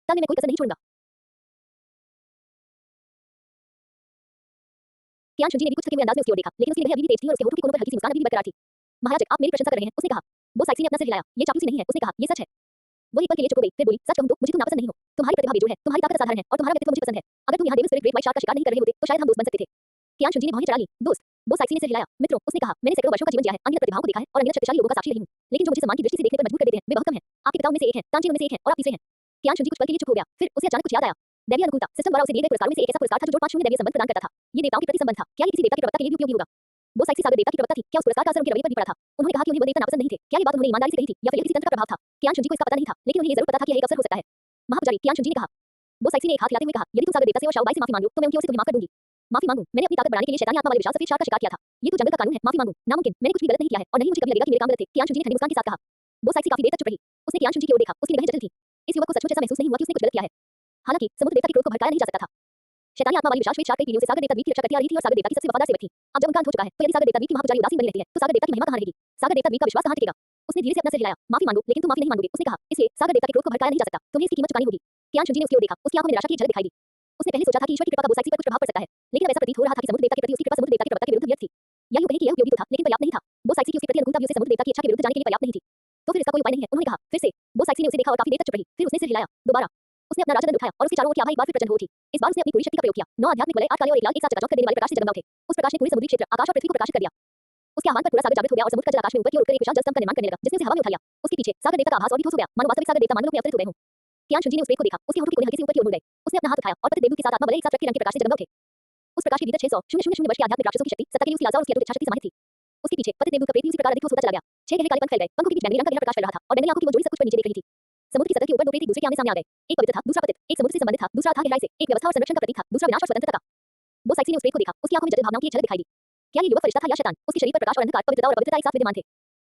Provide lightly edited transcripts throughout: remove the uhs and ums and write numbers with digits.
तालने में कोई कसर नहीं छोड़ूंगा। ज्ञान शुंजी ने भी कुछ थके हुए अंदाज में उसकी ओर देखा, लेकिन उसकी निगाहें अभी भी तेज थी और उसके होठों के कोनों पर हल्की सी मुस्कान अभी भी बरकरार थी। महाराज, आप मेरी प्रशंसा कर रहे हैं, उसने कहा। वो साइक्सी ने अपना सिर हिलाया। ये चापलूसी नहीं है, उसने कहा, ये सच है। वो एक पल के लिए चुप हो गई, फिर बोली, सच कहूं तो मुझे तुम नापसंद नहीं हो। तुम्हारी प्रतिभा बेजोड़ है, तुम्हारी ताकत असाधारण है और तुम्हारा व्यक्तित्व मुझे पसंद है। अगर तुम यहाँ devil spirit great white shark का शिकार नहीं कर रहे होते तो शायद हम दोस्त बन सकते थे। ज्ञान शुंजी ने भौहें चढ़ा ली। दोस्त? वो साइक्सी ने सिर हिलाया। मित्रों, उसने कहा, मैंने सैकड़ों वर्षों का जीवन जिया है, अनगिनत प्रतिभाओं को देखा है और अनगिनत शक्तिशाली लोगों का साक्षी रही हूं। लेकिन जो मुझे सम्मान की दृष्टि से देखने पर मजबूर कर देते हैं, वे बहुत कम हैं। आपके पिता उनमें से एक हैं, तांची उनमें से एक हैं और आप तीसरे हैं। ज्ञान शुंजी कुछ पल के लिए चुप हो गया, फिर उसे अचानक कुछ याद आया। दैवीय अनुकूलता सिस्टम द्वारा उसे दिए गए पुरस्कारों में से एक ऐसा पुरस्कार था जो जोड़ 5 दैवीय संबंध प्रदान करता था। ये देवताओं के प्रति संबंध था। क्या ये किसी देवता के प्रवक्ता के लिए भी उपयोगी होगा? वो साइक्सी सागर देवता की प्रवक्ता थी, क्या उस पुरस्कार का असर उनके रवैये पर भी पड़ा था? उन्होंने कहा कि उन्हें वो देवता नापसंद नहीं थे। क्या ये बात उन्होंने ईमानदारी से कही थी या फिर यह किसी तंत्र का प्रभाव था? ज्ञान शुंजी को इसका पता नहीं था, लेकिन उन्हें ये जरूर पता था कि यह एक अवसर हो सकता है। महापुजारी, ज्ञान शुंजी ने कहा। वो साइक्सी ने एक हाथ हिलाते हुए कहा, यदि तुम सागर देवता से और शाओबाई से माफी मांग लो तो मैं उनकी ओर से तुम्हें माफ कर दूंगी। माफी मांगू? मैंने अपनी ताकत बढ़ाने के लिए शैतानी आत्मा वाले विशाल सफेद शार्क का शिकार किया था। ये तो जंगल का कानून है, माफी मांगू? नामुमकिन, मैंने कुछ भी गलत नहीं किया है और नहीं मुझे कभी लगेगा कि मेरे काम गलत थे। ज्ञान शुंजी ने ठंडी मुस्कान के साथ कहा। वो साइक्सी काफी देर तक चुप रही। उसने ज्ञान शुंजी की ओर देखा, उसकी निगाहें जटिल थी। इस युवक को सचमुच ऐसा महसूस नहीं हुआ कि उसने कुछ गलत किया है। हालांकि समुद्र देवता के क्रोध को भड़काया नहीं जा सकता था। शैतानी आत्मा वाली विशाल श्वेत शार्क कई पीढ़ियों से सागर देवता द्वीप की रक्षा करती आ रही थी और सागर देवता की सबसे वफादार सेवक थी। अब जब उनका अंत हो चुका है, तो यदि सागर देवता द्वीप की महापुजारी उदासीन बनी रहती है, तो सागर देवता की महिमा कहां रहेगी? सागर देवता द्वीप का विश्वास कहां टिकेगा? उसने धीरे से अपना सिर हिलाया। माफी मांगो, लेकिन तुम माफी नहीं मांगोगे, उसने कहा। इसलिए सागर देवता के क्रोध को भड़काया नहीं जा सकता, तुम्हें इसकी कीमत चुकानी होगी। ज्ञान शुंजी ने उसकी ओर देखा, उसकी आंखों में निराशा की एक झलक दिखाई दी। उसने पहले सोचा था कि ईश्वर की कृपा का वो साइक्सी पर कुछ प्रभाव पड़ सकता है, लेकिन अब ऐसा प्रतीत हो रहा था कि समुद्र देवता के प्रति उसकी कृपा समुद्र देवता के प्रवक्ता के विरुद्ध व्यर्थ थी। या यूं कहें कि यह उपयोगी तो था, लेकिन पर्याप्त नहीं था। वो साइक्सी की उसके प्रति अनुकूलता भी उसे समुद्र देवता की इच्छा के विरुद्ध जाने के लिए पर्याप्त नहीं थी। तो फिर इसका कोई उपाय नहीं है, उन्होंने कहा। फिर से वो साइक्सी ने उसे देखा और काफी देर तक चुप रही। फिर उसने सिर हिलाया। दोबारा उसने अपना राजदंड उठाया और उसके चारों ओर की आभा एक बार फिर प्रचंड हो उठी। इस बार उसने अपनी पूरी शक्ति का प्रयोग किया। 9 आध्यात्मिक वलय, 8 काले और 1 लाल एक साथ चकाचौंध कर देने वाले प्रकाश से जगमगा उठे। उस प्रकाश ने पूरे समुद्री क्षेत्र, आकाश और पृथ्वी को प्रकाशित कर दिया। उसके आह्वान पर पूरा सागर जागृत हो गया और समुद्र का जल आकाश में ऊपर की ओर उठकर एक विशाल जल स्तंभ का निर्माण करने लगा, जिसने उसे हवा में उठा लिया। उसके पीछे सागर देवता का आभास और भी ठोस हो गया, मानो वास्तविक सागर देवता मानव में अवतरित हो गए हों। ज्ञान शुंजी ने उस वेग को देखा, उसके होठों के कोने हल्के से ऊपर की ओर मुड़ गए। उसने अपना हाथ उठाया और पतले देवदूत के साथ आत्मा वलय एक साथ रक्त के रंग के प्रकाश से जगमगा उठे। उस प्रकाश के भीतर 600,000 वर्ष के आध्यात्मिक राक्षसों की शक्ति, सत्ता के लिए उसकी लालसा और उसकी अटूट इच्छाशक्ति समाहित थी। उसके पीछे पतले देवदूत का पेट भी उसी प्रकार अधिक ठोस होता चला गया। 6 गहरे काले पंख फैल गए, पंखों के बीच बैंगनी रंग का गहरा प्रकाश फैल रहा था और बैंगनी आंखों की वो जोड़ी सब कुछ पर नीचे देख रही थी। समुद्र की सतह के ऊपर 2 प्रेत एक दूसरे के आमने सामने आ गए। एक पवित्र था, दूसरा पतित। एक समुद्र से संबंधित था, दूसरा था गहराई से। एक व्यवस्था और संरक्षण का प्रतीक था, दूसरा विनाश और स्वतंत्रता का। वो साइक्सी ने उस प्रेत को देखा, उसकी आंखों में जटिल भावनाओं की एक झलक दिखाई दी। क्या ये युवक फरिश्ता था या शैतान? उसके शरीर पर प्रकाश और अंधकार, पवित्रता और अपवित्रता एक साथ विद्यमान थे।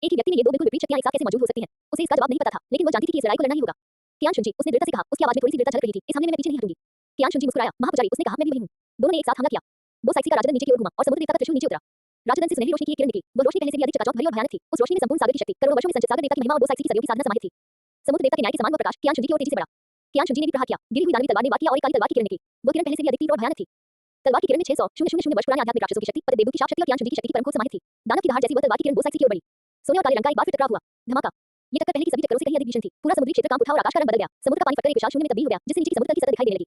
एक ही व्यक्ति में ये दो बिल्कुल विपरीत शक्तियां एक साथ कैसे मौजूद हो सकती हैं? उसे इसका जवाब नहीं पता था, लेकिन वो जानती थी कि इस लड़ाई को लड़ना ही होगा। ज्ञान शुंजी, उसने दृढ़ता से कहा। उसकी आवाज में थोड़ी सी दृढ़ता झलक रही थी। इस हमले में मैं पीछे नहीं हटूंगी। ज्ञान शुंजी मुस्कुराया। महापुजारी, उसने कहा, मैं भी वही हूं। दोनों ने एक साथ हमला किया। वो साइक्सी का राजदंड नीचे की ओर घुमा और समुद्र देवता का त्रिशूल नीचे उतरा। राजदंड से सुनहरी रोशनी की एक किरण निकली। वो रोशनी पहले से भी अधिक चकाचौंध भरी और भयानक थी। उस रोशनी में संपूर्ण सागर की शक्ति, करोड़ों वर्षों में संचित सागर देवता की महिमा और वो साइक्सी की सदियों की साधना समाहित थी। समुद्र देवता के न्याय के समान वो प्रकाश ज्ञान शुंजी की ओर तेजी से बढ़ा। ज्ञान शुंजी ने भी प्रहार किया। गिरी हुई दानवी तलवार ने वार किया और एक काली तलवार की किरण निकली। वो किरण पहले से भी अधिक तीव्र और भयानक थी। तलवार की किरण में 600,000 वर्ष पुराने आध्यात्मिक राक्षसों की शक्ति, पतदेवदूत की शाप शक्ति और ज्ञान शुंजी की शक्ति की परम खोज समाहित थी। दानव की धार जैसी वो तलवार की किरण वो साइक्सी की ओर बढ़ी। सोने और काले रंग का एक बार फिर टकराव हुआ। धमाका। ये टक्कर पहले की सभी टक्करों से कहीं अधिक भीषण थी। पूरा समुद्री क्षेत्र कांप उठा और आकाश का रंग बदल गया। समुद्र का पानी फटकर एक विशाल शून्य में तब्दील हो गया, जिससे नीचे की समुद्र तल की सतह दिखाई देने लगी।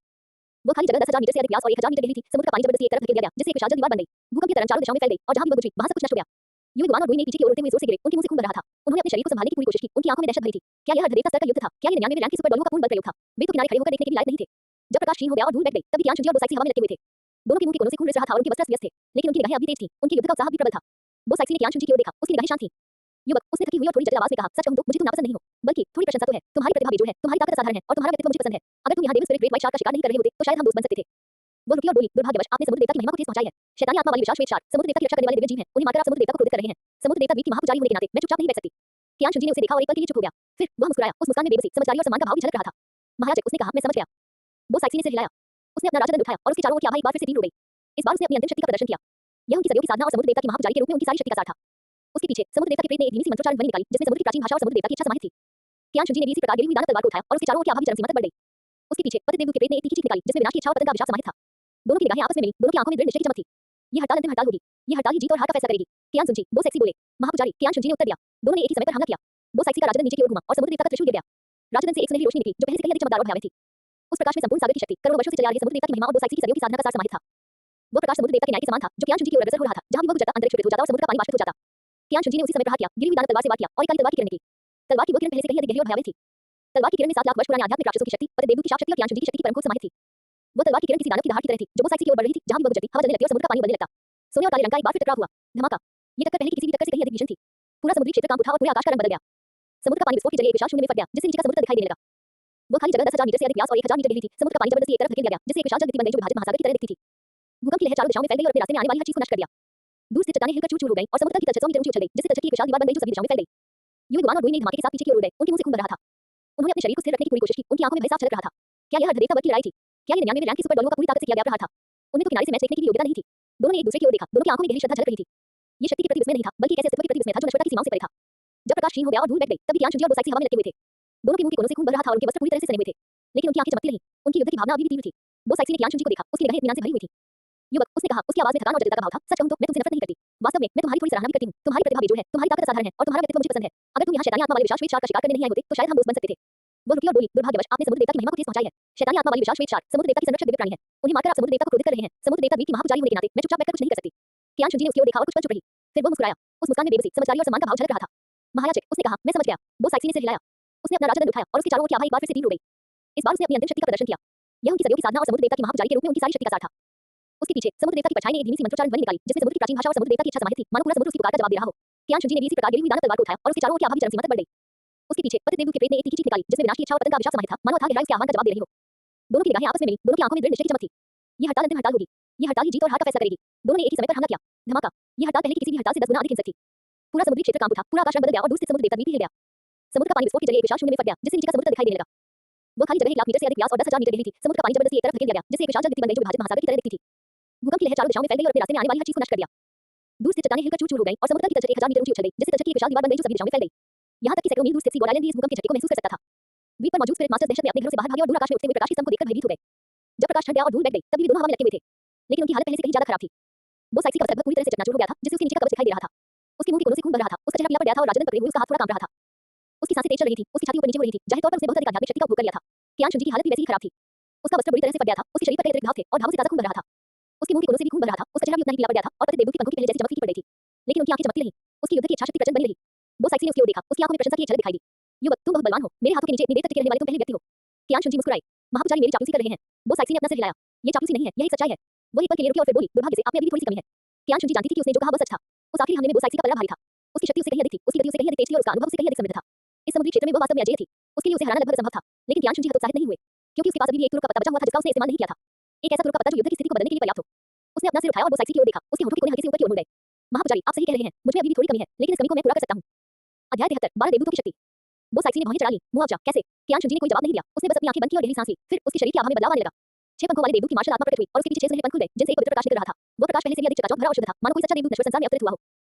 वो खाली जगह 10,000 मीटर से अधिक व्यास और 1,000 मीटर गहरी थी। समुद्र का पानी जबरदस्ती एक तरफ धकेल दिया गया, जिससे एक विशाल जल दीवार बन गई। भूकंप की तरंग चारों दिशाओं में फैल गई और जहां भी वो गुजरी, वहां सब कुछ नष्ट हो गया। युवक और रुई ने पीछे की ओर उड़ते हुए जोर से गिरे। उनके मुंह से खून बह रहा था। उन्होंने अपने शरीर को संभालने की पूरी कोशिश की। उनकी आंखों में दहशत भरी थी। क्या यह देवता स्तर का युद्ध था? क्या ये 99वें रैंक के सुपर बलों का पूर्ण बल प्रयोग था? वे तो किनारे खड़े होकर देखने के भी लायक नहीं थे। जब प्रकाश क्षीण हो गया और धूल बैठ गई, तब ज्ञान शुंजी और वो साइक्सी हवा में लटके हुए थे। दोनों के मुंह के कोनों से खून रिस रहा था और उनके वस्त्र अस्त थे, लेकिन उनकी निगाहें अभी तेज थीं। उनके युद्ध का उत्साह भी प्रबल था। वो साइक्सी ने ज्ञान शुंजी की ओर देखा, उसकी निगाहें शांत थीं। युवक, उसने थकी हुई और थोड़ी जटिल आवाज में कहा, सच कहूं तो मुझे तुम नापसंद नहीं हो, बल्कि थोड़ी प्रशंसा तो है। तुम्हारी प्रतिभा बेजोड़ है, तुम्हारी ताकत असाधारण है और तुम्हारा व्यक्तित्व मुझे पसंद है। अगर तुम यहाँ devil spirit great white shark का शिकार नहीं कर रहे होते, तो शायद हम दोस्त बन सकते थे। वो रुकी और बोली, दुर्भाग्यवश आपने समुद्र देवता की महिमा को ठेस पहुंचाई है। शैतानी आत्मा वाली विशाल श्वेत शार्क समुद्र देवता की रक्षा करने वाले दिव्य जीव हैं। उन्हें मारकर आप समुद्र देवता को क्रोधित कर रहे हैं। समुद्र देवता द्वीप की महापुजारी होने के नाते मैं चुपचाप नहीं बैठ सकती। ज्ञान शुंजी ने उसे देखा और एक पल के लिए चुप हो गया। फिर वह मुस्कुराया। उस मुस्कान में बेबसी, समझदारी और सम्मान का भाव भी झलक रहा था। महाराज, उसने कहा, मैं समझ गया। वो साइक्सी ने सिर हिलाया। उसने अपना राजदंड उठाया और उसके चारों ओर की आभा एक बार फिर से तीव्र हो गई। इस बार उसने अपनी अंतिम शक्ति का प्रदर्शन किया। यह उनकी सदियों की साधना और समुद्र देवता की महापुजारी के रूप में उनकी सारी शक्ति का सार था। उसके पीछे समुद्र देवता के प्रेत ने एक धीमी सी मंत्रोच्चारण ध्वनि निकाली, जिसमें समुद्र की प्राचीन भाषा और समुद्र देवता की इच्छा समाहित थी। ज्ञान शुंजी ने भी इसी प्रकार गिरी हुई दानव तलवार को उठाया और उसके चारों ओर की आभा भी चरम सीमा तक बढ़ गई। उसके पीछे पतित देवदूत के प्रेत ने एक तीखी चीख निकाली, जिसमें विनाश की इच्छा और पतन का अभिशाप समाहित था। दोनों की निगाहें आपस में मिली, दोनों की आंखों में दृढ़ निश्चय की चमक थी। ये हड़ताल अंतिम हड़ताल होगी। ये हड़ताल ही जीत और हार का फैसला करेगी। ज्ञान शुंजी, वो सेक्सी बोले। महापुजारी, ज्ञान शुंजी ने उत्तर दिया। दोनों ने एक ही समय पर हमला किया। वो साइक्सी का राजदंड नीचे की ओर घुमा और समुद्र देवता का त्रिशूल गिर गया। राजदंड से एक सुनहरी रोशनी निकली, जो पहले से कहीं अधिक चमकदार और भयावह थी। उस प्रकाश में संपूर्ण सागर की शक्ति, करोड़ों वर्षों से चली आ रही समुद्र देवता की महिमा और वो साइक्सी की सदियों की साधना का सार समाहित था। वो प्रकाश समुद्र देवता के न्याय के समान था, जो ज्ञान शुंजी की ओर अग्रसर हो रहा था। जहां भी वो गुजरता, अंतरिक्ष विकृत हो जाता और समुद्र का पानी वाष्पित हो जाता। ज्ञान शुंजी ने उसी समय प्रहार किया। गिरी हुई दानव तलवार से वार किया और एक काली तलवार की किरण निकली। तलवार की वो किरण पहले से कहीं अधिक गहरी और भयावह थी। तलवार की किरण में 7 लाख वर्ष पुराने आध्यात्मिक राक्षसों की शक्ति, पतित देवदूत की शाप शक्ति और ज्ञान शुंजी की शक्ति की परम खोज समाहित थी। वो तलवार की किरण किसी दानव की दहाड़ की तरह थी, जो वो साइक्सी की ओर बढ़ रही थी। जहां भी वो गुजरती, हवा चलने लगती और समुद्र का पानी उबलने लगता। सोने और काले रंग का एक बार फिर टकराव हुआ। धमाका। ये टक्कर पहले की किसी भी टक्कर से कहीं अधिक भीषण थी। पूरा समुद्री क्षेत्र कांप उठा और पूरे आकाश का रंग बदल गया। समुद्र का पानी विस्फोट के जरिए एक विशाल शून्य में फट गया, जिससे नीचे का समुद्र तक दिखाई देने लगा। वो खाली जगह 10,000 मीटर से अधिक व्यास और 1,000 मीटर गहरी थी। समुद्र का पानी जबरदस्ती एक तरफ धकेल दिया गया, जिससे एक विशाल जलती बन गई, जो विभाजित महासागर की तरह दिखती थी। भूकंप की लहर चारों दिशाओं में फैल गई और अपने रास्ते में आने वाली हर चीज को नष्ट कर दिया। दूर से चट्टानें हिलकर चूर-चूर हो गईं और समुद्र की तलछटों में ऊंची उछल गई, जिससे तलछट की एक विशाल दीवार बन गई, जो सभी दिशाओं में फैल गई। युवक युवान और रुई ने धमाके के साथ पीछे की ओर उड़ गए। उनके मुंह से खून बह रहा था। उन्होंने अपने शरीर को स्थिर रखने की पूरी कोशिश की। उनकी आंखों में भय साफ झलक रहा था। क्या यह हर देवता वर्ग की लड़ाई थी? क्या ये 99वें रैंक के सुपर बलों का पूरी ताकत से किया गया प्रहार था? उन्हें तो किनारे से मैच देखने की भी योग्यता नहीं थी। दोनों ने एक दूसरे की ओर देखा। दोनों की आंखों में गहरी श्रद्धा झलक रही थी। ये शक्ति के प्रति विस्मय नहीं था, बल्कि एक ऐसे अस्तित्व के प्रति विस्मय था जो नश्वरता की सीमाओं से परे था। जब प्रकाश क्षीण हो गया और धूल बैठ गई, तब ज्ञान शुंजी और वो साइक्सी हवा में लटके हुए थे। दोनों के मुंह के कोनों से खून बह रहा था और उनके वस्त्र पूरी तरह से सने हुए थे। लेकिन उनकी आंखें चमकती रहीं, उनकी युद्ध की भावना अभी भी तीव्र थी। बोस साइक्सी ने कियान शुनजी को देखा, उसकी निगाहें इत्मीनान से भरी हुई थीं। युवक, उसने कहा, उसकी आवाज में थकान और जटिलता का भाव था। सच कहूं तो मैं तुमसे नफरत नहीं करती। वास्तव में मैं तुम्हारी थोड़ी सराहना भी करती हूं। तुम्हारी प्रतिभा बेजोड़ है, तुम्हारी ताकत असाधारण है और तुम्हारा व्यक्तित्व मुझे पसंद है। अगर तुम यहाँ शैतानी आत्मा वाले विशाल श्वेत शार्क का शिकार करने नहीं आए होते तो शायद हम दोस्त बन सकते थे। वो रुकी और बोली, दुर्भाग्यवश आपने समुद्र देवता की महिमा को ठेस पहुंचाई है। शैतानी आत्मा वाली विशाल श्वेत शार्क समुद्र देवता की संरक्षक दिव्य प्राणी है। उन्हें मारकर आप समुद्र देवता को क्रोधित कर रहे हैं। समुद्र देवता द्वीप की महापुजारी होने के नाते मैं चुपचाप बैठकर कुछ नहीं कर सकती। कियान शुनजी ने उसकी ओर देखा और कुछ पल चुप रही। फिर वो मुस्कुराया। उस मुस्कान में बेबसी, समझदारी और सम्मान का भाव झलक रहा था। महायाजक, उसने कहा, मैं समझ गया। बोस साइक्सी ने सिर हिलाया। उसने अपना राजदंड उठाया और उसके चारों ओर की आभा एक बार फिर से तीव्र हो गई। इस बार उसने अपनी अंतिम शक्ति का प्रदर्शन किया। यह उनकी सदियों की साधना और समुद्र देवता की महापुजारी के रूप में उनकी सारी शक्ति का सार था। उसके पीछे समुद्र देवता की परछाई ने एक धीमी सी मंत्रोच्चारण ध्वनि निकाली, जिसमें समुद्र की प्राचीन भाषा और समुद्र देवता की इच्छा समाहित थी, मानो पूरा समुद्र उसकी पुकार का जवाब दे रहा हो। कियान शुनजी ने भी इसी प्रकार गिरी हुई दानव तलवार को उठाया और उसके चारों ओर की आभा भी चरम सीमा तक बढ़ गई। उसके पीछे पतित देवदूत के प्रेत ने एक तीखी चीख निकाली, जिसमें विनाश की इच्छा और पतन का अभिशाप समाहित था, मानो अथाह गहराई उसके आह्वान का जवाब दे रही हो। दोनों की निगाहें आपस में मिलीं, दोनों की आंखों में दृढ़ निश्चय की चमक थी। ये हड़ताल अंतिम हड़ताल होगी। ये हड़ताल ही जीत और हार का फैसला करेगी। दोनों ने एक ही समय पर हमला किया। धमाका। ये हड़ताल पहले की किसी भी हड़ताल से 10 गुना अधिक हिंसक थी। पूरा समुद्री क्षेत्र कांप उठा, पूरा आकाश रंग बदल गया और दूर स्थित समुद्र देवता द्वीप भी हिल गया। समुद्र का पानी विस्फोट के जरिए एक विशाल शून्य में फट गया, जिससे नीचे का समुद्र तक दिखाई देने लगा। वो खाली जगह 1 लाख मीटर से अधिक व्यास और 10,000 मीटर गहरी थी। समुद्र का पानी जबरदस्ती एक तरफ धकेल दिया गया, जिससे एक विशाल जलती बन गई जो विभाजित महासागर की तरह दिखती थी। भूकंप की लहर चारों दिशाओं में फैल गई और अपने रास्ते में आने वाली हर चीज को नष्ट कर दिया। दूर स्थित चट्टानें हिलकर चूर-चूर हो गईं और समुद्र की तलछट 1000 मीटर ऊंची उछल गई, जिससे तलछट की एक विशाल दीवार बन गई जो सभी दिशाओं में फैल गई। यहाँ तक कि सैकड़ों मील दूर स्थित सी गोडाइलैंड भी इस भूकंप के झटके को महसूस कर सकता था। द्वीप पर मौजूद स्पिरिट मास्टर्स दहशत में अपने घरों से बाहर भागे और दूर आकाश में उठते हुए प्रकाश की स्तंभ को देखकर भयभीत हो गए। जब प्रकाश छट गया और धूल बैठ गई, तब भी वे दोनों हवा में लटके हुए थे। लेकिन उनकी हालत पहले से कहीं ज्यादा खराब थी। बोस साइक्सी का वस्त्र लगभग पूरी तरह से चकनाचूर हो गया था, जिससे उसके नीचे का कवच दिखाई दे रहा था। उसके मुंह के कोनों से खून बह रहा था, उसका चेहरा पीला पड़ गया था और राजदंड पकड़े हुए उसका हाथ थोड़ा कांप रहा था। उसकी सांसें तेज चल रही थी, उसकी छाती ऊपर नीचे हो रही थी, जाहिर तौर पर उसने बहुत अधिक आध्यात्मिक शक्ति का उपयोग कर लिया था। कियान शुनजी की हालत भी वैसी ही खराब थी। उसका वस्त्र बुरी तरह से फट गया था, उसके शरीर पर कई अतिरिक्त घाव थे और घावों से ताजा खून बह रहा था। उसके मुंह के कोनों से भी खून बह रहा था, उसका चेहरा भी उतना ही पीला पड़ गया था और पतित देवदूत की पंखों की पहले जैसी चमक फीकी पड़ गई थी। लेकिन उनकी आंखें चमकती रहीं, उसकी युद्ध की इच्छा शक्ति प्रचंड बनी रही। बोस साइक्सी ने उसकी ओर देखा, उसकी आंखों में प्रशंसा की एक झलक दिखाई दी। युवक, तुम बहुत बलवान हो, मेरे हाथों के नीचे इतनी देर तक टिके रहने वाले तुम पहले व्यक्ति हो। कियान शुनजी मुस्कुराई। महापुजारी मेरी चापलूसी कर रहे हैं। बोस साइक्सी ने अपना सिर हिलाया। ये चापलूसी नहीं है, यह एक सच्चाई है। वो एक पल के लिए रुकी और फिर बोली, दुर्भाग्य से आप में अभी भी थोड़ी सी कमी है। कियान शुनजी जानती थी कि उसने जो कहा वह सच था। उस आखिरी हमले में बोस साइक्सी का पलड़ा भारी था। उसकी शक्ति उससे कहीं अधिक थी, उसकी गति उससे कहीं अधिक तेज थी और उसका अनुभव उससे कहीं अधिक समृद्ध था। इस समुद्री क्षेत्र में वो वास्तव में अजेय थी। उसके लिए उसे हराना लगभग असंभव था। लेकिन कियान शुनजी हतोत्साहित नहीं हुए, क्योंकि उसके पास अभी भी एक तुरुप का पत्ता बचा हुआ था जिसका उसने इस्तेमाल नहीं किया था। एक ऐसा तुरुप का पत्ता जो युद्ध की स्थिति को बदलने के लिए पर्याप्त हो। उसने अपना सिर उठाया और बोस साइक्सी की ओर देखा, उसके होठों के कोने हल्के से ऊपर की ओर मुड़ गए। महापुजारी, आप सही कह रहे हैं, मुझ में अभी भी थोड़ी कमी है, लेकिन इस कमी को मैं पूरा कर सकता हूं। अध्याय 73, 12 देवदूतों की शक्ति। बोस साइक्सी ने भौहें चढ़ा ली। मुआवजा कैसे? कियान शुनजी ने कोई जवाब नहीं दिया। उसने बस अपनी आंखें बंद की और गहरी सांस ली। फिर उसके शरीर की आभा में बदलाव आने लगा। 6 पंखों वाले देवदूत की मार्शल आत्मा प्रकट हुई और उसके पीछे 6 सुनहरे पंख खुल गए, जिनसे एक पवित्र प्रकाश निकल रहा था। वो प्रकाश पहले से भी अधिक चकाचौंध भरा और शुद्ध था, मानो कोई सच्चा देवदूत नश्वर संसार में अवतरित हुआ हो।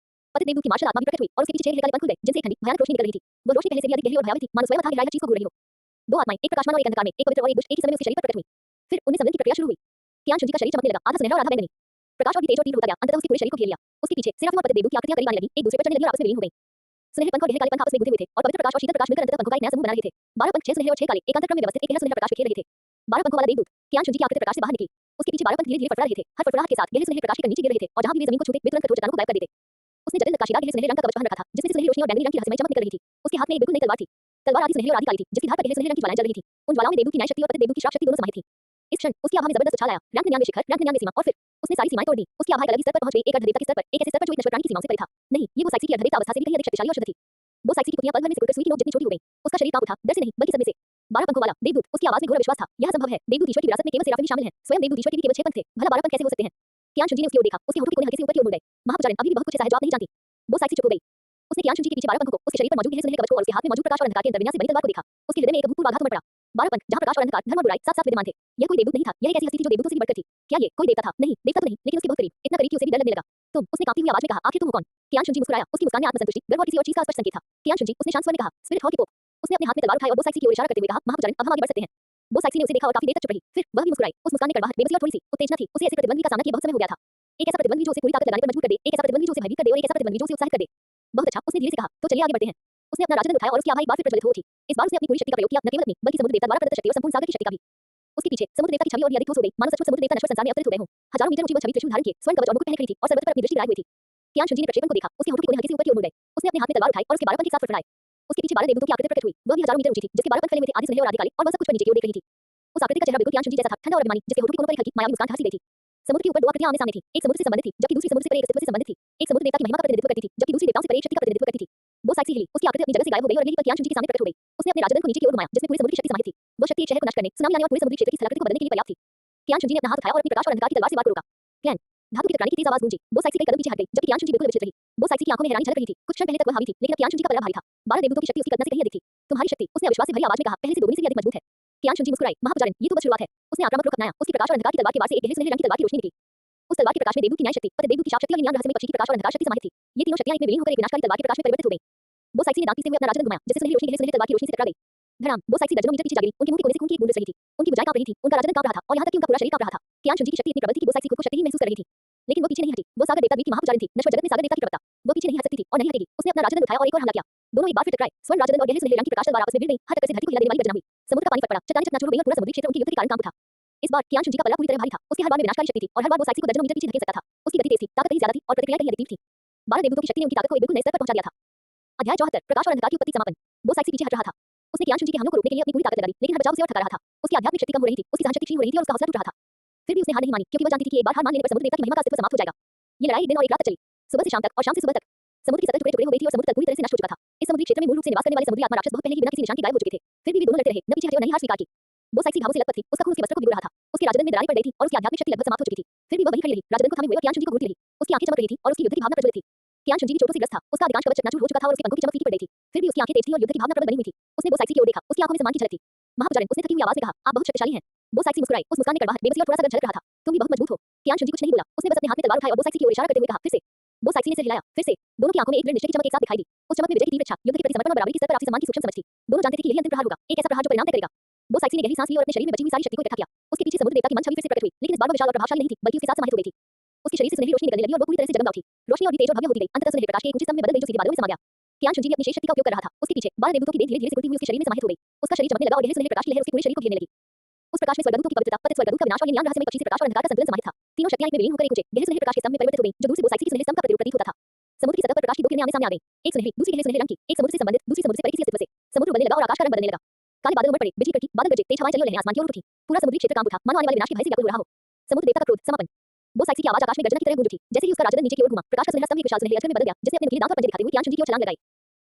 पतित देवदूत की मार्शल आत्मा भी प्रकट हुई और उसके पीछे 6 हिलकारे पंख खुल गए, जिनसे एक ठंडी भयानक रोशनी निकल रही थी। वो रोशनी पहले से भी अधिक गहरी और भयावह थी, मानो स्वयं अथाह गहराई हर चीज को घूर रही हो। 2 आत्माएं, एक प्रकाशमान और एक अंधकार में, एक पवित्र और एक दुष्ट, एक ही समय में उसके शरीर पर प्रकट हुई। फिर उनमें संवेदन की प्रक्रिया शुरू हुई। कियान शुनजी का शरीर चमकने लगा, आधा सुनहरा और आधा बैंगनी। प्रकाश और भी तेज और तीव्र होता गया, अंततः उसके पूरे शरीर को घेर लिया। उसके पीछे सेराफिम और पतित देवदूत की आकृतियां करीब आने लगी, एक दूसरे पर चढ़ने लगी और आपस में विलीन हो गई। सुनहरे पंख और गहरे काले पंख आपस में गुंथे हुए थे और पवित्र प्रकाश और शीतल प्रकाश मिलकर अंततः पंखों का एक नया समूह बना रहे थे। 12 पंख 6 सुनहरे और 6 काले, एकांतर क्रम में व्यवस्थित एक गहरा सुनहरा प्रकाश बिखेर रहे थे। 12 पंखों वाला देवदूत कियान शुनजी की आकृति प्रकाश से बाहर निकली। उसके पीछे 12 पंख धीरे-धीरे फड़फड़ा रहे थे। हर फड़फड़ाहट के साथ गहरे सुनहरे प्रकाश के कण नीचे गिर रहे थे और जहां भी वे जमीन को छूते, वे तुरंत कठोर चट्टानों को गायब कर देते। उसने जटिल नक्काशीदार गहरे सुनहरे रंग का कवच पहन रखा था, जिसमें से सुनहरी रोशनी और बैंगनी रंग की रहस्यमय चमक निकल रही थी। उसके हाथ में एक बिल्कुल नई तलवार थी। तलवार आधी सुनहरी और आधी काली थी, जिसकी धार पर गहरे सुनहरे रंग की ज्वालाएं जल रही थी। उन ज्वालाओं में देवदूत की न्याय शक्ति और पतित देवदूत की श्राप शक्ति दोनों समाहित थी। इस क्षण उसकी आभा में जबरदस्त उछाल आया। रंग 99 शिखर, रंग 99 सीमा और फिर उसने सारी सीमाएं तोड़ दी। उसकी आभा एक अलग ही स्तर पर पहुंच गई, एक अर्धदेवता के स्तर पर, एक ऐसे स्तर पर जो एक नश्वर प्राणी की सीमाओं से परे था। नहीं, ये वो साइक्सी की अर्धदेवता अवस्था से भी कहीं अधिक शक्तिशाली और शुद्ध थी। वो साइक्सी की पुतलियां पल भर में सिकुड़कर सुई की नोक जितनी छोटी हो गई। उसका शरीर कांप उठा, डर से नहीं बल्कि सदमे से। 12 पंखों वाला देवदूत, उसकी आवाज में घोर विश्वास था। यह संभव है, देवदूत ईश्वर की विरासत में केवल सेराफिम ही शामिल हैं। स्वयं देवदूत ईश्वर के भी केवल 6 पंख थे, भला 12 पंख कैसे हो सकते हैं? कियान शुनजी ने उसकी ओर देखा, उसके होठों के कोने हल्के से ऊपर की ओर मुड़ गए। महापुजारी अभी भी बहुत कुछ ऐसा है जो आप नहीं जानती। वो साइक्सी चुप हो गई। उसने कियान शुनजी के पीछे 12 पंखों को, उसके शरीर पर मौजूद गहरे सुनहरे कवच को और उसके हाथ में मौजूद प्रकाश और अंधकार के अंतर्विन्यास से बनी तलवार को देखा। उसके हृदय में एक अभूतपूर्व आघात उमड़ पड़ा। 12 पंख, जहां प्रकाश और अंधकार, धर्म और बुराई साथ-साथ विद्यमान थे। यह कोई देवदूत नहीं था, यह एक ऐसी हस्ती थी जो देवदूतों से भी बढ़कर थी। क्या ये कोई देवता था? नहीं, देवता तो नहीं, लेकिन उसके बहुत करीब, इतना करीब कि उसे भी डर लगने लगा। उसने कांपती हुई आवाज में कहा, आखिर तुम हो कौन? कियान शुनजी मुस्कुराया, उसकी मुस्कान में आत्मसंतुष्टि, गर्व और किसी और चीज का स्पष्ट संकेत था। कियान शुनजी, उसने शांत स्वर में कहा, स्पिरिट हॉकी पोप। उसने अपने हाथ में तलवार उठाई और बोस साइक्सी की ओर इशारा करते हुए कहा, महापुजारी अब हम आगे बढ़ सकते हैं। बोस साइक्सी ने उसे देखा और काफी देर तक चुप रही। फिर वह भी मुस्कुराई। उस मुस्कान में कड़वाहट, बेबसी और थोड़ी सी उत्तेजना थी। उसे ऐसे प्रतिद्वंदी का सामना किए बहुत समय हो गया था। एक ऐसा प्रतिद्वंदी जो उसे पूरी ताकत लगाने पर मजबूर कर दे, एक ऐसा प्रतिद्वंदी जो उसे भयभीत कर दे और एक ऐसा प्रतिद्वंदी जो उसे उत्साहित कर दे। बहुत अच्छा, उसने धीरे से कहा, तो चलिए आगे बढ़ते हैं। उसने अपना राजदंड उठाया और उसकी आभा एक बार फिर प्रज्वलित हो उठी। इस बार उसने अपनी पूरी शक्ति का प्रयोग किया, न केवल अपनी, बल्कि समुद्र देवता द्वारा प्रदत्त शक्ति और संपूर्ण सागर की शक्ति का भी। उसके पीछे समुद्र देवता की छवि और भी अधिक ठोस हो गई, मानो सचमुच समुद्र देवता नश्वर संसार में अवतरित हो गए हों। हजारों मीटर ऊंची वह छवि त्रिशूल धारण किए, स्वर्ण कवच और मुकुट पहने खड़ी थी और सर्वत्र पर अपनी दृष्टि गिराए हुई थी। कियान शुनजी ने प्रक्षेपण को देखा, उसके होठों के कोने हल्के से ऊपर की ओर मुड़ गए। उसने अपने हाथ में तलवार उठाई और उसके 12 पंख एक साथ फड़फड़ाए। उसके पीछे 12 देवदूतों की आकृति प्रकट हुई। वह भी हजारों मीटर ऊंची थी, जिसके 12 पंख फैले हुए थे, आधी सुनहरे और आधी काली, और वह सब कुछ पर नीचे की ओर देख रही थी। उस आकृति का चेहरा बिल्कुल कियान शुनजी जैसा था, ठंडा और अभिमानी, जिसके होठों के कोनों पर एक हल्की मायावी मुस्कान हंसी गई थी। समुद्र के ऊपर 2 आकृतियां आमने-सामने थी। एक समुद्र से संबंधित थी, जबकि दूसरी समुद्र से परे एक अस्तित्व से संबंधित थी। एक समुद्र देवता की महिमा का प्रतिनिधित्व करती थी, जबकि दूसरी देवताओं से परे एक शक्ति का प्रतिनिधित्व करती थी। वो साइक्सी हिली, उसकी आकृति अपनी जगह से गायब हो गई और अगले ही पल कियान शुनजी के सामने प्रकट हो गई। उसने अपने राजदंड को नीचे की ओर घुमाया, जिसमें पूरे समुद्र की शक्ति समाहित थी। वो शक्ति एक शहर को नष्ट करने, सुनामी लाने और पूरे समुद्री क्षेत्र की स्थलाकृति को बदलने के लिए पर्याप्त थी। कियान शुनजी ने अपना हाथ उठाया और अपनी प्रकाश और अंधकार की तलवार से वार को रोका। क्लैन, धातु की टकराने की तेज आवाज गूंजी। वो साइक्सी कई कदम पीछे हट गई, जबकि कियान शुनजी बिल्कुल विचलित रही। वो साइक्सी की आंखों में हैरानी झलक रही थी। कुछ क्षण पहले तक वह हावी थी, लेकिन अब कियान शुनजी का पलड़ा भारी था। 12 देवदूतों की शक्ति उसकी कल्पना से कहीं अधिक थी। तुम्हारी शक्ति, उसने अविश्वास से भरी आवाज में कहा, पहले से दोगुनी से भी अधिक मजबूत है। कियान शुनजी मुस्कुराई, महापुजारी, ये तो बस शुरुआत है। उसने आक्रामक रुख अपनाया, उसकी प्रकाश और अंधकार की तलवार के वार से एक गहरे सुनहरे रंग की तलवार की रोशनी निकली। उस तलवार के प्रकाश में देवदूत की न्याय शक्ति, पतित देवदूत की शाप शक्ति और निन्यान रहस्यमय पक्षी की प्रकाश और अंधकार शक्ति समाहित थी। ये तीनों शक्तियां एक में विलीन होकर एक विनाशकारी तलवार के प्रकाश में परिवर्तित हो गईं। वो साइक्सी ने दांत पीसते हुए अपना राजदंड घुमाया, जिससे सुनहरी रोशनी गहरे सुनहरे तलवार की रोशनी से टकरा गई। धड़ाम वो साइड से दर्जनों मीटर पीछे जा गिरी। उनके मुंह के कोने से खून की एक बूंद रही थी। उनकी भुजाएं कांप रही थी, उनका राजदंड कांप रहा था और यहां तक कि उनका पूरा शरीर कांप रहा था। कियान शुंजी की शक्ति इतनी प्रबल थी कि वो साइड से खुद को शक्तिहीन महसूस कर रही थी। लेकिन वो पीछे नहीं हटी। वो सागर देवता द्वीप की महापुजारिणी थी, नश्वर जगत में सागर देवता की प्रवक्ता। वो पीछे नहीं हट सकती थी और नहीं हटेगी। उसने अपना राजदंड उठाया और एक और हमला किया। दोनों एक बार फिर टकराए। स्वर्ण राजदंड और गहरे सुनहरे रंग की प्रकाश तलवार आपस में भिड़ गई। हर टक्कर से धरती को हिला देने वाली गर्जना हुई। समुद्र का पानी फट पड़ा, चट्टानें चकनाचूर हो गईं और पूरा समुद्री क्षेत्र उनके युद्ध के कारण कांप उठा। इस बार कियान शुंजी का पल्ला पूरी तरह भारी था। उसकी हर बार में विनाशकारी शक्ति थी और हर बार वो साइक्सी को दर्जनों मीटर पीछे धकेल सकता था। उसकी गति तेज थी, ताकत कहीं ज्यादा थी और प्रतिक्रिया कहीं अधिक तीव्र थी। 12 देवदूतों की शक्ति ने उनकी ताकत को एक बिल्कुल नए स्तर पर पहुंचा दिया था। अध्याय 74 प्रकाश और अंधकार की उत्पत्ति समापन। वो साइक्सी पीछे हट रहा था। उसने कियान शुंजी के हमलों को रोकने के लिए अपनी पूरी ताकत लगा दी, लेकिन हर बचाव उसे और थका रहा था। उसकी आध्यात्मिक शक्ति कम हो रही थी, उसकी सहनशक्ति क्षीण हो रही थी और उसका हौसला टूट रहा था। फिर भी उसने हार नहीं मानी, क्योंकि वह जानती थी कि एक बार हार मान लेने पर समुद्र देवता की महिमा का अस्तित्व समाप्त हो जाएगा। ये लड़ाई एक दिन और एक रात तक चली, सुबह से शाम तक और शाम से सुबह तक। समुद्र की सतह टुकड़े टुकड़े हो गई थी और समुद्र तल पूरी तरह से नष्ट हो चुका था। इस समुद्री क्षेत्र में मूल रूप से निवास करने वाले समुद्री आत्मा राक्षस बहुत पहले ही बिना किसी निशान के गायब हो चुके थे। फिर भी वे दोनों लड़ते रहे, न पीछे हटे और न ही हार स्वीकार की। वो साइक्सी घावों से लथपथ थी, उसका खून उसके वस्त्रों को भिगो रहा था। उसके राजदंड में दरारें पड़ गई थी और उसकी आध्यात्मिक शक्ति लगभग समाप्त हो चुकी थी। फिर भी वह वहीं खड़ी रही, राजदंड को थामे हुए और कियान शुंजी को घूरती रही। उसकी आंखें चमक रही थी और उसकी युद्ध की भावना प्रज्वलित थी। कियान शुंजी भी चोटों से ग्रस्त था, उसका अधिकांश कवच चकनाचूर हो चुका था और उसके पंखों की चमक फीकी पड़ गई थी। फिर भी उसकी आंखें तेज थीं और युद्ध की भावना प्रबल बनी हुई थी। उसने वो साइक्सी की ओर देखा, उसकी आंखों में सम्मान की झलक थी। महापुजारिणी, उसने थकी हुई आवाज में कहा, आप बहुत शक्तिशाली हैं। वो साइक्सी मुस्कुराई, उस मुस्कान में कड़वाहट, बेबसी और थोड़ा सा गर्व झलक रहा था। तुम भी बहुत मजबूत हो। कियान शुंजी कुछ नहीं बोला, उसने बस अपने हाथ में तलवार उठाई और वो साइक्सी की ओर इशारा करते हुए कहा, फिर से। वो साइक्सी ने सिर हिलाया, फिर से। दोनों की आंखों में एक दृढ़ निश्चय की चमक एक साथ दिखाई दी। उस चमक में विजय की तीव्र इच्छा, युद्ध के प्रति समर्पण और बराबरी की स्तर पर आपसी सम्मान की सूक्ष्म समझ थी। दोनों जानते थे कि यही अंतिम प्रहार होगा, एक ऐसा प्रहार जो परिणाम तय करेगा। वो साइक्सी ने गहरी सांस ली और अपने शरीर में बची हुई सारी शक्ति को इकट्ठा किया। उसके पीछे समुद्र देवता की मन छवि फिर से प्रकट हुई, लेकिन इस बार वह विशाल और प्रभावशाली नहीं थी, बल्कि उसके साथ समाहित हो गई थी। उसके शरीर से सुनहरी रोशनी निकलने लगी और वो पूरी तरह से जगमगा उठी। रोशनी और भी तेज और भव्य होती गई, अंततः सुनहरे प्रकाश के एक ऊंचे स्तंभ में बदल गई जो सीधे बादलों में समा गया। कियान शुंजी भी अपनी शेष शक्ति का उपयोग कर रहा था। उसके पीछे 12 देवदूतों की देह धीरे-धीरे सिकुड़ती हुई उसके शरीर में समाहित हो गई। उसका शरीर चमकने लगा और गहरे सुनहरे प्रकाश की लहर उसके पूरे शरीर को घेरने लगी। उस प्रकाश में स्वर्गदूतों की पवित्रता, पतित स्वर्गदूत का विनाश और नीलाम रहस्यमय पक्षी से प्रकाश और अंधकार का संतुलन समाहित था। तीनों शक्तियां एक में विलीन होकर एक ऊंचे गहरे सुनहरे प्रकाश के स्तंभ में परिवर्तित हो गईं, जो दूर से वो साइक्सी के सुनहरे स्तंभ का प्रतिरूप प्रतीत होता था। समुद्र की सतह पर प्रकाश की दो किरणें आमने-सामने आ गईं, एक सुनहरी, दूसरी गहरे सुनहरे रंग की, एक समुद्र से संबंधित, दूसरी समुद्र से परे किसी अस्तित्व से। समुद्र उबलने लगा और आकाश का रंग बदलने लगा। काले बादल उमड़ पड़े, बिजली कड़की, बादल गरजे, तेज हवाएं चली और लहरें आसमान की ओर उठी। पूरा समुद्री क्षेत्र कांप उठा, मानो आने वाले विनाश के भय से व्याकुल हो रहा हो। समुद्र देवता का क्रोध समापन। वो साइक्सी की आवाज आकाश में गर्जना की तरह गूंज उठी, जैसे ही उसका राजदंड नीचे की ओर घुमा। प्रकाश का सुनहरा स्तंभ एक विशाल सुनहरे अजगर में बदल गया, जिसने अपने नुकीले दांत और पंजे दिखाते हुए कियान शुंजी की ओर छलांग लगाई।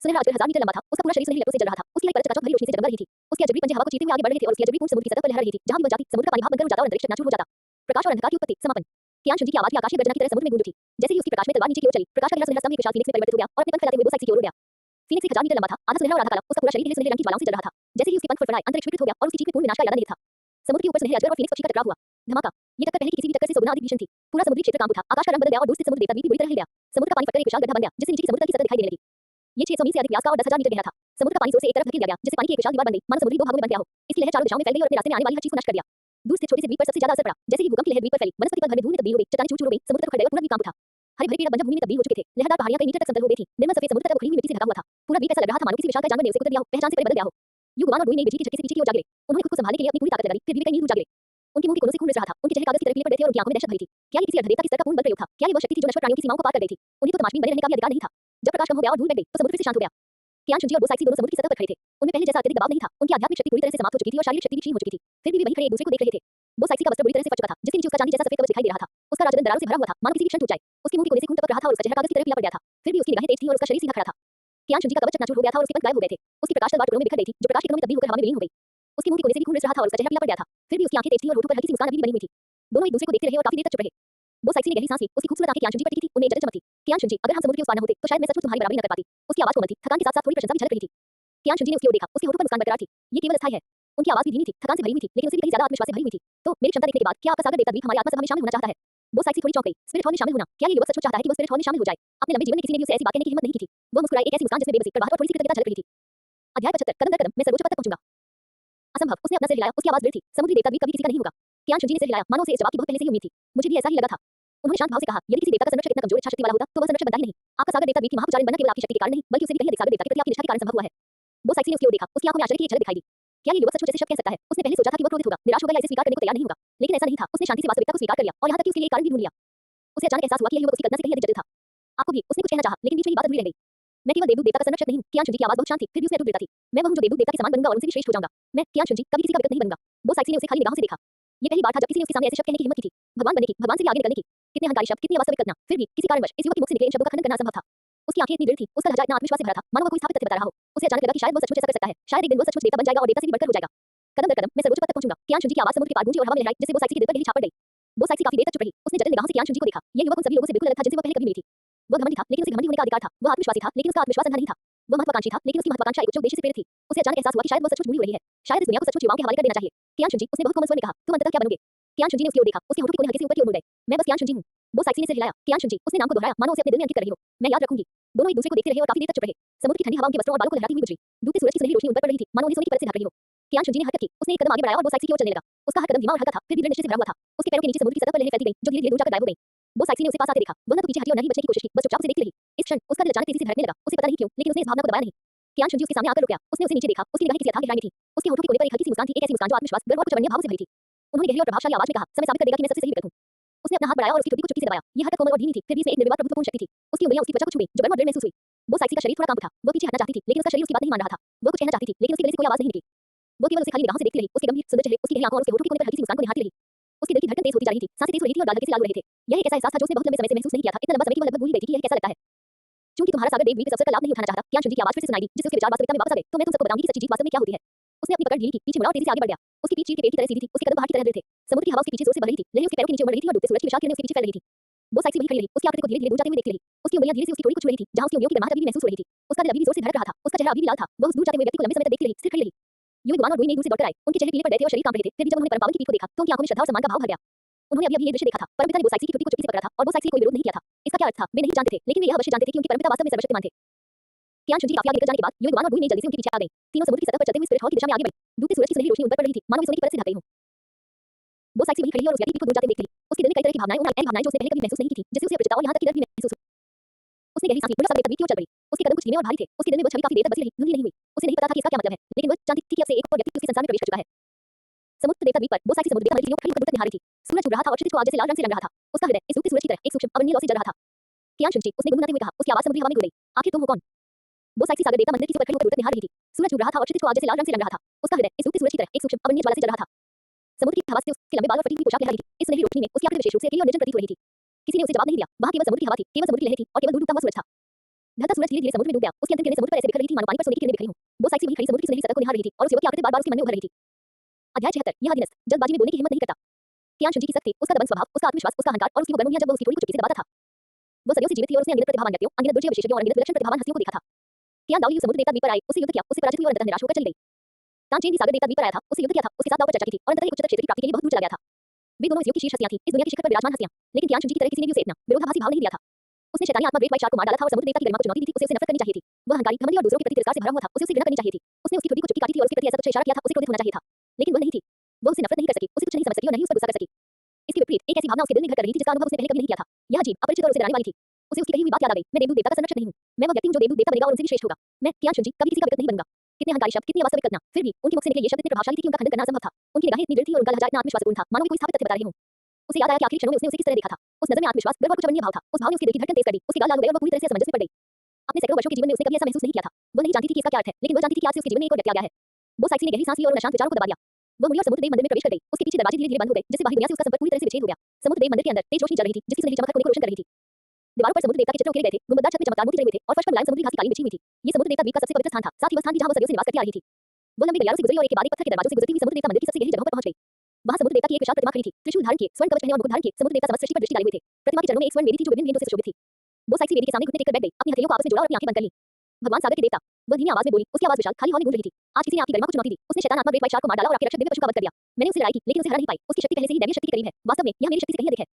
सुनहरा अजगर 1000 मीटर लंबा था, उसका पूरा शरीर सुनहरी लपटों से जल रहा था। उसकी हर परत चकाचौंध भरी रोशनी से जगमगा रही थी। उसके अजगरी पंजे हवा को चीरते हुए आगे बढ़ रहे थे और उसकी अजगरी पूंछ समुद्र की सतह पर लहरा रही थी। जहां भी वह जाती, समुद्र का पानी भाप बनकर उड़ जाता और अंतरिक्ष चकनाचूर हो जाता। प्रकाश और अंधकार की उत्पत्ति समापन। कियान शुंजी की आवाज की आकाशीय गर्जना की तरह समुद्र में गूंज उठी। जैसे ही उसकी प्रकाश में तलवार नीचे की ओर चली, प्रकाश का गहरा सुनहरा स्तंभ एक विशाल फीनिक्स में परिवर्तित हो गया और अपने पंख फैलाते हुए वो साइक्सी की ओर उड़ गया। फीनिक्स 1000 मीटर लंबा था, आधा सुनहरा और आधा काला। उसका पूरा शरीर गहरे सुनहरे रंग की ज्वालाओं से जल रहा था। जैसे ही उसके पंख फड़फड़ाए, अंतरिक्ष विकृत हो गया और उसकी चीख में पूर्ण विनाश का इरादा निहित था। समुद्र के ऊपर सुनहरे अजगर और फीनिक्स पक्षी का टकराव हुआ। धमाका। ये टक्कर पहले की किसी भी टक्कर से 100 गुना अधिक भीषण थी। पूरा समुद्री क्षेत्र कांप उठा, आकाश का रंग बदल गया और दूर से समुद्र देवता भी बुरी तरह हिल गया। समुद्र का पानी फटकर एक विशाल गड्ढा बन गया, जिससे नीचे की समुद्र की सतह दिखाई देने लगी। ये 600 मील से अधिक व्यास का और 10,000 मीटर गहरा था। समुद्र का पानी जोर से एक तरफ धकेल दिया गया, जिससे पानी की एक विशाल दीवार बन गई, मानो समुद्री दो भागों में बंध गया हो। इसकी लहर चारों दिशाओं में फैल गई और अपने रास्ते में आने वाली हर चीज को नष्ट कर दिया। दूर स्थित छोटे से द्वीप पर सबसे ज्यादा असर पड़ा। जैसे ही भूकंप की लहर द्वीप पर फैली, वनस्पति पल भर में धूल में तब्दील हो गई, चट्टानें चूर-चूर हो गई, समुद्र तक उखड़ गया और पूरा द्वीप कांप उठा। हरे भरे पेड़ बंजर भूमि में तब्दील हो चुके थे। लहरदार पहाड़ियां कई मीटर तक समतल हो गई थी। निर्मल सफेद समुद्र तक उखड़ी हुई मिट्टी से ढका हुआ था। पूरा द्वीप ऐसा लग रहा था मानो किसी विशालकाय जानवर ने उसे कुतर दिया हो, पहचान से परे बदल गया हो। युगवान और डूई ने एक बिजली के झटके से पीछे की ओर जा गिरे। उन्होंने खुद को संभालने के लिए अपनी पूरी ताकत लगा दी, फिर भी वे कई मील दूर जा गिरे। उनके मुंह के कोनों से खून रिस रहा था, उनके चेहरे कागज की तरह पीले पड़ रहे थे और उनकी आंखों में दहशत भरी थी। क्या ये किसी अर्धदेवता के स्तर का पूर्ण बल प्रयोग था? क्या ये वो शक्ति थी जो नश्वर प्राणियों की सीमाओं को पार कर गई थी? उन्हें तो तमाशबीन बने रहने का भी अधिकार नहीं था। जब प्रकाश कम हो गया और धूल बैठ गई, तो समुद्र फिर से शांत हो गया। कियान शुंजी और वो साइक्सी दोनों समुद्र की सतह पर खड़े थे। उनमें पहले जैसा अत्यधिक दबाव नहीं था। उनकी आध्यात्मिक शक्ति पूरी तरह से समाप्त हो चुकी थी और शारीरिक शक्ति भी क्षीण हो चुकी थी। फिर भी वे वहीं खड़े एक दूसरे को देख रहे थे। वो साइक्सी का वस्त्र बुरी तरह से फट चुका था, जिसके नीचे उसका चांदी जैसा सफेद कवच दिखाई दे रहा था। उसका राजदंड दरारों से भरा हुआ था, मानो किसी भी क्षण टूट जाए। उसके मुंह के कोने से खून टपक रहा था और उसका चेहरा कागज की तरह पीला पड़ गया था। फिर भी उसकी निगाहें तेज थीं और उसका शरीर सीधा खड़ा था। कियान शुंजी का कवच चकनाचूर हो गया था और उसके पंख गायब हो गए थे। उसकी प्रकाश तलवार टुकड़ों में बिखर गई थी, जो प्रकाश के किरणों में तब्दील होकर हवा में विलीन हो गई। उसके मुंह के कोने से भी खून रिस रहा था और उसका चेहरा पीला पड़ गया था। फिर भी उसकी आंखें तेज थीं और होठों पर हल्की सी मुस्कान अभी भी बनी हुई थी। दोनों एक दूसरे को देखते रहे और काफी देर तक चुप रहे। वो साइक्सी ने गहरी सांस ली, उसकी खूबसूरत आंखें कियान शुंजी पर टिकी थी, उनमें एक जलन चमक थी। कियान शुंजी, अगर हम समुद्र के उस पार न होते, तो शायद मैं सचमुच तुम्हारी बराबरी न कर पाती। उसकी आवाज कोमल थी, थकान के साथ-साथ थोड़ी प्रशंसा भी झलक रही थी। कियान शुंजी ने उसकी ओर देखा, उसके होठों पर मुस्कान बरकरार थी। ये केवल अस्थायी है। उनकी आवाज भी धीमी थी, थकान से भरी हुई थी, लेकिन उससे भी कहीं ज्यादा आत्मविश्वास से भरी हुई थी। तो मेरी क्षमता देखने के बाद क्या आपका सागर देवता द्वीप हमारी आत्मा सभा में शामिल होना चाहता है? वो साइक्सी थोड़ी चौंक गई। स्पिरिट हॉल में शामिल होना? क्या ये युवक सचमुच चाहता है कि वो स्पिरिट हॉल में शामिल हो जाए? अपने लंबे जीवन में किसी ने भी उसे ऐसी बात कहने की हिम्मत नहीं की थी। वो मुस्कुराई, एक ऐसी मुस्कान जिसमें बेबसी, कड़वाहट और थोड़ी सी कृतज्ञता झलक रही थी। अध्याय 75 कदम दर कदम मैं सर्वोच्च पद तक पहुंचूंगा। असंभव। उसने अपना सिर हिलाया, उसकी आवाज दृढ़ थी। समुद्री देवता द्वीप कभी किसी का नहीं होगा। कियान शुंजी ने सिर हिलाया, मानो उसे इस जवाब की बहुत पहले से ही उम्मीद थी। मुझे भी ऐसा ही लगा था। उन्होंने शांत भाव से कहा, यदि किसी देवता का संरक्षक इतना कमजोर इच्छाशक्ति वाला होता, तो वह संरक्षक बनता ही नहीं। आपका सागर देवता द्वीप की महापुजारिणी बनना केवल आपकी शक्ति के कारण नहीं, बल्कि उससे भी कहीं अधिक सागर देवता के प्रति आपकी निष्ठा के कारण संभव हुआ है। वो साइक्सी ने उसकी ओर देखा, उसकी आंखों में आश्चर्य की एक झलक दिखाई दी। क्या ये युवक सचमुच ऐसे शब्द कह सकता है? उसने पहले सोचा था कि वह क्रोधित होगा, निराश होगा या इसे स्वीकार करने को तैयार नहीं होगा, लेकिन ऐसा नहीं था। उसने शांति से वास्तविकता को स्वीकार कर लिया और यहाँ तक कि उसके लिए एक कारण भी ढूंढ लिया। उसे अचानक एहसास हुआ कि यह युवक उसकी कल्पना से कहीं अधिक जटिल था। आपको भी, उसने कुछ कहना चाहा, लेकिन बीच में ही बात अधूरी रह गई। मैं केवल देवदूत देवता का संरक्षक नहीं हूं। कियान शुंजी की आवाज बहुत शांत थी, फिर भी उसमें अटूट दृढ़ता थी। मैं वह हूं जो देवदूत देवता के समान बनूंगा और उनसे भी श्रेष्ठ हो जाऊंगा। मैं कियान शुंजी कभी किसी का विकल्प नहीं बनूंगा। वो साइक्सी ने उसे खाली निगाहों से देखा। ये पहली बार था जब किसी ने उसके सामने ऐसे शब्द कहने की हिम्मत की थी। भगवान बनने की, भगवान से भी आगे निकलने की। कितने अहंकारी शब्द, कितनी अवास्तविक कल्पना। फिर भी किसी कारणवश इस युवक के मुख से निकले इन शब्दों का खंडन करना असंभव था। उसकी आंखें इतनी दृढ़ थी, उसका लहजा इतना आत्मविश्वास से भरा था, मानो वह कोई स्थापित तथ्य बता रहा हो। उसे अचानक लगा कि शायद वह सचमुच ऐसा कर सकता है। शायद एक दिन वह सचमुच देवता बन जाएगा और देवता से भी बढ़कर हो जाएगा। कदम दर कदम मैं सर्वोच्च पद तक पहुंचूंगा। कियान शुंजी की आवाज समुद्र के पार गूंजी और हवा में लहराई, जिससे वो साइक्सी के दिल पर गहरी छाप पड़ गई। वो साइक्सी काफी देर तक चुप रही। उसने जटिल निगाहों से कियान शुंजी को देखा। यह युवक उन सभी लोगों से बिल्कुल अलग था जिनसे वह पहले कभी मिली थी। वह घमंडी था, लेकिन उसे घमंडी होने का अधिकार था। वह आत्मविश्वासी था, लेकिन उसका आत्मविश्वास अंधा नहीं था। वह महत्वाकांक्षी था, लेकिन उसकी महत्वाकांक्षा एक उच्च उद्देश्य से प्रेरित थी। उसे अचानक एहसास हुआ कि शायद वह सचमुच बुरी हो रही है। शायद इस दुनिया को सचमुच युवाओं के हवाले कर देना चाहिए। कियान शुंजी, उसने बहुत कोमल स्वर में कहा, तुम अंततः क्या बनोगे? कियान शुंजी ने उसकी ओर देखा, उसके होठों के कोने हल्के से ऊपर की ओर मुड़ गए। मैं बस कियान शुंजी हूं। वो साइक्सी ने सिर हिलाया। कियान शुंजी, उसने नाम को दोहराया, मानो उसे अपने दिल में अंकित कर रही हो। मैं याद रखूंगी। दोनों एक दूसरे को देखते रहे और काफी देर तक चुप रहे। समुद्र की ठंडी हवा उनके वस्त्रों और बालों को लहराती हुई गुजरी। डूबते सूरज की सुनहरी रोशनी उन पर पड़ रही थी, मानो उन्हें सोने की परत से ढक रही हो। कियान शुनजी ने हरकत की। उसने एक कदम आगे बढ़ाया और बो साइक्सी की ओर चलने लगा। उसका हर कदम धीमा और हल्का था, फिर भी दृढ़ निश्चय से भरा हुआ था। उसके पैरों के नीचे समुद्र की सतह पर लहरें फैलती गईं, जो धीरे-धीरे दूर जाकर गायब हो गईं। बो साइक्सी ने उसे पास आते देखा। वह न तो पीछे हटी और न ही बचने की कोशिश की, बस चुपचाप उसे देखती रही। इस क्षण उसका दिल अचानक तेजी से धड़कने लगा। उसे पता नहीं क्यों, लेकिन उसने इस भावना को दबाया नहीं। कियान शुनजी उसके सामने आकर रुक गया। उसने उसे नीचे देखा। उसकी निगाहें किसी अथाह गहराई में थीं। उसके होठों के कोने पर एक हल्की सी मुस्कान थी, एक ऐसी मुस्कान जो आत्मविश्वास, गर्व और कुछ अनन्य भावों से भरी थी। उन्होंने गहरी और प्रभावशाली आवाज में कहा, समय साबित कर देगा कि मैं सबसे सही विकल्प हूँ। उसने अपना हाथ बढ़ाया और उसकी ठुड्डी को चुटकी से दबाया। यह हरकत कोमल और धीमी थी, फिर भी इसमें एक निर्विवाद प्रभुत्वपूर्ण शक्ति थी। उसकी उंगलियां उसकी त्वचा को छू गईं, जो गर्म और दृढ़ महसूस हुई। बो साइक्सी का शरीर थोड़ा कांप उठा। वह पीछे हटना चाहती थी, लेकिन उसका शरीर उसकी बात नहीं मान रहा था। वह कुछ कहना चाहती थी, लेकिन उसके गले से कोई आवाज नहीं निकली। वो केवल उसे खाली निगाहों से देखती रही। उसके गंभीर, सुंदर चेहरे, उसकी गहरी आंखों और उसके होठों के कोने पर हल्की सी मुस्कान को निहारती रही। उसके दिल की धड़कन तेज होती जा रही थी, सांसें तेज हो रही थीं और गाल हल्के से लाल हो रहे थे। यह एक ऐसा एहसास था जो उसने बहुत लंबे समय से महसूस नहीं किया था, इतना लंबा समय कि वह लगभग भूल ही गई थी कि यह कैसा लगता है। चूंकि तुम्हारा सागर देव इस अवसर का लाभ नहीं उठाना चाहता, कियान शुनजी की आवाज फिर से सुनाई दी, जिससे उसके विचार वास्तविकता में वापस आ गए। तो मैं तुम सबको बताऊंगी कि सच्ची जीत वास्तव में क्या होती है। उसने अपनी पकड़ ढीली की, पीछे मुड़ा और तेजी से आगे बढ़ गया। उसकी पीठ चील के पेड़ की तरह सीधी थी, उसके कदम पहाड़ की तरह दृढ़ थे। समुद्र की हवा उसके पीछे जोर से बह रही थी, लहरें उसके पैरों के नीचे उमड़ रही थीं और डूबते सूरज की विशाल किरणें उसके पीछे फैल रही थीं। वो साइक्सी वहीं खड़ी रही, उसकी आकृति को धीरे-धीरे दूर जाते हुए देखती रही। उसकी उंगलियां धीरे से उसकी ठोड़ी को छू रही थीं, जहां उसकी उंगलियों की गर्माहट अभी भी महसूस हो रही थी। उसका दिल अभी भी जोर से धड़क रहा था, उसका चेहरा अभी भी लाल था। वह उस दूर जाते हुए व्यक्ति को लंबे समय तक देखती रही, स्थिर खड़ी रही। युवी गुआन और डुई ने दूर से दौड़कर आए। उनके चेहरे पीले पड़ गए थे और शरीर कांप रहे थे। फिर भी जब उन्होंने परंपावन की पीठ को देखा, तो उनकी आंखों में श्रद्धा और सम्मान का भाव भर गया। उन्होंने अभी-अभी ये दृश्य देखा था। परमपिता ने बो साइक्सी की ठुड्डी को चुपके से पकड़ा था और बो साइक्सी ने कोई विरोध नहीं किया था। इसका क्या अर्थ था? वे नहीं जानते थे, लेकिन वे यह अवश्य जानते थे कि उनके परमपिता वास्तव में सर्वशक्तिमान थे। कियान शुनजी काफी आगे निकल जाने के बाद युवी गुआन और डुई ने जल्दी से उनके पीछे आ गए। तीनों समुद्र की सतह पर चलते हुए स्पिरिट हॉल की दिशा में आगे बढ़े। डूबते सूरज की सुनहरी रोशनी उन पर पड़ रही थी, मानो वे सोने की परत से ढक गई हों। वो साइक्सी वहीं खड़ी और उस व्यक्ति की पीठ को दूर जाते हुए देखती रही। उसके दिल में कई तरह की भावनाएं, उन ऐसी भावनाएं जो उसने पहले कभी महसूस नहीं की थीं, जिससे उसे अप्रचता और यहाँ तक कि डर भी महसूस हुआ। उसने गहरी सांस ली, बुढ़ा सा तबीयत की ओर चल पड़ी। उसके कदम कुछ धीमे और भारी थे। उसके दिल में वो छवि काफी देर तक बसी रही, धुंधली नहीं हुई। उसे नहीं पता था कि इसका क्या मतलब है, लेकिन वह जानती थी कि अब से एक और व्यक्ति उसके संसार में प्रवेश कर चुका है। समुद्र देवता द्वीप पर वो साइक्सी समुद्र देवता की ओर खड़ी होकर दूर तक निहार रही थी। सूरज उग रहा था और क्षितिज को आग जैसे लाल रंग से रंग रहा था। उसका हृदय इस डूबते सूरज की तरह एक सूक्ष्म अवर्णनीय लौ से जल रहा था। कियान शुनजी, उसने गुनगुनाते हुए कहा। उसकी आवाज समुद्री हवा में घुल गई। आखिर तुम हो कौन? वो साइक्सी सागर देवता मंदिर की ऊपर खड़ी होकर दूर तक निहार रही थी। सूरज उग रहा था और क्षितिज को आग जैसे लाल रंग से रंग रहा था। उसका हृदय इस डूबते सूरज की तरह एक सूक्ष्म अवर्णनीय ज्वाला से जल रहा था। समुद्र की हवा से उसके लंबे बाल और फटी हुई पोशाक लहरा रही थी। इस सुनहरी रोशनी में उसकी आकृति विशेष रूप से अकेली और निर्जन प्रतीत हो रही थी। किसी ने उसे जवाब नहीं दिया। वहां केवल समुद्र की हवा थी, केवल समुद्र की लहरें थीं और केवल दूर डूबता हुआ सूरज था। ढलता सूरज धीरे-धीरे समुद्र में डूब गया। उसकी अंतिम किरणें समुद्र पर ऐसे बिखर रही थीं मानो पानी पर सोने की किरणें बिखरी हों। वो साइक्सी वहीं खड़ी समुद्र की सुनहरी सतह को निहार रही थी और उस युवक की आकृति बार-बार उसके मन में उभर रही थी। अध्याय 76 यह अधीनस्थ जल्दबाजी में बोलने की हिम्मत नहीं करता। कियान शुनजी की सख्ती, उसका दबंग स्वभाव, उसका आत्मविश्वास, उसका अहंकार और उसकी वो गर्म उंगलियां जब वह उसकी ठोड़ी को चुपके से दबाता था। वो सदियों से जीवित थी और उसने अनगिनत प्रतिभावान व्यक्तियों, अनगिनत दुर्जय विशेषज्ञों और अनगिनत विलक्षण प्रतिभावान हस्तियों को देखा था। कियान दाओ लियू समुद्र देवता द्वीप पर आए, उससे युद्ध किया, उससे पराजित हुई और अंततः निराश होकर चली गई। तान चेन भी सागर देवता द्वीप पर आया था, उससे युद्ध किया था, उसके साथ दाव पर चर्चा की थी और अंततः एक उच्चतर क्षेत्र की प्राप्ति के लिए बहुत दूर चला गया था। वे दोनों इस युग की शीर्ष हस्तियां थीं, इस दुनिया के शिखर पर विराजमान हस्तियां। लेकिन कियान शुनजी की तरह किसी ने भी उसे इतना विरोधाभासी भाव नहीं दिया था। उसने शैतानी आत्मा ग्रेट व्हाइट शार्क को मार डाला था और समुद्र देवता की गरिमा को चुनौती दी थी। उसे उससे नफरत करनी चाहिए थी। वह अहंकारी, घमंडी और दूसरों के प्रति तिरस्कार से भरा हुआ था। उसे घृणा करनी चाहिए थी। उसने उसकी ठुड्डी को चुपकी काटी थी और उसके प्रति ऐसा कुछ इशारा किया था, उसे क्रोधित होना चाहिए था। लेकिन वह नहीं थी। वह उसे नफरत नहीं कर सकी, उसे कुछ नहीं समझ सकी और न ही उस पर गुस्सा कर सकी। इसके विपरीत एक ऐसी भावना उसके दिल में घर कर रही थी जिसका अनुभव उसने पहले कभी नहीं किया था। यह अजीब, अपरिचित और उसे डराने वाली थी। उसे उसकी कही हुई बात याद आ गई। मैं देवदूत देवता का संरक्षक नहीं हूँ। मैं वह व्यक्ति हूँ जो देवदूत देवता बनेगा और उनसे भी श्रेष्ठ होगा। मैं कियान शुनजी कभी किसी का विकल्प नहीं बनूंगा। कितने अहंकारी शब्द, कितनी अवास्तविक कल्पना। फिर भी उनके मुख से निकले ये शब्द इतने प्रभावशाली थे कि उनका खंडन करना असंभव था। उनकी निगाहें इतनी दृढ़ थीं और उनका लहजा इतना आत्मविश्वासपूर्ण था, मानो वे कोई स्थापित तथ्य बता रहे हों। उसे याद आया कि आखिरी क्षणों में उसने उसे किस तरह देखा था। उस नजर में आत्मविश्वास, गर्व और कुछ अनन्य भाव था। उस भाव ने उसके दिल की धड़कन तेज कर दी। उसके गाल लाल हो गए और वह पूरी तरह से असमंजस में पड़ गई। अपने सैकड़ों वर्षों के जीवन में उसने कभी ऐसा महसूस नहीं किया था। वह नहीं जानती थी कि इसका क्या अर्थ है, लेकिन वह जानती थी कि आज से उसके जीवन में एक और व्यक्ति आ गया है। वो साइक्सी ने गहरी सांस ली और उन अशांत विचारों को दबा दिया। वह मुड़ी और समुद्र देव मंदिर में प्रवेश कर गई। उसके पीछे दरवाजे धीरे-धीरे बंद हो गए, जिससे बाहरी दुनिया से उसका संपर्क पूरी तरह से विच्छेद हो गया। समुद्र देव मंदिर के अंदर तेज रोशनी जल रही थी, जिसकी सुनहरी चमक हर कोने को रोशन कर रही थी। दीवारों पर समुद्र देवता के चित्र उकेरे गए थे। गुंबददार छत में चमकदार मोती जड़े हुए थे और फर्श पर मुलायम समुद्री घास की कालीन बिछी हुई थी। ये समुद्र देवता द्वीप का सबसे पवित्र स्थान था, साथ ही वह स्थान थी जहां वह सदियों से निवास करके आ रही थी। वह लंबे गलियारों से गुजरी और एक के बाद एक पत्थर के दरवाजों से गुजरती हुई समुद्र देवता मंदिर की सबसे गहरी जगहों पर पहुंच गई। वहां समुद्र देवता की एक विशाल प्रतिमा खड़ी थी, त्रिशूल धारण किए, स्वर्ण कवच पहने और मुकुट धारण किए, समुद्र देवता समस्त सृष्टि पर दृष्टि डाले हुए थे। प्रतिमा के चरणों में एक स्वर्ण वेदी थी जो विभिन्न भेंटों से सुशोभित थी। वो साइक्सी वेदी के सामने घुटने टेककर बैठ गई, अपनी हथेलियों को आपस में जोड़ा और अपनी आंखें बंद कर लीं। भगवान सागर के देवता, वह धीमी आवाज में बोली। उसकी आवाज विशाल खाली हॉल में गूंज रही थी। आज किसी ने आपकी गरिमा को चुनौती दी। उसने शैतान आत्मा ग्रेट व्हाइट शार्क को मार डाला और आपके रक्षक दिव्य पशु का वध कर दिया। मैंने उसे लड़ाई की, लेकिन उसे हरा नहीं पाई। उसकी शक्ति पहले से ही दैवीय शक्ति के करीब है। वास्तव में यह मेरी शक्ति से कहीं अधिक है।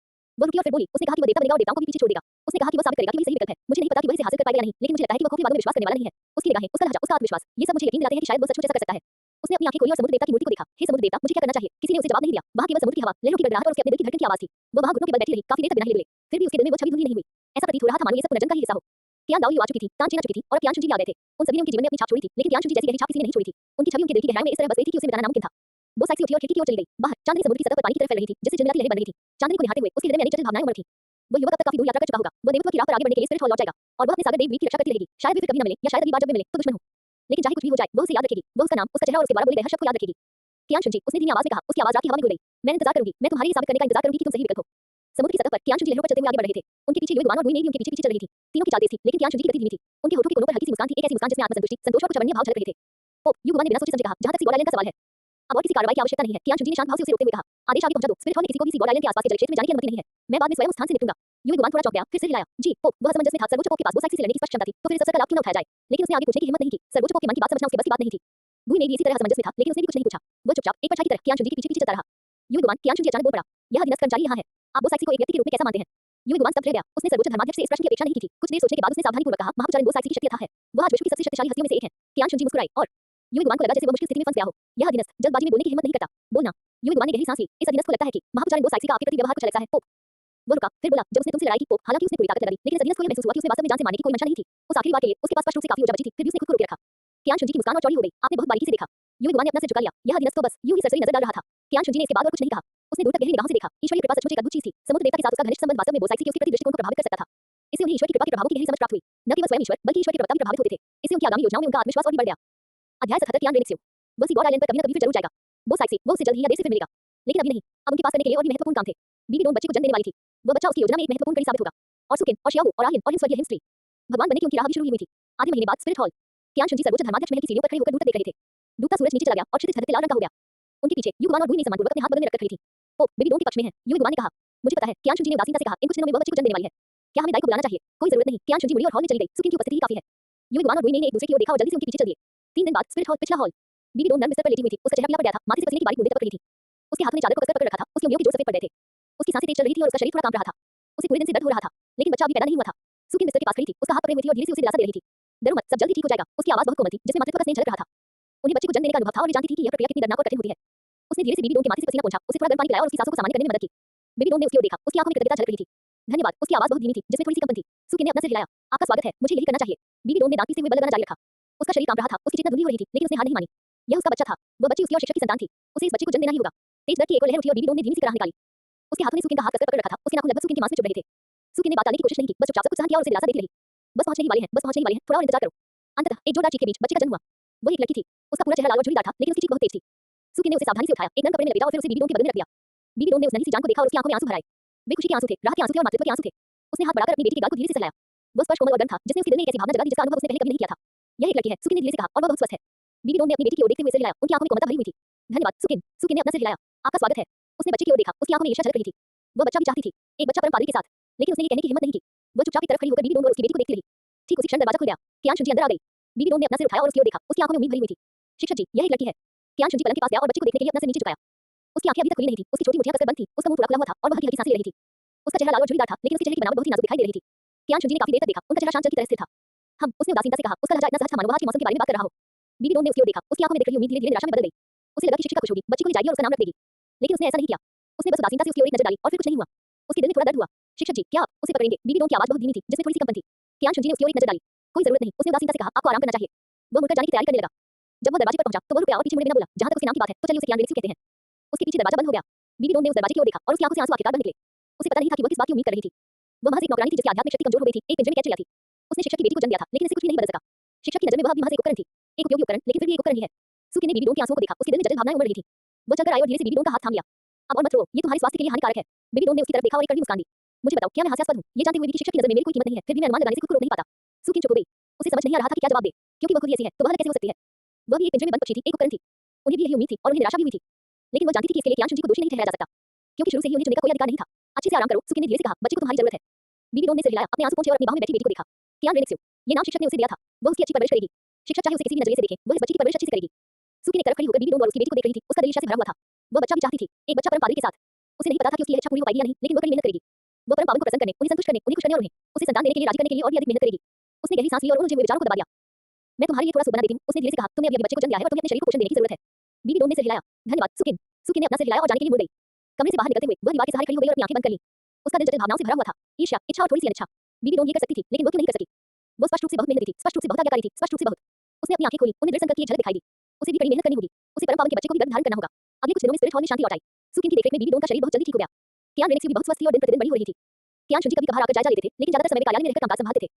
वह रुकी और फिर बोली। उसने कहा कि वह देवता बनेगा और देवताओं को भी पीछे छोड़ देगा। उसने कहा कि वह साबित करेगा कि वही सही विकल्प है। मुझे नहीं पता कि वह इसे हासिल कर पाएगा या नहीं, लेकिन मुझे लगता है कि वह खोखले वादों में विश्वास करने वाला नहीं है। उसकी निगाहें, उसका लहजा, उसका आत्मविश्वास, ये सब मुझे यकीन दिलाते हैं कि शायद वह सचमुच ऐसा कर सकता है। उसने अपनी आंखें खोली और समुद्र देवता की मूर्ति को देखा। हे समुद्र देवता, मुझे क्या करना चाहिए? किसी ने उसे जवाब नहीं दिया। वहां केवल समुद्र की हवा, लहरों की गड़गड़ाहट और उसके अपने दिल की धड़कन की आवाज थी। वह वहां घुटनों के बल बैठी रही, काफी देर तक बिना हिले डुले। फिर भी उसके दिल में वो छवि धुंधली नहीं हुई। ऐसा प्रतीत हो रहा था मानो ये सब पुनर्जन्म का ही हिस्सा हो। कियान दाओ लियू आ चुकी थी, तान चेन आ चुकी थी और अब कियान शुनजी भी आ गए थे। उन सभी ने उनके जीवन में अपनी छाप छोड़ी थी, लेकिन कियान शुनजी जैसी गहरी छाप किसी ने नहीं छोड़ी थी। उनकी छवि उनके दिल की गहराई में इस तरह बस गई थी कि उसे मिटाना नामुमकिन था। वो साइक्सी उठी और खिड़की की ओर चली गई। बाहर चांदनी समुद्र की सतह पर पानी की तरफ फैल रही थी, जिससे झिलमिलाती लहरें बन रही थी। चांदनी को निहारते हुए उसके हृदय में अनेक जटिल भावनाएं उमड़ थी। वो युवक अब तक काफी दूर यात्रा कर चुका होगा। वह देवत्व की राह पर आगे बढ़ने के लिए स्पिरिट हॉल लौट जाएगा और वह अपने सागर देव द्वीप की रक्षा करती रहेगी। शायद वे फिर कभी न मिले या शायद अगली बार जब वे मिले तो दुश्मन हो। लेकिन चाहे कुछ भी हो जाए, वह उसे याद रखेगी। वह उसका नाम, उसका चेहरा और उसके द्वारा बोले गए हर शब्द को याद रखेगी। कियान शुनजी, उसने धीमी आवाज में कहा। उसकी आवाज रात की हवा में घुल गई। मैं इंतजार करूंगी। मैं तुम्हारे ये साबित करने का इंतजार करूंगी कि तुम सही विकल्प हो। समुद्र की सतह पर कियान शुनजी लहरों पर चलते हुए आगे बढ़ रहे थे। उनके पीछे युवी गुआन और डुई ने भी उनके पीछे-पीछे चल रही थी। तीनों की चाल तेज थी, लेकिन कियान शुनजी की गति धीमी थी। उनके होठों के कोनों पर हल्की सी मुस्कान थी, एक ऐसी मुस्कान जिसमें आत्मसंतुष्टि, संतोष और कुछ अनन्य भाव झलक रहे थे। ओ, युवी गुआन ने बिना सोचे समझे कहा, जहां तक सी गॉड आइलैंड का सवाल है, अब और किसी कार्रवाई की आवश्यकता नहीं है। कियान शुनजी ने शांत भाव से उसे रोकते हुए कहा, आदेश आगे पहुंचा दो। स्पिरिट हॉल में किसी को भी सी गॉड आइलैंड के आसपास के जल क्षेत्र में जाने की अनुमति नहीं है। मैं बाद में स्वयं उस स्थान से निपटूंगा। युवी गुआन थोड़ा चौंक गया, फिर सिर हिलाया। जी, पोप, वह असमंजस में था। सर्वोच्च पोप के पास वो साइक्सी से लड़ने की स्पष्ट क्षमता थी, तो फिर इस अवसर का लाभ क्यों न उठाया जाए? लेकिन उसने आगे पूछने की हिम्मत नहीं की। सर्वोच्च पोप के मन की बात समझना उसके बस की बात नहीं थी। डुई ने भी इसी तरह असमंजस में था, लेकिन उसने भी कुछ नहीं पूछा। वह चुपचाप एक परछाई की तरह कियान शुनजी के पीछे-पीछे चलता रहा। युवी गुआन, कियान शुनजी अचानक बोल पड़ा, यह अधीनस्थ कर्मचारी यहाँ है। आप वो साइक्सी को एक व्यक्ति के रूप में कैसा मानते हैं? युवी गुआन स्तब्ध रह गया। उसने सर्वोच्च धर्माध्यक्ष से इस प्रश्न की अपेक्षा नहीं की थी। कुछ देर सोचने के बाद उसने सावधानीपूर्वक कहा, महापुजारिन वो साइक्सी की शक्ति अथाह है। वह आज विश्व की सबसे शक्तिशाली हस्तियों में से एक है। कियान शुनजी मुस्कुराए और युई गुआन को लगा जैसे वो मुश्किल स्थिति में फंस गया हो। यह अधीनस्थ जल्दबाजी में बोलने की हिम्मत नहीं करता। बोलना। युई गुआन ने गहरी सांस ली। इस अधीनस्थ को लगता है कि महापुजारी बोस साइक्सी का आपके प्रति व्यवहार कुछ अलग सा है। पोप। वो रुका, फिर बोला, जब उसने तुमसे लड़ाई की पोप, हालांकि उसने पूरी ताकत लगा दी, लेकिन इस अधीनस्थ को यह महसूस हुआ कि उसने वास्तव में जान से मारने की कोई मंशा नहीं थी। उस आखिरी बार के लिए उसके पास स्पष्ट रूप से काफी ऊर्जा बची थी, फिर भी उसने खुद को रोके रखा। कियान शुनजी की मुस्कान और चौड़ी हो गई। आपने बहुत बारीकी से देखा। युई गुआन ने अपना सिर झुका लिया। यह अधीनस्थ तो बस यूं ही सरसरी नजर डाल रहा था। कियान शुनजी ने इसके बाद और कुछ नहीं कहा। उसने दूर तक गहरी निगाहों से देखा। ईश्वरीय कृपा सचमुच एक अद्भुत चीज थी। समुद्र देवता के साथ उसका घनिष्ठ संबंध वास्तव में बोस साइक्सी के उसके प्रति दृष्टिकोण को प्रभावित कर सकता था। इससे उन्हें ईश्वर की कृपा के प्रभावों की गहरी समझ प्राप्त हुई। न केवल स्वयं ईश्वर, बल्कि ईश्वर की प्रवृत्ति भी प्रभावित होते थे। इससे उनकी आगामी योजनाओं में उनका आत्मविश्वास और भी बढ़ गया। अध्याय 77 कियान रेनिक्स। वो सी गॉड आइलैंड पर कभी न कभी फिर जरूर जाएगा। बोस साइक्सी, वो उसे जल्द ही या देर से फिर मिलेगा। लेकिन अभी नहीं। अब उनके पास करने के लिए और भी महत्वपूर्ण काम थे। बीबी डोन बच्चे को जन्म देने वाली थी। वह बच्चा उसकी योजना में एक महत्वपूर्ण कड़ी साबित होगा। और सुकिन और शियाओ और आहिन और हिम स्वर्गीय हिम स्त्री भगवान बनने की उनकी राह भी शुरू हुई थी। आधे महीने बाद स्पिरिट हॉल। कियान शुनजी सर्वोच्च धर्माध्यक्ष महल की सीढ़ियों पर खड़े होकर दूर तक देख रहे थे। डूबता सूरज नीचे चला गया और क्षितिज धधकते लाल रंग का हो गया। उनके पीछे युगवान और बुई ने सम्मानपूर्वक अपने हाथ बगल में रखकर खड़ी थी। पोप, बेबी डोन के पक्ष में है, युगवान ने कहा। मुझे पता है, कियान शुनजी ने उदासीनता से कहा, इन कुछ दिनों में वह बच्चे को जन्म देने वाली है। क्या हमें दाई को बुलाना चाहिए? कोई जरूरत नहीं। कियान शुनजी मुड़ी और हॉल में चली गई। सुकिन की उपस्थिति ही काफी है। युगवान और बुई ने एक दूसरे की ओर देखा और जल्दी से उनके पीछे चल दिए। 3 दिन बाद स्पिरिट हॉल पिछला हॉल। बीबी डोन नर्म बिस्तर पर लेटी हुई थी। उसका चेहरा पीला पड़ गया था, माथे से पसीने की बारीक बूंदें टपक रही थी। उसके हाथों ने चादर को कसकर पकड़ रखा था। उसकी उंगलियों के जोड़ सफेद पड़ गए थे। उसकी सांसें तेज चल रही थी और उसका शरीर थोड़ा कांप रहा था। उसे पूरे दिन से दर्द हो रहा था, लेकिन बच्चा अभी पैदा नहीं हुआ था। सुकिन बिस्तर के पास खड़ी थी, उसका हाथ पकड़े हुई थी और धीरे से उसे दिलासा दे रही थी। डरो मत, सब जल्दी ठीक हो जाएगा। उसकी आवाज बहुत कोमल थी, जिसमें मातृत्व का स्नेह झलक रहा था। उन्हें बच्चे को जन्म देने का अनुभव था और वे जानती थी कि यह प्रक्रिया कितनी दर्दनाक और कठिन होती है। उसने धीरे से बीबी डोन के माथे से पसीना पोंछा, उसे थोड़ा गर्म पानी पिलाया और उसकी सांसों को सामान्य करने में मदद की। बेबी डोन ने उसकी ओर देखा, उसकी आंखों में कृतज्ञता झलक रही थी। धन्यवाद। उसकी आवाज बहुत धीमी थी, जिसमें थोड़ी सी कंपन थी। सुकिन ने अपना सिर हिलाया। आपका स्वागत है, मुझे यही करना चाहिए। बीबी डोन ने दांत पीसते हुए बल लगाना जारी रखा। उसका शरीर कांप रहा था, उसकी चेतना धुंधली हो रही थी, लेकिन उसने हार नहीं मानी। यह उसका बच्चा था। वह बच्ची उसकी और शिक्षक की संतान थी। उसे इस बच्चे को जन्म देना ही होगा। तेज दर्द की एक और लहर उठी और बीबी डोन ने धीमी सी कराह निकाली। उसके हाथों ने सुकिन का हाथ कसकर पकड़ रखा था। उसके नाखून लगभग सुकिन के मांस में चुभ रहे थे। सुकिन ने बात टालने की कोशिश नहीं की, बस चुपचाप सब कुछ सहन किया और उसे दिलासा देती रही। बस पहुंचने ही वाले हैं, बस पहुंचने ही वाले हैं, थोड़ा और इंतजार करो। अंततः एक जोरदार चीख के बीच बच्चे का जन्म हुआ। वह एक लड़की थी। उसका पूरा चेहरा लाल और झुर्रीदार था, लेकिन उसकी चीख बहुत तेज थी। सुकिन ने उसे सावधानी से उठाया, एक नरम कपड़े में लपेटा और फिर उसे बीबी डोन के बगल में रख दिया। बीबी डोन ने उस नन्ही सी जान को देखा और उसकी आंखों में आंसू भर आए। वे खुशी के आंसू थे, राह के आंसू थे और मातृत्व के आंसू थे। उसने हाथ बढ़ाकर अपनी बेटी के गाल को धीरे से सहलाया। वह स्पर्श कोमल और गर्म था, जिसने उसके दिल में एक ऐसी भावना जगा दी जिसका अनुभव उसने पहले कभी नहीं किया था। यह एक लड़की है, सुकिन ने धीरे से कहा, और वह बहुत स्वस्थ है। बीबी डोन ने अपनी बेटी की ओर देखते हुए सिर हिलाया, उनकी आंखों में कोमलता भरी हुई थी। धन्यवाद सुकिन। सुकिन ने अपना सिर हिलाया। आपका स्वागत है। उसने बच्चे की ओर देखा, उसकी आंखों में ईर्ष्या झलक रही थी। वह बच्चा भी चाहती थी, एक बच्चा परम पादरी के साथ, लेकिन उसने ये कहने की हिम्मत नहीं की। वह चुपचाप एक तरफ खड़ी होकर बीबी डोन और उसकी बेटी को देखती रही। ठीक उसी क्षण दरवाजा खुल गया। कियान शुनजी अंदर आ गई। बीबी डोन ने अपना सिर उठाया और उसकी ओर देखा, उसकी आंखों में उम्मीद भरी हुई थी। शिक्षक जी, यह एक लड़की है। कियान शुनजी पलंग के पास गया और बच्चे को देखने के लिए अपना सिर नीचे झुकाया। उसकी आंखें अभी तक खुली नहीं थी, उसकी छोटी मुठियां कसकर बंद थी, उसका मुंह थोड़ा खुला हुआ था और वह हल्की-हल्की सांसें ले रही थी। उसका चेहरा लाल और झुर्रीदार था, लेकिन उसके चेहरे की बनावट बहुत ही नाजुक दिखाई दे रही थी। कियान शुनजी ने काफी देर तक देखा, उनका चेहरा शांत जल की तरह स्थिर था। उसने उदासीनता से कहा, उसका लहजा इतना सहज था मानो वह आज के मौसम के बारे में बात कर रहा हो। बीबी डोन ने उसकी ओर देखा, उसकी आंखों में दिख रही उम्मीद धीरे-धीरे निराशा में बदल गई। उसे लगा कि शिक्षिका खुश होगी, बच्ची को ले जाएगी और उसका नाम रख देगी। लेकिन उसने ऐसा नहीं किया। उसने बस उदासीनता से उसकी ओर एक नजर डाली और फिर कुछ नहीं हुआ। उसके दिल में थोड़ा दर्द हुआ। शिक्षक जी, क्या आप उसे पकड़ेंगे? बीबी डोन की आवाज बहुत धीमी थी, जिसमें थोड़ी सी कंपन थी। कियान शुनजी ने उसकी ओर एक नजर डाली। कोई जरूरत नहीं, उसने उदासीनता से कहा, आपको आराम करना चाहिए। वह मुड़कर जाने की तैयारी करने लगा। जब वह दरवाजे पर पहुंचा, तो वह रुक गया और पीछे मुड़े बिना बोला, जहां तक उसके नाम की बात है, तो चलिए उसे कियान रेनिक्स कहते हैं। उसके पीछे दरवाजा बंद हो गया। बीबी डोन ने उस दरवाजे की ओर देखा और उसकी आंखों से आंसू आखिरकार बंद निकले। उसे पता नहीं था कि वह किस बात की उम्मीद कर रही थी। वह महज एक नौकरानी थी जिसकी आध्यात्मिक शक्ति कमजोर हो गई थी, एक पिंजरे में कैद चिड़िया थी। उसने शिक्षक की बेटी को जन्म दिया था, लेकिन इससे कुछ भी नहीं बदल सका। शिक्षक की नजर में वह अभी महज एक उपकरण थी, एक उपयोगी उपकरण, लेकिन फिर भी एक उपकरण ही है। सुकिन ने बीबी डोन के आंसुओं को देखा, उसके दिल में जटिल भावनाएं उमड़ रही थी। वो चलकर आई और धीरे से बीबी डोन का हाथ थाम लिया। अब और मत रो, ये तुम्हारे स्वास्थ्य के लिए हानिकारक है। बीबी डोन ने उसकी तरफ देखा और एक कड़वी मुस्कान दी। मुझे बताओ, क्या मैं हास्यास्पद हूं? ये जानते हुए भी कि शिक्षक की नजर में मेरी कोई कीमत नहीं है, फिर भी मैं अनुमान लगाने से खुद को रोक नहीं पाता। सुकिन चुप हो गई। उसे समझ नहीं आ रहा था कि क्या जवाब दे, क्योंकि वह खुद ही ऐसी है, तो वह अलग कैसे हो सकती है? वह भी एक पिंजरे में बंद पक्षी थी, एक उपकरण थी। उन्हें भी यही उम्मीद थी और उन्हें निराशा भी हुई थी। लेकिन वह जानती थी कि इसके लिए कियान शुनजी को दोषी नहीं ठहराया जा सकता, क्योंकि शुरू से ही उन्हें चुनने का कोई अधिकार नहीं था। अच्छे से आराम करो, सुकिन ने धीरे से कहा, बच्चे को तुम्हारी जरूरत है। बीबी डोन ने सिर हिलाया, अपने आंसू पोंछे और अपनी बाहों में बैठी बेटी को देखा। कियान रेनिक्स, ये नाम शिक्षक ने उसे दिया था। वह उसकी अच्छी परवरिश करेगी। शिक्षक चाहे उसे किसी भी नजरिए से देखे, वह इस बच्ची की परवरिश अच्छे से करेगी। सुकिन एक तरफ खड़ी होकर बीबी डोन और उसकी बेटी को देख रही थी, उसका दिल ईर्ष्या से भरा हुआ था। वह बच्चा भी चाहती थी, एक बच्चा परम पादरी के साथ। उसे नहीं पता था कि उसकी यह इच्छा पूरी हो पाएगी या नहीं, लेकिन वह कड़ी मेहनत करेगी। वह परम पावन को प्रसन्न करने, उन्हें संतुष्ट करने, उन्हें खुश करने और उसे संतान देने के लिए राजी करने के लिए और भी अधिक मेहनत करेगी। उसने गहरी सांस ली और उन उलझे हुए विचारों को दबा दिया। मैं तुम्हारे लिए थोड़ा सूप बना देती हूं, उसने धीरे से कहा, तुमने अभी बच्चे को जन्म दिया है और तुम्हें अपने शरीर को पोषण देने की जरूरत है। बीबी डोन ने सिर हिलाया। धन्यवाद सुकिन। सुकिन ने अपना सिर हिलाया और जाने के लिए मुड़ गई। कमरे से बाहर निकलते हुए वह दीवार के सहारे खड़ी हो गई और अपनी आंखें बंद कर ली। उसका दिल जटिल भावनाओं से भरा हुआ था, ईर्ष्या, इच्छा और थोड़ी सी अनिच्छा। बीबी डोन ये कर सकती थी, लेकिन वो क्यों नहीं कर सकी? वो स्पष्ट रूप से बहुत मेहनती थी, स्पष्ट रूप से बहुत आज्ञाकारी थी, स्पष्ट रूप से बहुत। उसने अपनी आंखें खोली, उन्हें दृढ़ संकल्प की एक झलक दिखाई दी। उसे भी कड़ी मेहनत करनी होगी। उसे परम पावन के बच्चे को भी गर्भ धारण करना होगा। अगले कुछ दिनों में स्पिरिट हॉल में शांति लौट आई। सुकिन की देखरेख में बीबी डोन का शरीर बहुत जल्दी ठीक हो गया। कियान रेनिक्स भी बहुत स्वस्थ थी और दिन प्रतिदिन बड़ी हो रही थी। कियान शुनजी कभी कभार आकर जायजा लेते थे, लेकिन ज्यादातर समय वे कार्यालय में रहकर कामकाज संभालते थे।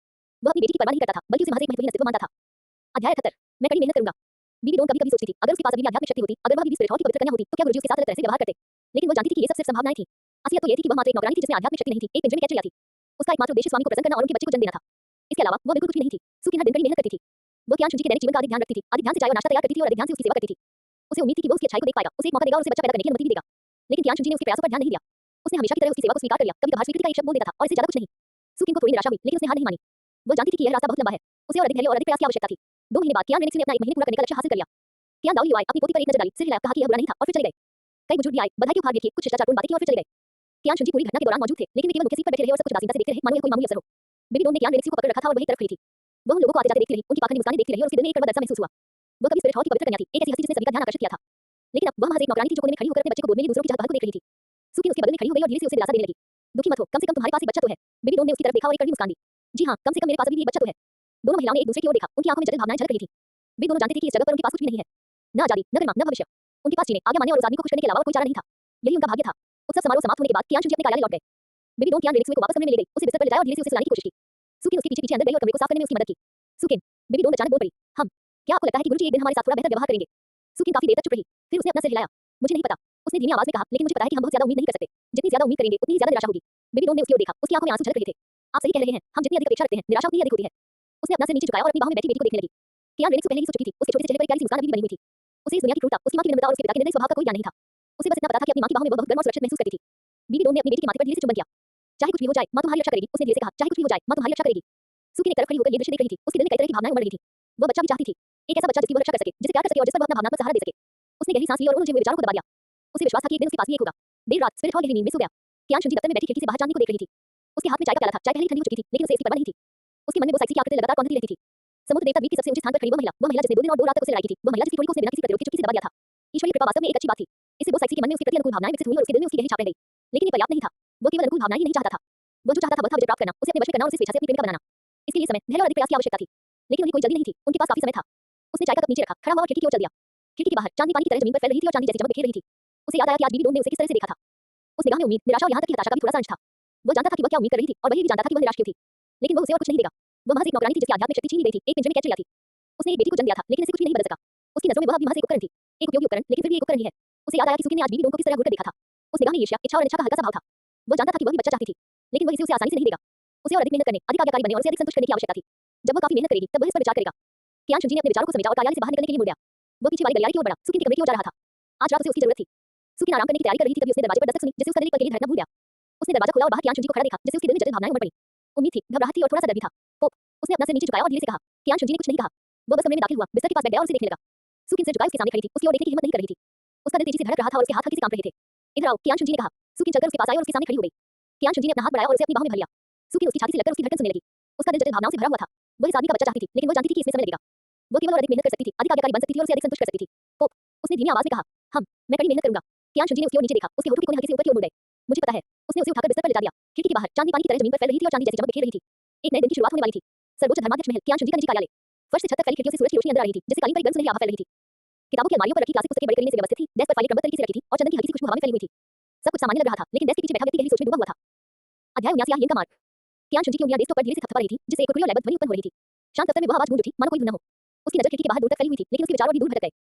वह अपनी बेटी की परवाह नहीं करता था, बल्कि उसे महज एक महत्वहीन अस्तित्व मानता था। अध्याय 78। मैं कड़ी मेहनत करूंगा। बीबी डोन कभी-कभी सोचती थी, अगर उसके पास अभी भी आध्यात्मिक शक्ति होती, अगर वह भी स्पिरिट हॉल की पवित्र कन्या होती, तो क्या गुरुजी उसके साथ अलग तरह से व्यवहार करते? लेकिन वो जानती थी कि ये सब सिर्फ संभावनाएं थी। असलियत तो ये थी कि वह मात्र एक नौकरानी थी जिसमें आध्यात्मिक शक्ति नहीं थी, एक पिंजरे में कैद चिड़िया थी। उसका एकमात्र उद्देश्य स्वामी को प्रसन्न करना और उनके बच्चे को जन्म देना था। इसके अलावा वो बिल्कुल कुछ भी नहीं थी। सुकिन हर दिन कड़ी मेहनत करती थी। वो कियान शुनजी के दैनिक जीवन का अधिक ध्यान रखती थी, अधिक ध्यान से चाय और नाश्ता तैयार करती थी और अधिक ध्यान से उसकी सेवा करती थी। उसे उम्मीद थी कि वो उसकी अच्छाई को देख पाएगा, उसे एक मौका देगा और उसे बच्चा पैदा करने की अनुमति भी देगा। लेकिन कियान शुनजी ने उसके प्रयासों पर ध्यान नहीं दिया। उसने हमेशा की तरह उसकी सेवा को स्वीकार कर लिया, कभी कभार स्वीकृति का एक शब्द बोल देता था और इससे ज्यादा कुछ नहीं। सुकिन को थोड़ी निराशा हुई, लेकिन उसने हार नहीं मानी। वो जानती थी कि यह रास्ता बहुत लंबा है, उसे और अधिक धैर्य और अधिक प्रयास की आवश्यकता थी। 2 महीने बाद कियान रेनिक्स ने अपना 1 महीने पूरा करने का लक्ष्य हासिल कर लिया। कियान दाऊ लिवाई अपनी पोती पर एक नजर डाली, सिर हिलाया, कहा कि यह बुरा नहीं था और फिर चले गए। कई बुजुर्ग भी आए, बधाई के उपहार दिए, कुछ शिष्टाचारपूर्ण बातें की और फिर चले गए। कियान शुनजी पूरी घटना के दौरान मौजूद थे, लेकिन वे केवल मुख्य सीट पर बैठे रहे और सब कुछ उदासीनता से देखते रहे, मानो यह कोई मामूली असर हो। बेबी डोन ने कियान रेनिक्स को पकड़ रखा था और वही तरफ खड़ी थी। वह उन लोगों को आते जाते देखती रही, उनकी पाखंडी मुस्कानें देखती रही और उसके दिल में एक कड़वा डर सा महसूस हुआ। वह कभी स्पिरिट हॉल की पवित्र कन्या थी, एक ऐसी हस्ती जिसने सभी का ध्यान आकर्षित किया था। लेकिन अब वह महज एक नौकरानी थी जो कोने में खड़ी होकर अपने बच्चे को गोद में लिए दूसरों की चाहत को देख रही थी। सुकी उसके बगल में खड़ी हो गई और धीरे से उसे दिलासा देने लगी। दुखी मत हो, कम से कम तुम्हारे पास एक बच्चा तो है। बेबी डोन ने उसकी तरफ देखा और एक कड़वी मुस्कान दी। जी हाँ, कम से कम मेरे पास अभी भी एक बच्चा तो है। दोनों महिलाओं ने एक दूसरे की ओर देखा, उनकी आंखों में जटिल भावनाएं झलक रही थी। वे दोनों जानते थे कि इस जगह पर उनके पास कुछ भी नहीं है, न आजादी, न गरिमा, न भविष्य। उनके पास जीने, आगे मानने और उस आदमी को खुश करने के अलावा और कोई चारा नहीं था। यही उनका भाग्य था। उत्सव समारोह समाप्त होने के बाद कियान शुंजी अपने कार्यालय लौट गए। बेबी डोन कियान रेलिक्स को वापस कमरे में ले गई, उसे बिस्तर पर लिटाया और धीरे से उसे सुलाने की कोशिश की। सुकिन उसके पीछे-पीछे अंदर गई और कमरे को साफ करने में उसकी मदद की। सुकिन, बेबी डोन अचानक बोल पड़ी, हम, क्या आपको लगता है कि गुरुजी एक दिन हमारे साथ थोड़ा बेहतर व्यवहार करेंगे? सुकिन काफी देर तक चुप रही, फिर उसने अपना सिर हिलाया। मुझे नहीं पता, उसने धीमी आवाज में कहा, लेकिन मुझे पता है कि हम बहुत ज्यादा उम्मीद नहीं कर सकते। जितनी ज्यादा उम्मीद करेंगे, उतनी ही ज्यादा निराशा होगी। बेबी डोन ने उसकी ओर देखा, उसकी आंखों में आंसू झलक रहे थे। आप सही कह रहे हैं, हम जितनी अधिक अपेक्षा रखते हैं, निराशा उतनी ही अधिक होती है। उसने अपना सिर नीचे झुकाया और अपनी बाहों में बैठी बेटी को देखने लगी। कियान रेलिक्स पहले ही सो चुकी थी, उसके छोटे से चेहरे पर एक प्यारी सी मुस्कान अभी भी बनी हुई थी। उसे इस दुनिया की क्रूरता, उसकी मां की विनम्रता और उसके पिता के निर्दयी स्वभाव का कोई ज्ञान नहीं था। उसे बस इतना पता था कि अपनी मां की बाहों में वो बहुत गर्म और सुरक्षित महसूस करती थी। बेबी डोन ने अपनी बेटी के माथे पर धीरे से चुंबन किया। चाहे कुछ भी हो जाए, मां तुम्हारी रक्षा करेगी, उसने धीरे से कहा, चाहे कुछ भी हो जाए, मां तुम्हारी रक्षा करेगी। सुकी ने एक तरफ खड़ी होकर ये दृश्य देख रही थी, उसके दिल में कई तरह की भावनाएं उमड़ रही थी। वह बच्चा भी चाहती थी, एक ऐसा बच्चा जिसकी वो रक्षा कर सके, जिसे प्यार कर सके और जिस पर वह अपना भावनात्मक सहारा दे सके। उसने गहरी सांस ली और उन उलझे हुए विचारों को दबा दिया। उसे विश्वास था कि एक दिन उसके पास भी एक होगा। देर रात स्पिरिट हॉल गहरी नींद में सो गया। कियान शुंजी दफ्तर में बैठी खिड़की से बाहर चांदनी को देख रही थी। उसके हाथ में चाय का प्याला था, चाय पहले ही ठंडी हो चुकी थी, लेकिन उसे इसकी परवाह नहीं थी। उसके मन में वो साइकिल की आकृति लगातार कौंधती रहती थी। समुद्र देवता द्वीप की सबसे ऊंचे स्थान पर खड़ी वह महिला जिसने 2 दिन और 2 रात तक उसे लड़ाई की थी, वह महिला जिसकी टोली को उसने बिना किसी प्रतिरोध के चुटकी से दबा दिया था। ईश्वरीय कृपा वास्तव में एक अच्छी बात थी। इससे वो साइकिल के मन में उसके प्रति अनुकूल भावनाएं विकसित हुई और उसके दिल में उसकी गहरी छाप रह गई। लेकिन ये पर्याप्त नहीं था। वो केवल अनुकूल भावनाएं ही नहीं चाहता था। वो जो चाहता था वह था विजय प्राप्त करना, उसे अपने वश में करना और उसे स्वेच्छा से अपनी प्रेमिका बनाना। इसके लिए समय, धैर्य और अधिक प्रयास की आवश्यकता थी। लेकिन उन्हें कोई जल्दी नहीं थी, उनके पास काफी समय था। उसने चाय का कप नीचे रखा, खड़ा हुआ और खिड़की की ओर चल दिया। खिड़की के बाहर चांदनी पानी की तरह जमीन पर फैल रही थी और चांदी जैसी चमक बिखेर रही थी। उसे याद आया कि आज बीबी डोन ने उसे किस तरह से देखा था। उस निगाह में उम्मीद, निराशा और यहाँ तक कि हताशा का भी थोड़ा सा अंश था। वो जानता था कि वह क्या उम्मीद कर रही थी और वही भी जानता था कि वह निराश क्यों थी। लेकिन वह उसे और कुछ नहीं देगा। वह महज एक नौकरानी थी जिसकी आध्यात्मिक शक्ति छीन ली गई थी, एक पिंजरे में कैद चिड़िया थी। उसने एक बेटी को जन्म दिया था, लेकिन इसे कुछ भी नहीं बदल सका। उसकी नजरों में वह अभी महज एक उपकरण थी, एक उपयोगी उपकरण, लेकिन फिर भी एक उपकरण ही है। उसे याद आया कि सुकी ने आज बीबी डोन को किस तरह घूरकर देखा था। उस निगाह में ईर्ष्या, इच्छा और अनिच्छा का हल्का सा भाव था। वो जानता था कि वह भी बच्चा चाहती थी, लेकिन वह इसे उसे आसानी से नहीं देगा। उसे और अधिक मेहनत करने, अधिक आज्ञाकारी बनने और उसे अधिक संतुष्ट करने की आवश्यकता थी। जब वह काफी मेहनत करेगी, तब वह इस पर विचार करेगा। कियान शुंजी ने अपने विचारों को समेटा और कार्यालय से बाहर निकलने के लिए मुड़ गया। वो पीछे वाली गलियारे की ओर बढ़ा, सुकी के कमरे की ओर जा रहा था। आज रात उसे उसकी जरूरत थी। सुकी आराम करने की तैयारी कर रही थी, तभी उसने दरवाजे पर दस्तक सुनी, जिससे उसका दिल एक पल के लिए धड़कना भूल गया। उसने दरवाजा खोला और बाहर कियान शुंजी को खड़ा देखा, जिससे उसके दिल में जटिल भावनाएं उमड़ पड़ी। उम्मीद थी, घबराहट थी और थोड़ा सा डर भी था। पोप, उसने अपना सिर नीचे झुकाया और धीरे से कहा। कियान शुंजी ने कुछ नहीं कहा। वो बस कमरे में दाखिल हुआ, बिस्तर के पास बैठ गया और उसे देखने लगा। सुकी सिर झुकाए उसके सामने खड़ी थी, उसकी ओर देखने की हिम्मत नहीं कर रही थी। उसका दिल तेजी से धड़क रहा था और उसके हाथ हल्के से कांप रहे थे। इधर आओ, कियान शुंजी ने कहा। सुकी चलकर उसके पास आई और उसके सामने खड़ी हो गई। कियान शुंजी ने अपना हाथ बढ़ाया और उसे अपनी बाहों में भर लिया। सुकी उसकी छाती से लगकर उसकी धड़कन सुनने लगी। उसका दिल जटिल भावनाओं से भरा हुआ था। वह इस आदमी का बच्चा चाहती थी, लेकिन वो जानती थी कि इसमें समय लगेगा। वो केवल और अधिक मेहनत कर सकती थी, अधिक आज्ञाकारी बन सकती थी और उसे अधिक संतुष्ट कर सकती थी। पोप, उसने धीमी आवाज में कहा, मैं कड़ी मेहनत करूंगा। कियान शुंजी ने उसकी ओर नीचे देखा, उसके होठों के कोने हल्के से ऊपर की ओर मुड़ गए। मुझे पता है। उसने उसे उठाकर बिस्तर पर लिटा दिया। खिड़की के बाहर चांदनी पानी की तरह जमीन पर फैल रही थी और चांदी जैसी चमक बिखेर रही थी। एक नए दिन की शुरुआत होने वाली थी। सर्वोच्च धर्माध्यक्ष महल, कियान शुंजी का निजी कार्यालय। फर्श से छत तक फैली खिड़कियों से सूरज की रोशनी अंदर आ रही थी, जिससे कालीन पर एक गर्म सुनहरी आभा फैल रही थी। किताबों की अलमारियों पर रखी क्लासिक पुस्तकें बड़े करीने से व्यवस्थित थी, डेस्क पर फाइलें क्रमबद्ध तरीके से रखी थी और चंदन की हल्की सी खुशबू हवा में फैली हुई थी। सब कुछ सामान्य लग रहा था, लेकिन डेस्क के पीछे बैठा व्यक्ति गहरी सोच में डूबा हुआ था। अध्याय 79 आहीन का मार्ग। कियान शुंजी की उंगलियां डेस्क पर धीरे से थपथपा रही थी, जिससे एक कुरकुरी और लयबद्ध ध्वनि उत्पन्न हो रही थी। शांत दफ्तर में वह आवाज गूंज उठी, मानो कोई धुन न हो। उसकी नजर खिड़की के बाहर दूर तक फैली हुई थी, लेकिन उसके विचार और भी दूर भटक गए।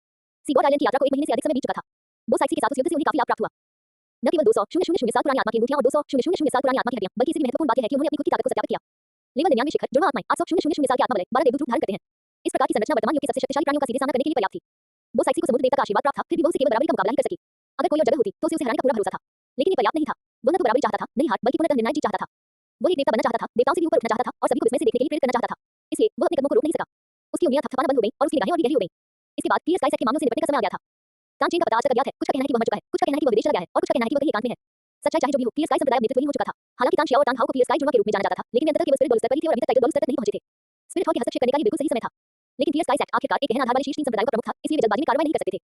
सीबॉर्ड आइलैंड की यात्रा को 1 महीने से अधिक समय बीत चुका था। वो साइकिल के साथ उस युद्ध से उन्हें काफी लाभ प्राप्त हुआ। न केवल 200,000 साल पुरानी आत्मा की अंगूठियां और 200,000 साल पुरानी आत्मा की हड्डियां, बल्कि इससे भी महत्वपूर्ण बात यह है कि उन्होंने अपनी खुद की ताकत को सत्यापित किया। लेवल 99 शिखर, जुड़वां आत्माएं 800,000 साल के आत्मा वलय 12 देवदूत रूप धारण करते हैं। इस प्रकार की संरचना वर्तमान युग के सबसे शक्तिशाली प्राणियों का सीधे सामना करने के लिए पर्याप्त थी। वो साइकिल को समुद्र देवता का आशीर्वाद प्राप्त था, फिर भी वो उसे केवल बराबरी का मुकाबला ही कर सकी। अगर कोई और जगह होती तो उसे हराने का पूरा भरोसा था। लेकिन ये पर्याप्त नहीं था। वो न तो बराबरी चाहता था, नहीं हार, बल्कि पूर्णतः निर्णायक जीत चाहता था। वो एक देवता बनना चाहता था, देवताओं से भी ऊपर उठना चाहता था और सभी को इसमें से देखने के लिए प्रेरित करना चाहता था। इसलिए वह अपने कदमों को रोक नहीं सका। उसकी उंगलियां थपथपाना बंद हो गईं और उसकी निगाहें और भी गहरी हो गईं। इसके बाद पीएस स्काईसेट के मामलों से निपटने का समय आ गया था। तानचेन का पता आज तक अज्ञात है, कुछ का कहना है कि वह मर चुका है, कुछ का कहना है कि वह विदेश चला गया है और कुछ का कहना है कि वह कहीं एकांत में है। सच्चाई चाहे जो भी हो, पीएस स्काई संप्रदाय अब नेतृत्वहीन हो चुका था। हालांकि तान शियाओ और तान हाओ को पीएस स्काई जुड़वा के रूप में जाना जाता था, लेकिन अंततः केवल स्पिरिट डॉल स्तर पर ही थे और अभी तक टाइटल डॉल स्तर तक नहीं पहुंचे थे। स्पिरिट हॉल के हस्तक्षेप करने का ये बिल्कुल सही समय था। लेकिन पीएस स्काई एक्ट आखिरकार एक गहन आधार वाले शीर्ष 3 संप्रदायों का प्रमुख था, इसलिए वे जल्दबाजी में कार्रवाई नहीं कर सकते थे।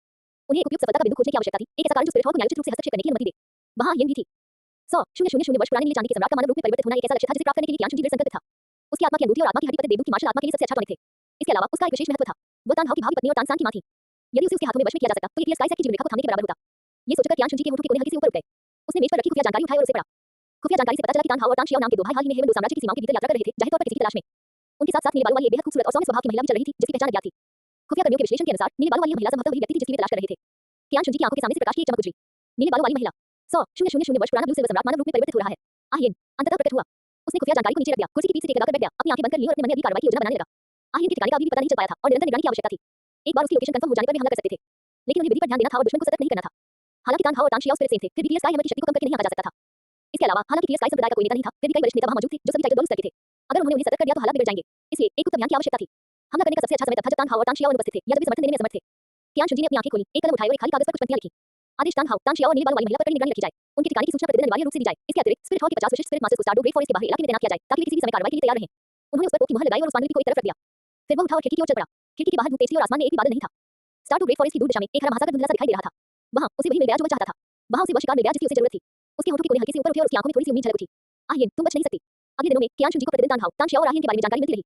उन्हें एक उपयुक्त सफलता का बिंदु खोजने की आवश्यकता थी, एक ऐसा कारण जो स्पिरिट हॉल को न्यायोचित रूप से हस्तक्षेप करने की अनुमति दे। वहां यह भी थी। 100,000 वर्ष पुराने नीले चांदी के सम्राट का मानव रूप में परिवर्तित होना एक ऐसा लक्ष्य था जिसे प्राप्त करने के लिए कियान शुंजी दृढ़ संकल्पित था। उसकी आत्मा की अंगूठी और आत्मा की हड्डी पते देवदूत की मार्शल आत्मा के लिए सबसे अच्छा टॉनिक थे। इसके अलावा उसका एक विशेष महत्व था। वो तान हाओ की भावी पत्नी और तान सांग की मां थी। यदि उसे उसके हाथों में वश में किया जा सकता, तो ये पीएस स्काई सेट की जीवन रेखा को थामने के बराबर होता। ये सोचकर कियान शुंजी के होठों के कोने हल्के से ऊपर उठ गए। उसने मेज पर रखी खुफिया जानकारी उठाई और उसे पढ़ा। खुफिया जानकारी से पता चला कि तान हाओ और तान शियाओ नाम के दो भाई हाल ही में हेवन दो साम्राज्य की सीमाओं के भीतर यात्रा कर रहे थे, जाहिर तौर पर किसी की तलाश में। उनके साथ साथ नीले बालों वाली एक बेहद खूबसूरत और सौम्य स्वभाव की महिला भी चल रही थी, जिसकी पहचान अज्ञात थी। खुफिया कर्मियों के विश्लेषण के अनुसार नीले बालों वाली यह महिला संभवतः वही व्यक्ति थी जिसकी वे तलाश कर रहे थे। कियान शुंजी की आंखों के सामने से प्रकाश की एक चमक गुजरी। नीले बालों वाली महिला 100,000 वर्ष पुराना ब्लू सिल्वर सम्राट मानव रूप में परिवर्तित हो रहा है। आहिन अंततः प्रकट हुआ। उसने खुफिया जानकारी को नीचे रख दिया, कुर्सी की पीठ से टेक लगाकर बैठ गया, अपनी आंखें बंद कर ली और अपने मन में अगली कार्रवाई की योजना बनाने लगा। आहिन के ठिकाने का अभी भी पता नहीं चल पाया था और निरंतर निगरानी की आवश्यकता थी। एक बार उसकी लोकेशन कंफर्म हो जाने पर वे हमला कर सकते थे, लेकिन उन्हें विधि पर ध्यान देना था और दुश्मन को सतर्क नहीं करना था। हालांकि तान हाओ और तान शियाओ स्पिरिट सेम थे, फिर भी पीएस स्काई हैमर की शक्ति को कम करके नहीं आंका जा सकता था। इसके अलावा हालांकि पीएस स्काई संप्रदाय का कोई नेता नहीं था, फिर भी कई वरिष्ठ नेता वहां मौजूद थे जो सभी टाइटल डॉल स्तर के थे। अगर उन्होंने उन्हें सतर्क कर दिया तो हालात बिगड़ जाएंगे, इसलिए एक गुप्त अभियान की आवश्यकता थी। हमला करने का सबसे अच्छा समय तब था जब तान हाओ और तान शियाओ अनुपस्थित थे या जब वे समर्थन देने में असमर्थ थे। कियान शुंजी ने अपनी आंखें खोली, एक कलम उठाई और एक खाली कागज पर कुछ पंक्तियां लिखी। आदेश तान हाओ, तान शियाओ और नीले बालों वाली महिला पर कड़ी निगरानी रखी जाए। उनके ठिकाने की सूचना प्रतिदिन अनिवार्य रूप से दी जाए। इसके अतिरिक्त स्पिरिट हॉल के 50 विशिष्ट स्पिरिट मास्टर्स को स्टारडो ग्रेट फॉरेस्ट के बाहरी इलाके में तैनात किया जाए ताकि वे किसी भी समय कार्रवाई के लिए तैयार रहें। उन्होंने उस पर पोप की मुहर लगाई और उस पांडुलिपि को एक तरफ रख दिया। फिर वह उठा और खिड़की की ओर चल पड़ा। खिड़की के बाहर धूप तेज थी और आसमान में एक भी बादल नहीं था। स्टार टू ग्रेट फॉरेस्ट की दूर दिशा में एक हरा महासागर धुंधला सा दिखाई दे रहा था। वहां उसे वही मिल गया जो वह चाहता था। वहां उसे वह शिकार मिल गया जिसकी उसे जरूरत थी। उसके होठों के कोने हल्के से ऊपर उठे और उसकी आंखों में थोड़ी सी उम्मीद झलक उठी। आहिन, तुम बच नहीं सकती। अगले दिनों में कियान शुनजी को प्रतिदिन तानहाओ, तानशियाओ और आहिन के बारे में जानकारी मिलती रही।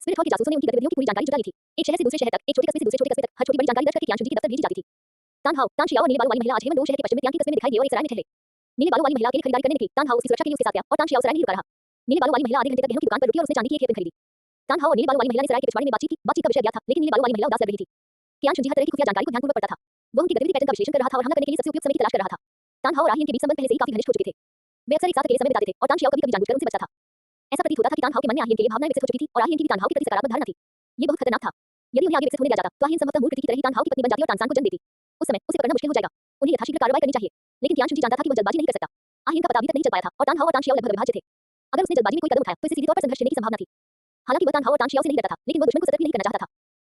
स्पिरिट हॉल के जासूसों ने उनकी गतिविधियों की पूरी जानकारी जुटा ली थी। एक शहर से दूसरे शहर तक, एक छोटे कस्बे से दूसरे छोटे कस्बे तक हर छोटी बड़ी जानकारी दर्ज करके कियान शुनजी के दफ्तर भेजी जाती थी। तानहाओ, तानशियाओ और नीले बालों वाली महिला आज हेमंत शहर के पश्चिम में कियान के कस्बे में दिखाई दी और एक सराय में ठहरे। नीले बालों वाली महिला अकेले खरीदारी करने निकली। तानहाओ उसकी सुरक्षा के लिए उसके साथ गया और तानशियाओ सराय में ही रुका रहा। नीले बालों वाली महिला आधे घंटे तक गेहूं की दुकान पर रुकी और उसने चांदी की एक खेप खरीदी। तानहाओ और नीले बालों वाली महिला ने सराय के पिछवाड़े में बातचीत का विषय ज्ञात था, लेकिन नीले बालों वाली महिला उदास लग रही थी। कियान शुनजी हर तरह की खुफिया जानकारी को ध्यानपूर्वक पढ़ता था। वह उनकी गतिविधि पैटर्न का विश्लेषण कर रहा था और हमला करने के लिए सबसे उपयुक्त समय की तलाश कर रहा था। तानहाओ और आहिन के बीच संबंध पहले से ही काफी घनिष्ठ हो चुके थे। वे अक्सर एक साथ अकेले समय बिताते थे और तानशियाओ कभी-कभी जानबूझकर उनसे बचता था। ऐसा प्रतीत होता था कि तानहाओ के मन में आहिन के लिए भावनाएं विकसित हो चुकी थी और आहिन की भी तानहाओ के प्रति सकारात्मक धारणा थी। ये बहुत खतरनाक था। यदि उन्हें आगे विकसित होने दिया जाता तो आहिन संभवतः मूर्ख की तरह ही तानहाओ की पत्नी बन जाती और तानसान को जन्म देती। उस समय उसे पकड़ना मुश्किल हो जाएगा। उन्हें यथाशीघ्र कार्रवाई करनी चाहिए। लेकिन कियान शुनजी जानता था कि वह जल्दबाजी नहीं कर सकता। आहिन का पता अभी तक नहीं चल पाया था और तानहाओ और तानशियाओ लगभग अविभाज्य थे। अगर उसने जल्दबाजी में कोई कदम उठाया तो इसे सीधे तौर पर संघर्ष लेने की संभावना थी। हालांकि वह तानहाओ और तानशियाओ से नहीं डरता था, लेकिन वह दुश्मन को सतर्क भी नहीं करना चाहता था।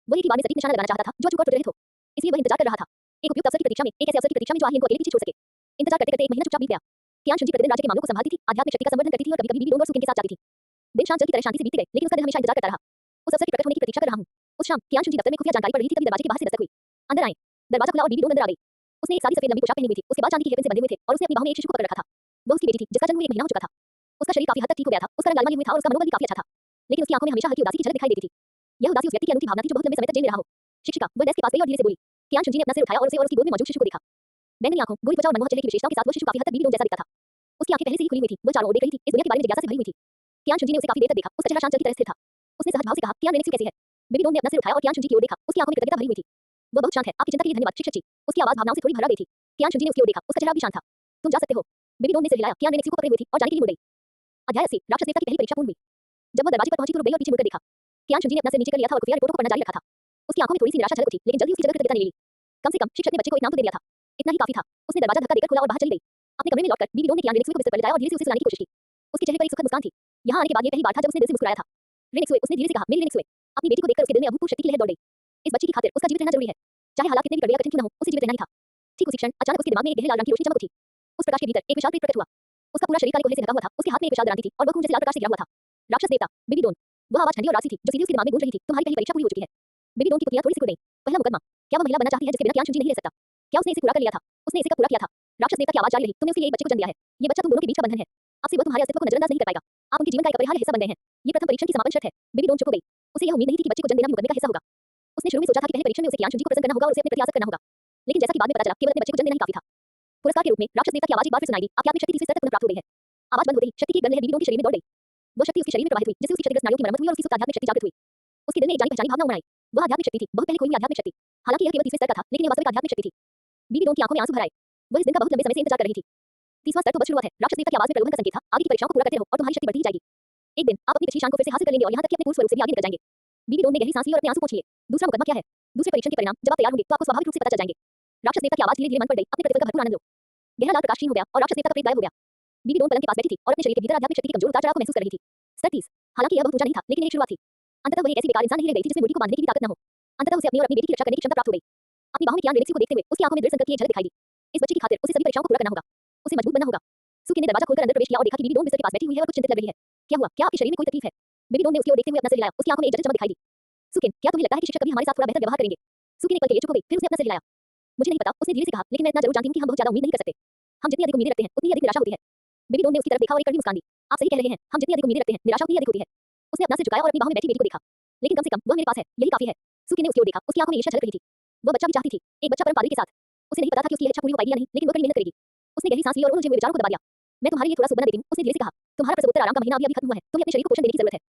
वह एक ही बार में सटीक निशाना लगाना चाहता था जो अचूक और त्रुटिरहित हो। इसलिए वह इंतजार कर रहा था, एक उपयुक्त अवसर की प्रतीक्षा में, एक ऐसे अवसर की प्रतीक्षा में जो आहिन को अकेले पीछे छोड़ सके। इंतजार करते करते एक महीना चुपचाप बीत गया। कियान शुनजी प्रतिदिन राज्य के मामलों को संभालती थी, आध्यात्मिक शक्ति का संवर्धन करती थी और कभी-कभी बीबी डोन और सुकिन के साथ जाती थी। दिन शाम जल की तरह शांति से बीतते गए, लेकिन उसका दिल हमेशा इंतजार करता रहा। उस अवसर के प्रकट होने की प्रतीक्षा कर रहा हूं। उस शाम कियान शुनजी दफ्तर में खुफिया जानकारी पढ़ रही थी, तभी दरवाजे के बाहर से दस्तक हुई। अंदर आए। दरवाजा खुला और बीबी डोन अंदर आ गई। उसने एक सादी सफेद लंबी पोशाक पहनी हुई थी, उसके बाल चांदी की हेयरपिन से बंधे हुए थे और उसने अपनी बाहों में एक शिशु को पकड़ रखा था। वह उसकी बेटी थी, जिसका जन्म हुए एक महीना हो चुका था। उसका शरीर काफी हद तक ठीक हो गया था, उसका रंग लालिमा लिए हुए था और उसका मनोबल भी काफी अच्छा था। लेकिन उसकी आंखों में हमेशा हल्की उदासी की झलक दिखाई देती थी। यह उदासी उस व्यक्ति की अनूठी भावना थी जो बहुत लंबे समय तक जेल में रहा हो। शिक्षिका, वह डेस्क के पास गई और धीरे से बोली। कियान शुनजी ने अपना सिर उठाया और उसे और उसकी गोद में मौजूद शिशु को देखा। बैंगनी आंखों, गोरी त्वचा और मनमोहक चेहरे की विशेषताओं के साथ वो शिशु काफी हद तक बीबी डोन जैसा दिखता था। उसकी आंखें पहले से ही खुली हुई थी, वह चारों ओर देख रही थी, इस दुनिया के बारे में जिज्ञासा से भरी हुई थी। कियान शुनजी ने उसे काफी देर तक देखा, उसका चेहरा शांत जल की तरह स्थिर था। उसने सहज भाव से कहा, कियान रेनेक्सू कैसी है? बेबी डोन ने अपना सिर उठाया और कियान शुनजी की ओर देखा, उसकी आंखों में कृतज्ञता भरी हुई थी। वह बहुत शांत है, आपकी चिंता के लिए धन्यवाद शिक्षक जी। उसकी आवाज भावनाओं से थोड़ी भर आ गई थी। कियान शुनजी ने उसकी ओर देखा, उसका चेहरा भी शांत था। तुम जा सकते हो। बेबी डोन ने सिर हिलाया, कियान रेनेक्सू को पकड़े हुए थी और जाने के लिए मुड़ गई। अध्याय 80 राक्षस देवता की पहली परीक्षा पूर्ण हुई। जब वह दरवाजे पर पहुंची तो रुक गई और पीछे मुड़कर देखा। कियान शुनजी ने अपना सिर नीचे कर लिया था और खुफिया रिपोर्टों को पढ़ना जारी रखा था। उसकी आंखों में थोड़ी सी निराशा झलक उठी, लेकिन जल्दी उसकी जगह कृतज्ञता ले ली। कम से कम शिक्षक ने बच्चे को एक नाम तो दे दिया था। इतना ही काफी था। उसने दरवाजा धक्का देकर खोला और बाहर चली गई। अपने कमरे में लौटकर बीबी डोन ने कियान रेनेक्सू को बिस्तर पर लेटाया और धीरे से उसे सुलाने की कोशिश की। उसके चेहरे पर एक सुखद मुस्कान थी। यहाँ आने के बाद ये पहली बार था जब उसने दिल से मुस्कुराया था। रेनेक्सू, उसने धीरे से कहा, मेरी रेनेक्सू। अपनी बेटी को देखकर उसके दिल में अभूतपूर्व शक्ति की लहर दौड़ गई। इस बच्ची की खातिर उसका जीवित रहना जरूरी है। चाहे हालात कितने भी कड़वे या कठिन क्यों न हो, उसे जीवित रहना ही था। ठीक उसी क्षण अचानक उसके दिमाग में एक गहरे लाल रंग की रोशनी चमक उठी। उस प्रकाश के भीतर एक विशाल पेट प्रकट हुआ। उसका पूरा शरीर काले कोहरे से ढका हुआ था। उसके हाथ में एक विशाल दरांती थी और वह खून जैसे लाल प्रकाश से घिरा हुआ था। राक्षस देवता, बेबी डोन। वह आवाज ठंडी और रासी थी जो सीधे उसके दिमाग में गूंज रही थी। तुम्हारी पहली परीक्षा पूरी हो चुकी है। बेबी डोन की पुतलियां थोड़ी सी खुल गईं। पहला मुकदमा, क्या वह महिला बनना चाहती है जिसके बिना कियान शुनजी नहीं रह सकता? क्या उसने इसे पूरा कर लिया था? उसने इसे कब पूरा किया था? राक्षस देवता की आवाज जारी रही, तुमने उसके लिए एक बच्चे को जन्म दिया है। ये बच्चा तुम दोनों के बीच का बंधन है। अब से वह तुम्हारे अस्तित्व को नजरअंदाज नहीं कर पाएगा। आप उनके जीवन का एक अपरिहार्य हिस्सा बन गए हैं। ये प्रथम परीक्षण की समापन शर्त है। बेबी डोन चुप हो गई। उसे यह उम्मीद नहीं थी कि बच्चे को जन्म देना भी मुकदमे का हिस्सा होगा। उसने शुरू में सोचा था कि पहले परीक्षण में उसे कियान शुनजी को प्रसन्न करना होगा और उसे अपने प्रति आसक्त करना होगा। लेकिन जैसा कि बाद में पता चला, केवल अपने बच्चे को जन्म देना ही काफी था। पुरस्कार के रूप में राक्षस देवता की आवाज एक बार फिर सुनाई दी, आपकी आत्मिक शक्ति तीसरे स्तर तक पुनः प्राप्त हो गई है। आवाज बंद होते ही शक्ति की एक गंध लहर बीबी डोन के शरीर में दौड़ गई। वो शक्ति उसके शरीर में प्रवाहित हुई, जिससे उसकी क्षतिग्रस्त नाड़ियों की मरम्मत हुई और उसकी सुप्त आध्यात्मिक शक्ति जागृत हुई। उसके दिल में एक जानी पहचानी भावना उमड़ आई। वह आध्यात्मिक शक्ति थी, बहुत पहले खोई हुई आध्यात्मिक शक्ति। हालांकि यह केवल तीसरे स्तर का था, लेकिन यह वास्तविक आध्यात्मिक शक्ति थी। बीबी डोन की आंखों में आंसू भर आए। वह इस दिन का बहुत लंबे समय से इंतजार कर रही थी। तीसरा स्तर तो बस शुरुआत है। राक्षस देवता की आवाज में प्रलोभन का संकेत था, आगे की परीक्षाओं को पूरा करते रहो और तुम्हारी शक्ति बढ़ती ही जाएगी। एक दिन आप अपनी पिछली शान को फिर से हासिल कर लेंगे और यहाँ तक कि अपने पूर्व स्वरूप से भी आगे निकल जाएंगे। बीबी डोन ने गहरी सांस ली और अपने आंसू पोंछ लिए। दूसरा मुकदमा क्या है? दूसरे परीक्षण के परिणाम जब आप तैयार होंगे तो आपको स्वाभाविक रूप से पता चल जाएंगे। राक्षस देवता की आवाज धीरे-धीरे मन पर गई, अपने प्रतिफल का भरपूर आनंद लो। गहरा लाल प्रकाश क्षीण हो गया और राक्षस देवता का प्रेत गायब हो गया। बीबी डोन पलंग के पास बैठी थी और अपने शरीर के भीतर आध्यात्मिक शक्ति के कमजोर उतार-चढ़ाव को महसूस कर रही थी। स्तर 30। हालांकि यह बहुत ऊंचा नहीं था, लेकिन एक शुरुआत थी। अंततः वह एक ऐसी बेकार इंसान नहीं रह गई थी जिसमें मुर्गी को बांधने की भी ताकत न हो। अंततः उसे अपनी और अपनी बेटी की रक्षा करने की क्षमता प्राप्त हो गई। अपनी बाहों में कियान रेनेक्सू को देखते हुए उसकी आंखों में दृढ़ संकल्प की एक झलक दिखाई दी। इस बच्चे की खातिर उसे सभी परीक्षाओं को पूरा करना होगा। उसे मजबूत बनना होगा। सुकी ने दरवाजा खोलकर अंदर प्रवेश किया और देखा कि बीबी डोन बिस्तर के पास बैठी हुई है और कुछ चिंतित लग रही है। क्या हुआ? क्या आपके शरीर में कोई तकलीफ है? बेबी डोन ने उसकी ओर देखते हुए अपना सिर हिलाया। उसकी आंखों में एक जटिल चमक दिखाई दी। सुकिन, क्या तुम्हें लगता है कि शिक्षक कभी हमारे साथ थोड़ा बेहतर व्यवहार करेंगे? सुकी ने एक पल के लिए चुप हो गई, फिर उसने अपना सिर हिलाया। मुझे नहीं पता, उसने धीरे से कहा, लेकिन मैं इतना जरूर जानती हूँ कि हम बहुत ज्यादा उम्मीद नहीं कर सकते। हम जितनी अधिक उम्मीदें रखते हैं, उतनी अधिक निराशा होती है। बेबी डोन ने उसकी तरफ देखा और एक कड़वी मुस्कान दी। आप सही कह रहे हैं, हम जितनी अधिक उम्मीदें रखते हैं, निराशा उतनी ही अधिक होती है। उसने अपना सिर झुकाया और अपनी बाहों में बैठी बेटी को देखा। लेकिन कम से कम वह मेरे पास है, यही काफी है। सुकी ने उसकी ओर देखा, उसकी आंखों में ईर्ष्या झलक रही थी। वह बच्चा भी चाहती थी, एक बच्चा परम पादरी के साथ। उसे नहीं पता था कि उसकी यह इच्छा पूरी हो पाएगी या नहीं, लेकिन वह कड़ी मेहनत करेगी। उसने गहरी सांस ली और उन उलझे हुए विचारों को दबा दिया। मैं तुम्हारे लिए थोड़ा सुबह देती हूँ, उसने धीरे से कहा। तुम्हारा प्रसवोत्तर आराम का महीना अभी खत्म हुआ है, तुम्हें अपने शरीर को पोषण देने की जरूरत है।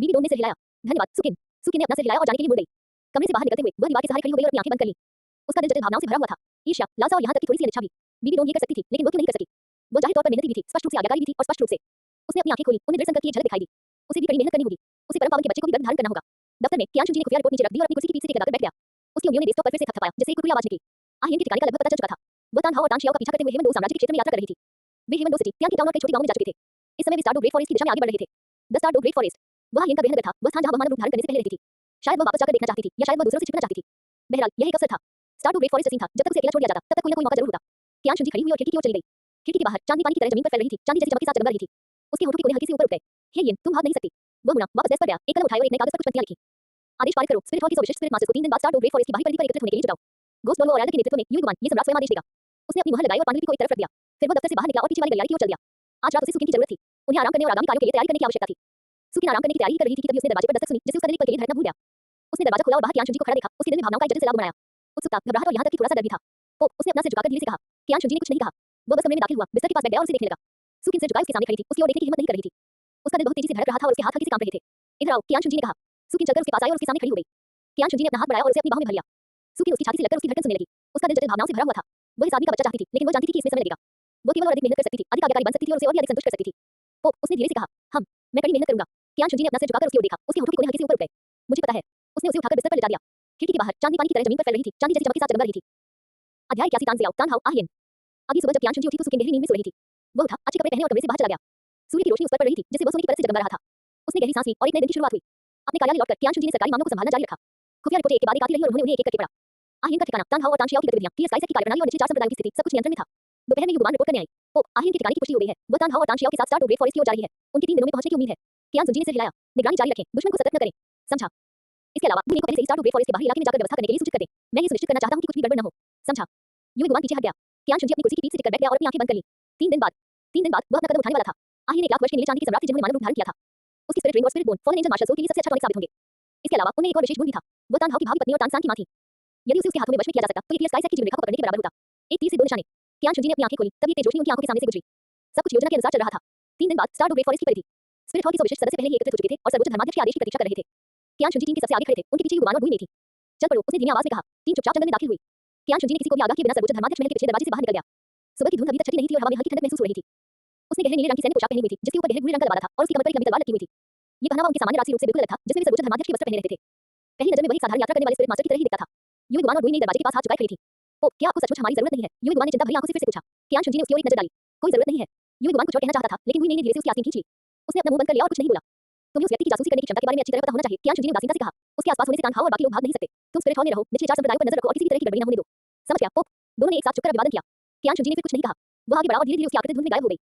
बीबी डोन ने सिर हिलाया। धन्यवाद सुकिन। सुकिन ने अपना सिर हिलाया और जाने के लिए मुड़ गई। कमरे से बाहर निकलते हुए वह दीवार के सहारे खड़ी हो गई और अपनी आंखें बंद कर ली। उसका दिल जटिल भावनाओं से भरा हुआ था, ईर्ष्या, लालसा और यहाँ तक कि थोड़ी सी अनिच्छा भी। बीबी डोन ये कर सकती थी, लेकिन वो क्यों नहीं कर सकी? वो जाहिर तौर पर मेहनती भी थी, स्पष्ट रूप से आज्ञाकारी भी थी और स्पष्ट रूप से उसने अपनी आंखें खोली, उन्हें दृढ़ संकल्प की एक झलक दिखाई दी। उसे भी कड़ी मेहनत करनी होगी। उसे परम पावन के बच्चे को भी गर्भ धारण करना होगा। दफ्तर में कियान शुनजी ने खुफिया रिपोर्ट नीचे रख दी और अपनी कुर्सी की पीठ से लगाकर बैठ गया। उसकी उंगलियों ने डेस्कटॉप पर फिर से थपथपाया, जैसे कोई आवाज निकली। आहिन के ठिकाने का लगभग पता चल चुका था। वह तानहाओ और तानशियाओ का पीछा करते हुए हेमंत साम्राज्य के क्षेत्र में यात्रा कर रही थी। वे हेमंत सिटी, कियान की टाउन और कई छोटी गांवों में जा चुके थे। इस समय वे स्टार ग्रेट फॉरेस्ट की दिशा में आगे बढ़ रहे थे। द स्टार ग्रेट फॉरेस्ट, वह आहिन का गृह नगर था, वह स्थान जहां वह मानव रूप धारण करने से पहले रहती थी। शायद वह वापस जाकर देखना चाहती थी, या शायद वह दूसरों से छिपना चाहती थी। बहरहाल यह एक अवसर था। स्टार ग्रेट फॉरेस्ट सीन था, जब तक उसे अकेला छोड़ दिया जाता, तब तक कोई ना कोई मौका जरूर होता। कियान शुनजी खड़ी हुई और खिड़की की ओर चली गई। खिड़की के बाहर चांदनी पानी की तरह जमीन पर फैल रही थी, चांदी जैसी चमक के साथ जगमगा रही थी। उसके होठों के कोने हल्के से ऊपर उठ गए। हे यिन, तुम भाग नहीं सकती। वह मुड़ा, वापस डेस्क पर गया, एक कलम उठाया और एक नए कागज पर कुछ पंक्तियां लिखी। आदेश पारित करो। स्पिरिट हॉल के 100 विशिष्ट स्पिरिट मास्टर्स को 3 दिन बाद स्टार टू ग्रेट फॉरेस्ट की बाहरी परिधि पर एकत्रित होने के लिए जुटाओ। गोस्ट डॉलो और एल्डर के नेतृत्व में यूई गुमान ये सम्राट स्वयं आदेश देगा। उसने अपनी मुहर लगाई और पांडुलिपि को एक तरफ रख दिया। फिर वो दफ्तर से बाहर निकला और पीछे वाली गलियारे की ओर चल दिया। आज रात उसे सुकिन की जरूरत थी। उन्हें आराम करने और आगामी कार्यों के लिए तैयारी करने की आवश्यकता थी। सुकिन आराम करने की तैयारी ही कर रही थी कि तभी उसने दरवाजे पर दस्तक सुनी, जिससे उसका दिल एक पल के लिए धड़कना भूल गया। उसने दरवाजा खोला और बाहर कियान शुंजी को खड़ा देखा। उसके दिल में भावनाओं का एक जटिल सैलाब बनाया। उत्सुकता, घबराहट और यहाँ तक कि थोड़ा सा डर भी था। उसने अपना सिर झुकाकर धीरे से कहा। कियान शुंजी ने कुछ नहीं कहा। वो बस कमरे में दाखिल हुआ, बिस्तर के पास बैठ गया और उसे देखने लगा। सुकिन सिर झुकाए उसके सामने खड़ी थी, उसकी ओर देखने की हिम्मत नहीं कर रही थी। उसका दिल बहुत तेजी से धड़क रहा था और उसके हाथ हल्के से कांप रहे थे। इधर आओ, कियान शुंजी ने कहा। सुकिन चलकर उसके पास आई और उसके सामने खड़ी हो गई। कियान शुंजी ने अपना हाथ बढ़ाया और उसे अपनी बाहों में भर लिया। सुकिन उसकी छाती से लगकर उसकी धड़कन सुनने लगी। उसका दिल जटिल भावनाओं से भरा हुआ था। वो इस आदमी का बच्चा चाहती थी, लेकिन वो जानती थी कि इसमें समय लगेगा। वो केवल और अधिक मेहनत कर सकती थी, अधिक आज्ञाकारी बन सकती थी और उसे और भी अधिक संतुष्ट कर सकती थी। उसने धीरे से कहा, मैं कड़ी मेहनत करूंगा। कियान शुंजी ने अपना सिर झुकाकर उसकी ओर देखा। उसके होठों के कोने हल्के से ऊपर उठ गए। मुझे पता है। उसने उसे उठाकर बिस्तर पर लेटा दिया। खिड़की के बाहर चांदनी पानी की तरह जमीन पर फैल रही थी, चांदी जैसी चमक के साथ जगमगा रही थी। अध्याय 81 तानसेयाओ तानहाओ आहियन। अगली सुबह जब कियान शुंजी उठी तो सुकिन गहरी नींद में सो रही थी। वो उठा, अच्छे कपड़े पहने और कमरे से बाहर चला गया। सूर्य की रोशनी उस पर पड़ रही थी, जिससे वो सोने की परत से जगमगा रहा था। उसने गहरी सांस ली और एक नए दिन की शुरुआत हुई। अपने कार्यालय लौटकर कियान शुंजी ने सरकारी मामलों को संभालना जारी रखा। खुफिया रिपोर्टें एक के बाद एक आती रही और उन्हें एक-एक करके पढ़ा। आहियन का ठिकाना, तानहाओ और तानशियाओ की गतिविधियां, की स्काई सेट की कार्यप्रणाली और निश्चित 4 संप्रदायों की स्थिति, सब कुछ नियंत्रण में था। दोपहर में युगुबान रिपोर्ट करने आई। आहियन के ठिकाने की पुष्टि हो गई है। वो तानहाओ और तानशियाओ के साथ स्टार टू ग्रेट फॉरेस्ट की ओर जा रही है। उनके 3 दिनों में पहुंचने की उम्मीद है। कियान शुंजी ने सिर हिलाया। निगरानी जारी रखें, दुश्मन को सतर्क न करें। समझा। इसके अलावा बुनी को पहले से ही स्टार टू ग्रेट फॉरेस्ट के बाहरी इलाके में जाकर व्यवस्था करने के लिए सूचित कर दें। मैं ये सुनिश्चित करना चाहता हूं कि कुछ भी गड़बड़ न हो। समझा। युगुबान पीछे हट गया। कियान शुंजी अपनी कुर्सी की पीठ से टिककर बैठ गया और अपनी आंखें बंद कर ली। 3 दिन बाद वो अपना कदम उठाने वाला था। आहियन 1 लाख वर्ष के नीले चांदी के सम्राट थे जिन्होंने मानव रूप धारण किया था। उसकी स्पिरिट रिंग और spirit bone fallen angel martial soul के लिए सबसे अच्छा टॉनिक साबित होंगे। इसके अलावा उन्हें एक और विशेष गुण भी था। वो तानहाओ की भावी पत्नी और तानसान की मां थी। यदि उसे उसके हाथों में वश में किया जा सकता तो ये क्लियर स्काई सेट की जीवन रेखा को पकड़ने के बराबर होता। एक तीर से 2 निशाने। कियान शुंजी ने अपनी आंखें खोली, तब एक तेज रोशनी उनकी आंखों के सामने से गुजरी। सब कुछ योजना के अनुसार चल रहा था। 3 दिन बाद स्टार टू ग्रेट फॉरेस्ट की परिधि। स्पिरिट हॉल के 100 विशिष्ट सदस्य पहले ही एकत्रित हो चुके थे और सर्वोच्च धर्माध्यक्ष के आदेश की प्रतीक्षा कर रहे थे। कियान शुंजी टीम के सबसे आगे खड़े थे, उनके पीछे युगुबान और बुई नहीं थी। चल पड़ो, उसने धीमी आवाज में कहा। टीम चुपचाप जंगल में दाखिल हुई। कियान शुंजी ने किसी को भी आगाह किए बिना सर्वोच्च धर्माध्यक्ष महल के पिछले दरवाजे से बाहर निकल गया। सुबह की धूप अभी तक छटी नहीं थी और हवा में हल्की ठंडक महसूस हो रही थी। उसने गहरे नीले रंग की सैन्य पोशाक पहनी हुई थी, जिसके ऊपर गहरे भूरे रंग का लबादा था और उसकी कमर पर एक लंबी तलवार लटकी हुई थी। ये पहनावा उनके सामान्य राशि रूप से बिल्कुल अलग था, जिसमें वे सर्वोच्च धर्माध्यक्ष के वस्त्र पहने रहते थे। पहली नजर में वही साधारण यात्रा करने वाले स्पिरिट मास्टर की तरह ही दिखता था। युगुबान और बुई ने दरवाजे के पास हाथ झुकाए खड़ी थी। क्या आपको सचमुच हमारी जरूरत नहीं है? युगुबान ने चिंता भरी आंखों से फिर से पूछा। कियान शुंजी ने उसकी ओर एक नजर डाली। कोई जरूरत नहीं है। युगुबान कुछ और कहना चाहता था, लेकिन बुई ने धीरे से उसकी आस्तीन खींच ली। उसने अपना मुंह बंद कर लिया और कुछ नहीं बोला। तुम्हें उस व्यक्ति की जासूसी करने की क्षमता के बारे में अच्छी तरह पता होना चाहिए, कियान शुंजी ने उदासीनता से कहा। उसके आसपास होने से तानहाओ और बाकी लोग भाग नहीं सकते। तुम स्पिरिट हॉल में रहो, निचले 4 संप्रदायों पर नजर रखो और किसी भी तरह की गड़बड़ी न होने दो। समझ गया? दोनों ने एक साथ झुककर अभिवादन किया। कियान शुंजी ने फिर कुछ नहीं कहा। वो आगे बढ़ा और धीरे-धीरे उसकी आकृति धुंध में गायब हो गई।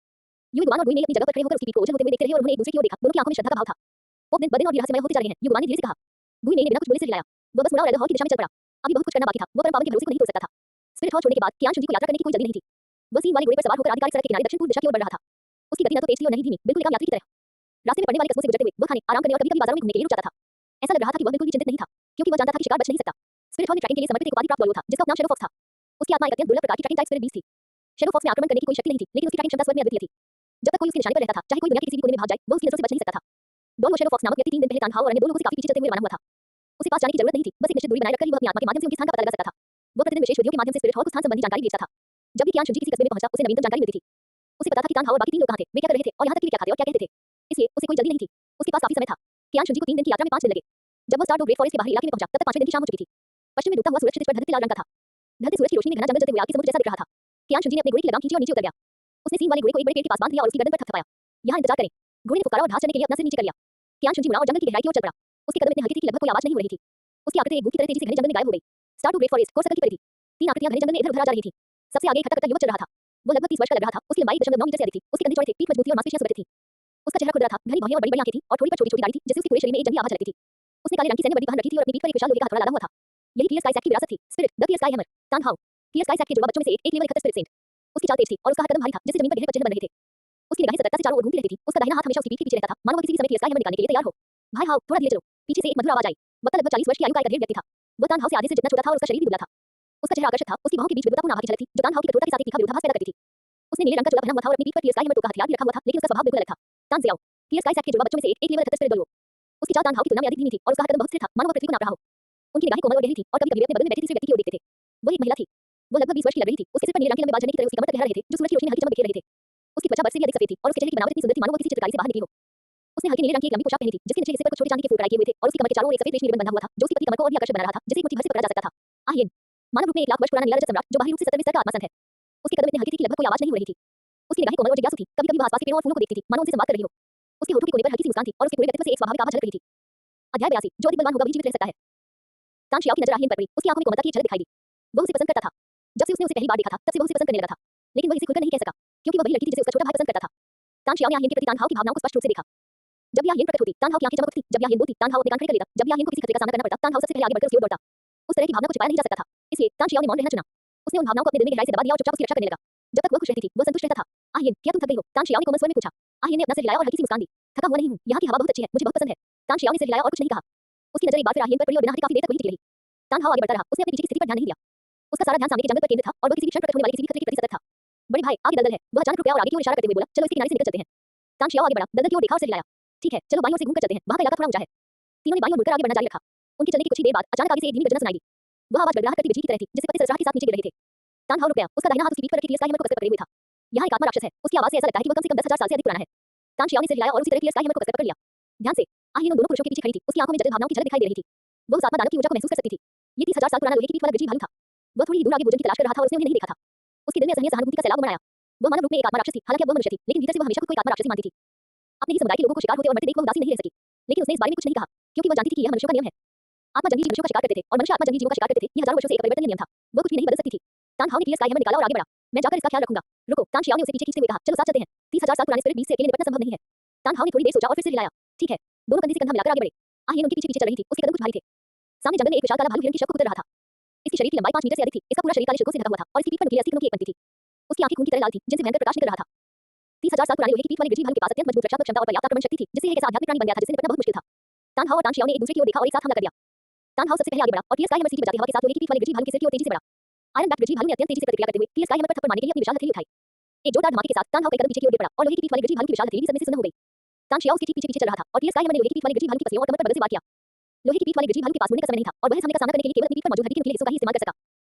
युगुबान और बुई ने अपनी जगह पर खड़े होकर उसकी पीठ को ओझल होते हुए देखते रहे और उन्होंने एक दूसरे की ओर देखा। दोनों की आंखों में श्रद्धा का भाव था। दिन और भी रहस्यमय होते जा रहे हैं, युगुबान ने धीरे से कहा। बुई ने बिना कुछ बोले सिर हिलाया। वो बस मुड़ा और एल्डर हॉल की दिशा में चल पड़ा। अभी बहुत कुछ करना बाकी था। वो परम पावन के भरोसे को नहीं तोड़ सकता था। स्पिरिट हॉल छोड़ने के बाद कियान शुंजी को यात्रा करने की कोई जल्दी नहीं थी। वो सीन वाले घोड़े पर सवार होकर आधिकारिक सड़क के किनारे दक्षिण पूर्व दिशा की ओर बढ़ रहा था। उसकी गति न तो तेज थी और न ही धीमी, बिल्कुल एक आम यात्री की तरह। रास्ते में पड़ने वाली कस्बों से गुजरते हुए वो खाने, आराम करने और कभी-कभी बाजारों में घूमने के लिए रुक जाता था। ऐसा लग रहा था कि वह बिल्कुल भी चिंतित नहीं था, क्योंकि वह जानता था कि शिकार बच नहीं सकता। स्पिरिट हॉल में ट्रैकिंग के लिए समर्पित एक उपाधि प्राप्त लॉयो था, जिसका उपनाम शैडो फॉक्स था। उसकी आत्मा एक अत्यंत दुर्लभ प्रकार की ट्रैकिंग टाइप स्पिरिट बीस्ट थी। शैडो फॉक्स में आक्रमण करने की कोई शक्ति नहीं थी, लेकिन उसकी ट्रैकिंग क्षमता स्वर्ग में अद्वितीय थी। जब तक कोई उसके निशाने पर रहता था, चाहे कोई दुनिया के किसी भी कोने में भाग जाए, वो उसकी नजरों से बच नहीं सकता था। डॉन शैडो फॉक्स नामक व्यक्ति 3 दिन पहले तानहाओ और अन्य 2 लोगों से काफी पीछे चलते हुए रवाना हुआ था। उसे पास जाने की जरूरत नहीं थी, बस एक निश्चित दूरी बनाए रखकर ही वह अपनी आत्मा के माध्यम से उनके स्थान का पता लगा सकता था। वो प्रतिदिन विशेष विधियों के माध्यम से स्पिरिट हॉल को स्थान संबंधी जानकारी भेजता था। जब भी कियान शुंजी किसी कस्बे में पहुंचा, उसे नवीनतम जानकारी मिलती थी। उसे पता था कि तानहाओ और बाकी 3 लोग कहां थे, वे क्या कर रहे थे और यहां तक कि वे क्या खाते और क्या कहते थे। इसलिए उसे कोई जल्दी नहीं थी। उसके पास काफी समय था। कियान शुंजी को 3 दिन की यात्रा में 5 दिन लगे। जब वो स्टार टू ग्रेट फॉरेस्ट के बाहरी इलाके में पहुंचा, तब तक 5वें दिन की शाम हो चुकी थी। पश्चिम में डूबता हुआ सूरज क्षितिज पर ढलते लाल रंग का था। ढलते सूरज की रोशनी में घना जंगल जलते हुए आग के समुद्र जैसा दिख रहा था। कियान शुंजी ने अपने घोड़े की लगाम खींची और नीचे उतर गया। उसने सींग वाले घोड़े को एक बड़े पेड़ के पास बांध लिया और उसकी गर्दन पर थपथपाया। यहाँ इंतजार करें। घोड़े ने फुफकारा और घास चरने के लिए अपना सिर नीचे कर लिया। कियान शुंजी मुड़ा और जंगल की गहराई की ओर चल पड़ा। उसके कदम इतने हल्के थे कि लगभग कोई आवाज नहीं हो रही थी। उसकी आकृति एक भूत की तरह तेजी से घने जंगल में गायब हो गई। स्टार टू ग्रेट फॉरेस्ट कोर्स सर्कल की परिधि। 3 आकृतियां घने जंगल में इधर-उधर आ जा रही थी। सबसे आगे एक हट्टा-कट्टा युवक चल रहा था। वो लगभग 30 वर्ष का लग रहा था। उसकी लंबाई 1.9 मीटर से अधिक थी। उसके कंधे चौड़े थे, पीठ मजबूत थी और मांसपेशियां सुगठित थी। उसका चेहरा खुरदरा था, घनी बाहें और बड़ी-बड़ी आंखें थीं और ठोड़ी पर छोटी-छोटी दाढ़ी थी, जिससे उसके पूरे शरीर में एक जंगली आभा झलकती थी। उसने काले रंग की सैन्य वर्दी पहन रखी थी और अपनी पीठ पर एक विशाल लोहे का हथौड़ा लादा हुआ था। यही क्लियर स्काई सेट की विरासत थी। Spirit, the clear sky hammer, तानहाओ। क्लियर स्काई सेट के जुड़वा बच्चों में से एक लेवल 71 स्पिरिट सेंट। उसकी चाल तेज थी और उसका हर कदम भारी था, जिससे जमीन पर गहरे चिन्ह बन रहे थे। उसकी निगाहें सतर्कता से चारों ओर घूमती रहती थी। उसका दाहिना हाथ हमेशा उसकी पीठ के पीछे रहता था, मानो वो किसी भी समय क्लियर स्काई हैमर निकालने के लिए तैयार हो। भाई हाओ, थोड़ा धीरे चलो। पीछे से एक मधुर आवाज आई। वह लगभग 40 वर्ष की आयु का एक अधेड़ व्यक्ति था। वो तानहाओ से आधे से जितना छोटा था और उसका शरीर भी दुबला था। उसका चेहरा आकर्षक था, उसकी बाहों के बीच विद्वतापूर्ण आभा की झलक थी, जो तानहाओ की कठोरता के साथ एक तीखा विरोधाभास पैदा करती थी। उसने नीले रंग का चोला पहना हुआ था और अपनी पीठ पर क्लियर स्काई हैमर टोका हथियार भी रखा हुआ था, लेकिन उसका स्वभाव बिल्कुल अलग था। तानसेयाओ, क्लियर स्काई सेट के जुड़वा बच्चों में से एक लेवल 78 स्पिरिट डॉलो। उसकी चाल तानहाओ की तुलना में अधिक धीमी थी और उसका हर कदम बहुत स्थिर था, मानो वो पृथ्वी को नाप रहा हो। उनकी निगाहें कोमल और गहरी थी और कभी-कभी अपने बगल में बैठे तीसरे व्यक्ति की ओर देखते थे। वो एक महिला थी। वो लगभग 20 वर्ष की लग रही थी। उसके सिर पर नीले रंग के लंबे बाल झरने की तरह उसकी कमर तक गहरा रहे थे, जो सूरज की रोशनी में हल्की चमक बिखेर रहे थे। उसकी त्वचा बर्फ से भी अधिक सफेद थी और उसके चेहरे की बनावट इतनी सुंदर थी, मानो वो किसी चित्रकारी से बाहर निकली हो। उसने हल्के नीले रंग की एक लंबी पोशाक पहनी थी, जिसके निचले हिस्से पर कुछ छोटे चांदी के फूल कढ़ाई किए हुए थे और उसकी कमर के चारों ओर एक सफेद रेशमी रिबन बंधा हुआ था, जो उसकी पतली कमर को और भी आकर्षक बना रहा था, जिसे एक मुट्ठी भर से पकड़ा जा सकता था। आहियन, मानव रूप में 1 लाख वर्ष पुराना नीला रजत सम्राट, जो बाहरी रूप से 70वें स्तर का आत्मा संत है। उसके कदम इतने हल्के थे कि लगभग कोई आवाज नहीं हो रही थी। उसकी निगाहें कोमल और जिज्ञासु थी, कभी-कभी वह आसपास के पेड़ों और फूलों को देखती थी, मानो उनसे संवाद कर रही हो। उसके होठों के कोने पर हल्की सी मुस्कान थी और उसके पूरे व्यक्तित्व से एक स्वाभाविक आभा झलक रही थी। अध्याय 82, जो अधिक बलवान होगा वही जीवित रह सकता है। तानशियाओ की नजर आहियन पर पड़ी। उसकी आंखों में कोमलता की एक झलक दिखाई दी। वो उसे पसंद करता था। जब से उसने उसे पहली बार देखा था, तब से वो उसे पसंद करने लगा था। लेकिन वह इसे खुलकर नहीं कह सका, क्योंकि वह वही लड़की थी जिसे उसका छोटा भाई पसंद करता था। तानशियाओ ने आहियन के प्रति तानहाओ की भावनाओं को स्पष्ट रूप से देखा। जब याहिन प्रकट होती, तानहाव की आंखें चमक उठती, जब याहिन बोलती, तानहाव अपने कान खड़े कर लेता, जब याहिन को किसी खतरे का सामना करना पड़ता, तानहाव सबसे पहले आगे बढ़कर उसकी ओर दौड़ता। उस तरह की भावना को छिपाया नहीं जा सकता था, इसलिए तानशियाओ ने मौन रहना चुना। उसने उन भावनाओं को अपने दिल में गहराई से दबा दिया और चुपचाप उसकी रक्षा करने लगा। जब तक वह खुश रहती थी, वह संतुष्ट रहता था। आहिन, क्या तुम थक गई हो? तानशियाओ ने कोमल स्वर में पूछा। आहिन ने अपना सिर हिलाया और हल्की सी मुस्कान दी। थका हुआ नहीं हूँ, यहाँ की हवा बहुत अच्छी है, मुझे बहुत पसंद है। तानशियाओ ने सिर हिलाया और कुछ नहीं कहा। उसकी नजर एक बार फिर आहिन पर पड़ी और बिना हटे काफी देर तक वहीं टिकी रही। तानहाव आगे बढ़ता रहा, उसने अपने पीछे की स्थिति पर ध्यान नहीं दिया। उसका सारा ध्यान सामने के जंगल पर केंद्रित था और वह किसी भी क्षण प्रकट होने वाले किसी भी खतरे के प्रति सतर्क था। बड़े भाई, आगे दलदल है। वह अचानक रुक गया और आगे की ओर इशारा करते हुए बोला, चलो इसके किनारे से निकल चलते हैं। तानशियाओ आगे बढ़ा, दलदल की ओर देखा और सिर हिलाया। ठीक है, चलो बाईं ओर से घूमकर चलते हैं, वहां का इलाका थोड़ा ऊंचा है। तीनों ने बाईं ओर मुड़कर आगे बढ़ना जारी रखा। उनके चलने की कुछ ही देर बाद अचानक आगे से एक धीमी गर्जना सुनाई दी। वह आवाज गड़गड़ाहट करती बिजली की तरह थी, जिससे पत्ते सरसराहट के साथ नीचे गिर रहे थे। तानहाव रुक गया, उसका दाहिना हाथ उसकी पीठ पर रखे टीएस स्काई हैमर को कसकर पकड़े हुए था। यहाँ एक आत्मा राक्षस है, उसकी आवाज से ऐसा लगता है कि वह कम से कम 10,000 साल से अधिक पुराना है। तानशियाओ ने सिर हिलाया और उसी तरह टीएस स्काई हैमर को कसकर पकड़ लिया। ध्यान से, आहिन उन दोनों पुरुषों के पीछे खड़ी थी, उसकी आंखों में जटिल भावनाओं की झलक दिखाई दे रही थी। वह उस आत्मा दानव की ऊर्जा को महसूस कर सकती थी। ये 30,000 साल पुराना लोहे की पीठ वाला गजी भालू था। वह थोड़ी ही दूर आगे भोजन की तलाश कर रहा था और उसने उन्हें नहीं देखा था। उसके दिल में असहनीय सहानुभूति का सैलाब उमड़ आया। वह मानव रूप में एक आत्मा राक्षस थी, हालांकि अब वह मनुष्य थी, लेकिन भीतर से वह हमेशा खुद को एक आत्मा राक्षस मानती थी। अपने ही समुदाय के लोगों को शिकार होते और मरते देख वह उदासी नहीं रह सकी, लेकिन उसने इस बारे में कुछ नहीं कहा, क्योंकि वह जानती थी कि यह मनुष्यों का नियम है। आत्मा जंगली मनुष्यों का शिकार करते थे और मनुष्य आत्मा जंगली जीवों का शिकार करते थे, यह हजारों वर्षों से एक अपरिवर्तनीय नियम था। वह कुछ भी नहीं बदल सकती थी। तानहाव ने टीएस स्काई हैमर निकाला और आगे बढ़ा। मैं जाकर इसका ख्याल रखूंगा। रुको, तानशियाओ ने उसे पीछे खींचते हुए कहा, चलो साथ चलते हैं। 30,000 साल पुराने स्पिरिट बीस्ट से अकेले निपटना संभव नहीं है। तानहाव ने थोड़ी देर सोचा और फिर सिर हिलाया। ठीक है। दोनों कंधे से कंधा मिलाकर आगे बढ़े। आहिन उनके पीछे पीछे चल रही थी, उसके कदम कुछ भारी थे। सामने जंगल में एक विशाल काला भालू हिरन की शव को कुतर रहा था। इसके शरीर की लंबाई 5 मीटर से अधिक थी, इसका पूरा शरीर काले शिकड़ों से ढका हुआ था और इसकी पीठ पर नुकीले अस्थिकनों की एक पंक्ति थी। उसकी आंखें खून की तरह लाल थी, जिनसे भयंकर प्रकाश निकल रहा था। 30,000 साल पुराने लोहे की पीठ वाले गजी भालू के पास अत्यंत मजबूत रक्षात्मक क्षमता और पर्याप्त आक्रमण शक्ति थी, जिससे यह एक ऐसा आध्यात्मिक प्राणी बन गया था जिससे निपटना बहुत मुश्किल था। तानहाव और तानशियाओ ने एक दूसरे की ओर देखा और एक साथ हमला कर दिया। तानहाव सबसे पहले आगे बढ़ा और टीएस स्काई हैमर सीटी बजाते हवा के साथ लोहे की पीठ वाले गजी भालू के सिर की ओर तेजी से बढ़ा। आयरन बैक गजी भालू ने अत्यंत तेजी से प्रतिक्रिया करते हुए टीएस स्काई हैमर पर थप्पड़ मारने के लिए अपनी विशाल हथेली उठाई। एक जोरदार धमाके के साथ तानहाव कई कदम पीछे की ओर गिर पड़ा और लोहे की पीठ वाले गजी भालू की विशाल हथेली सब में से सुन्न हो गई। तानशियाओ उसके ठीक पीछे पीछे चल रहा था और टीएस स्काई हैमर ने लोहे की पीठ वाले गजी भालू की पसलियों और कमर पर बगल से वार किया। लोहे की पीठ वाले गजी भालू के पास मुड़ने का समय नहीं था और वह इस हमले का सामना करने के लिए केवल अपनी पीठ पर मौजूद हड्डी के नुकीले हिस्सों का ही इस्तेमाल कर सका।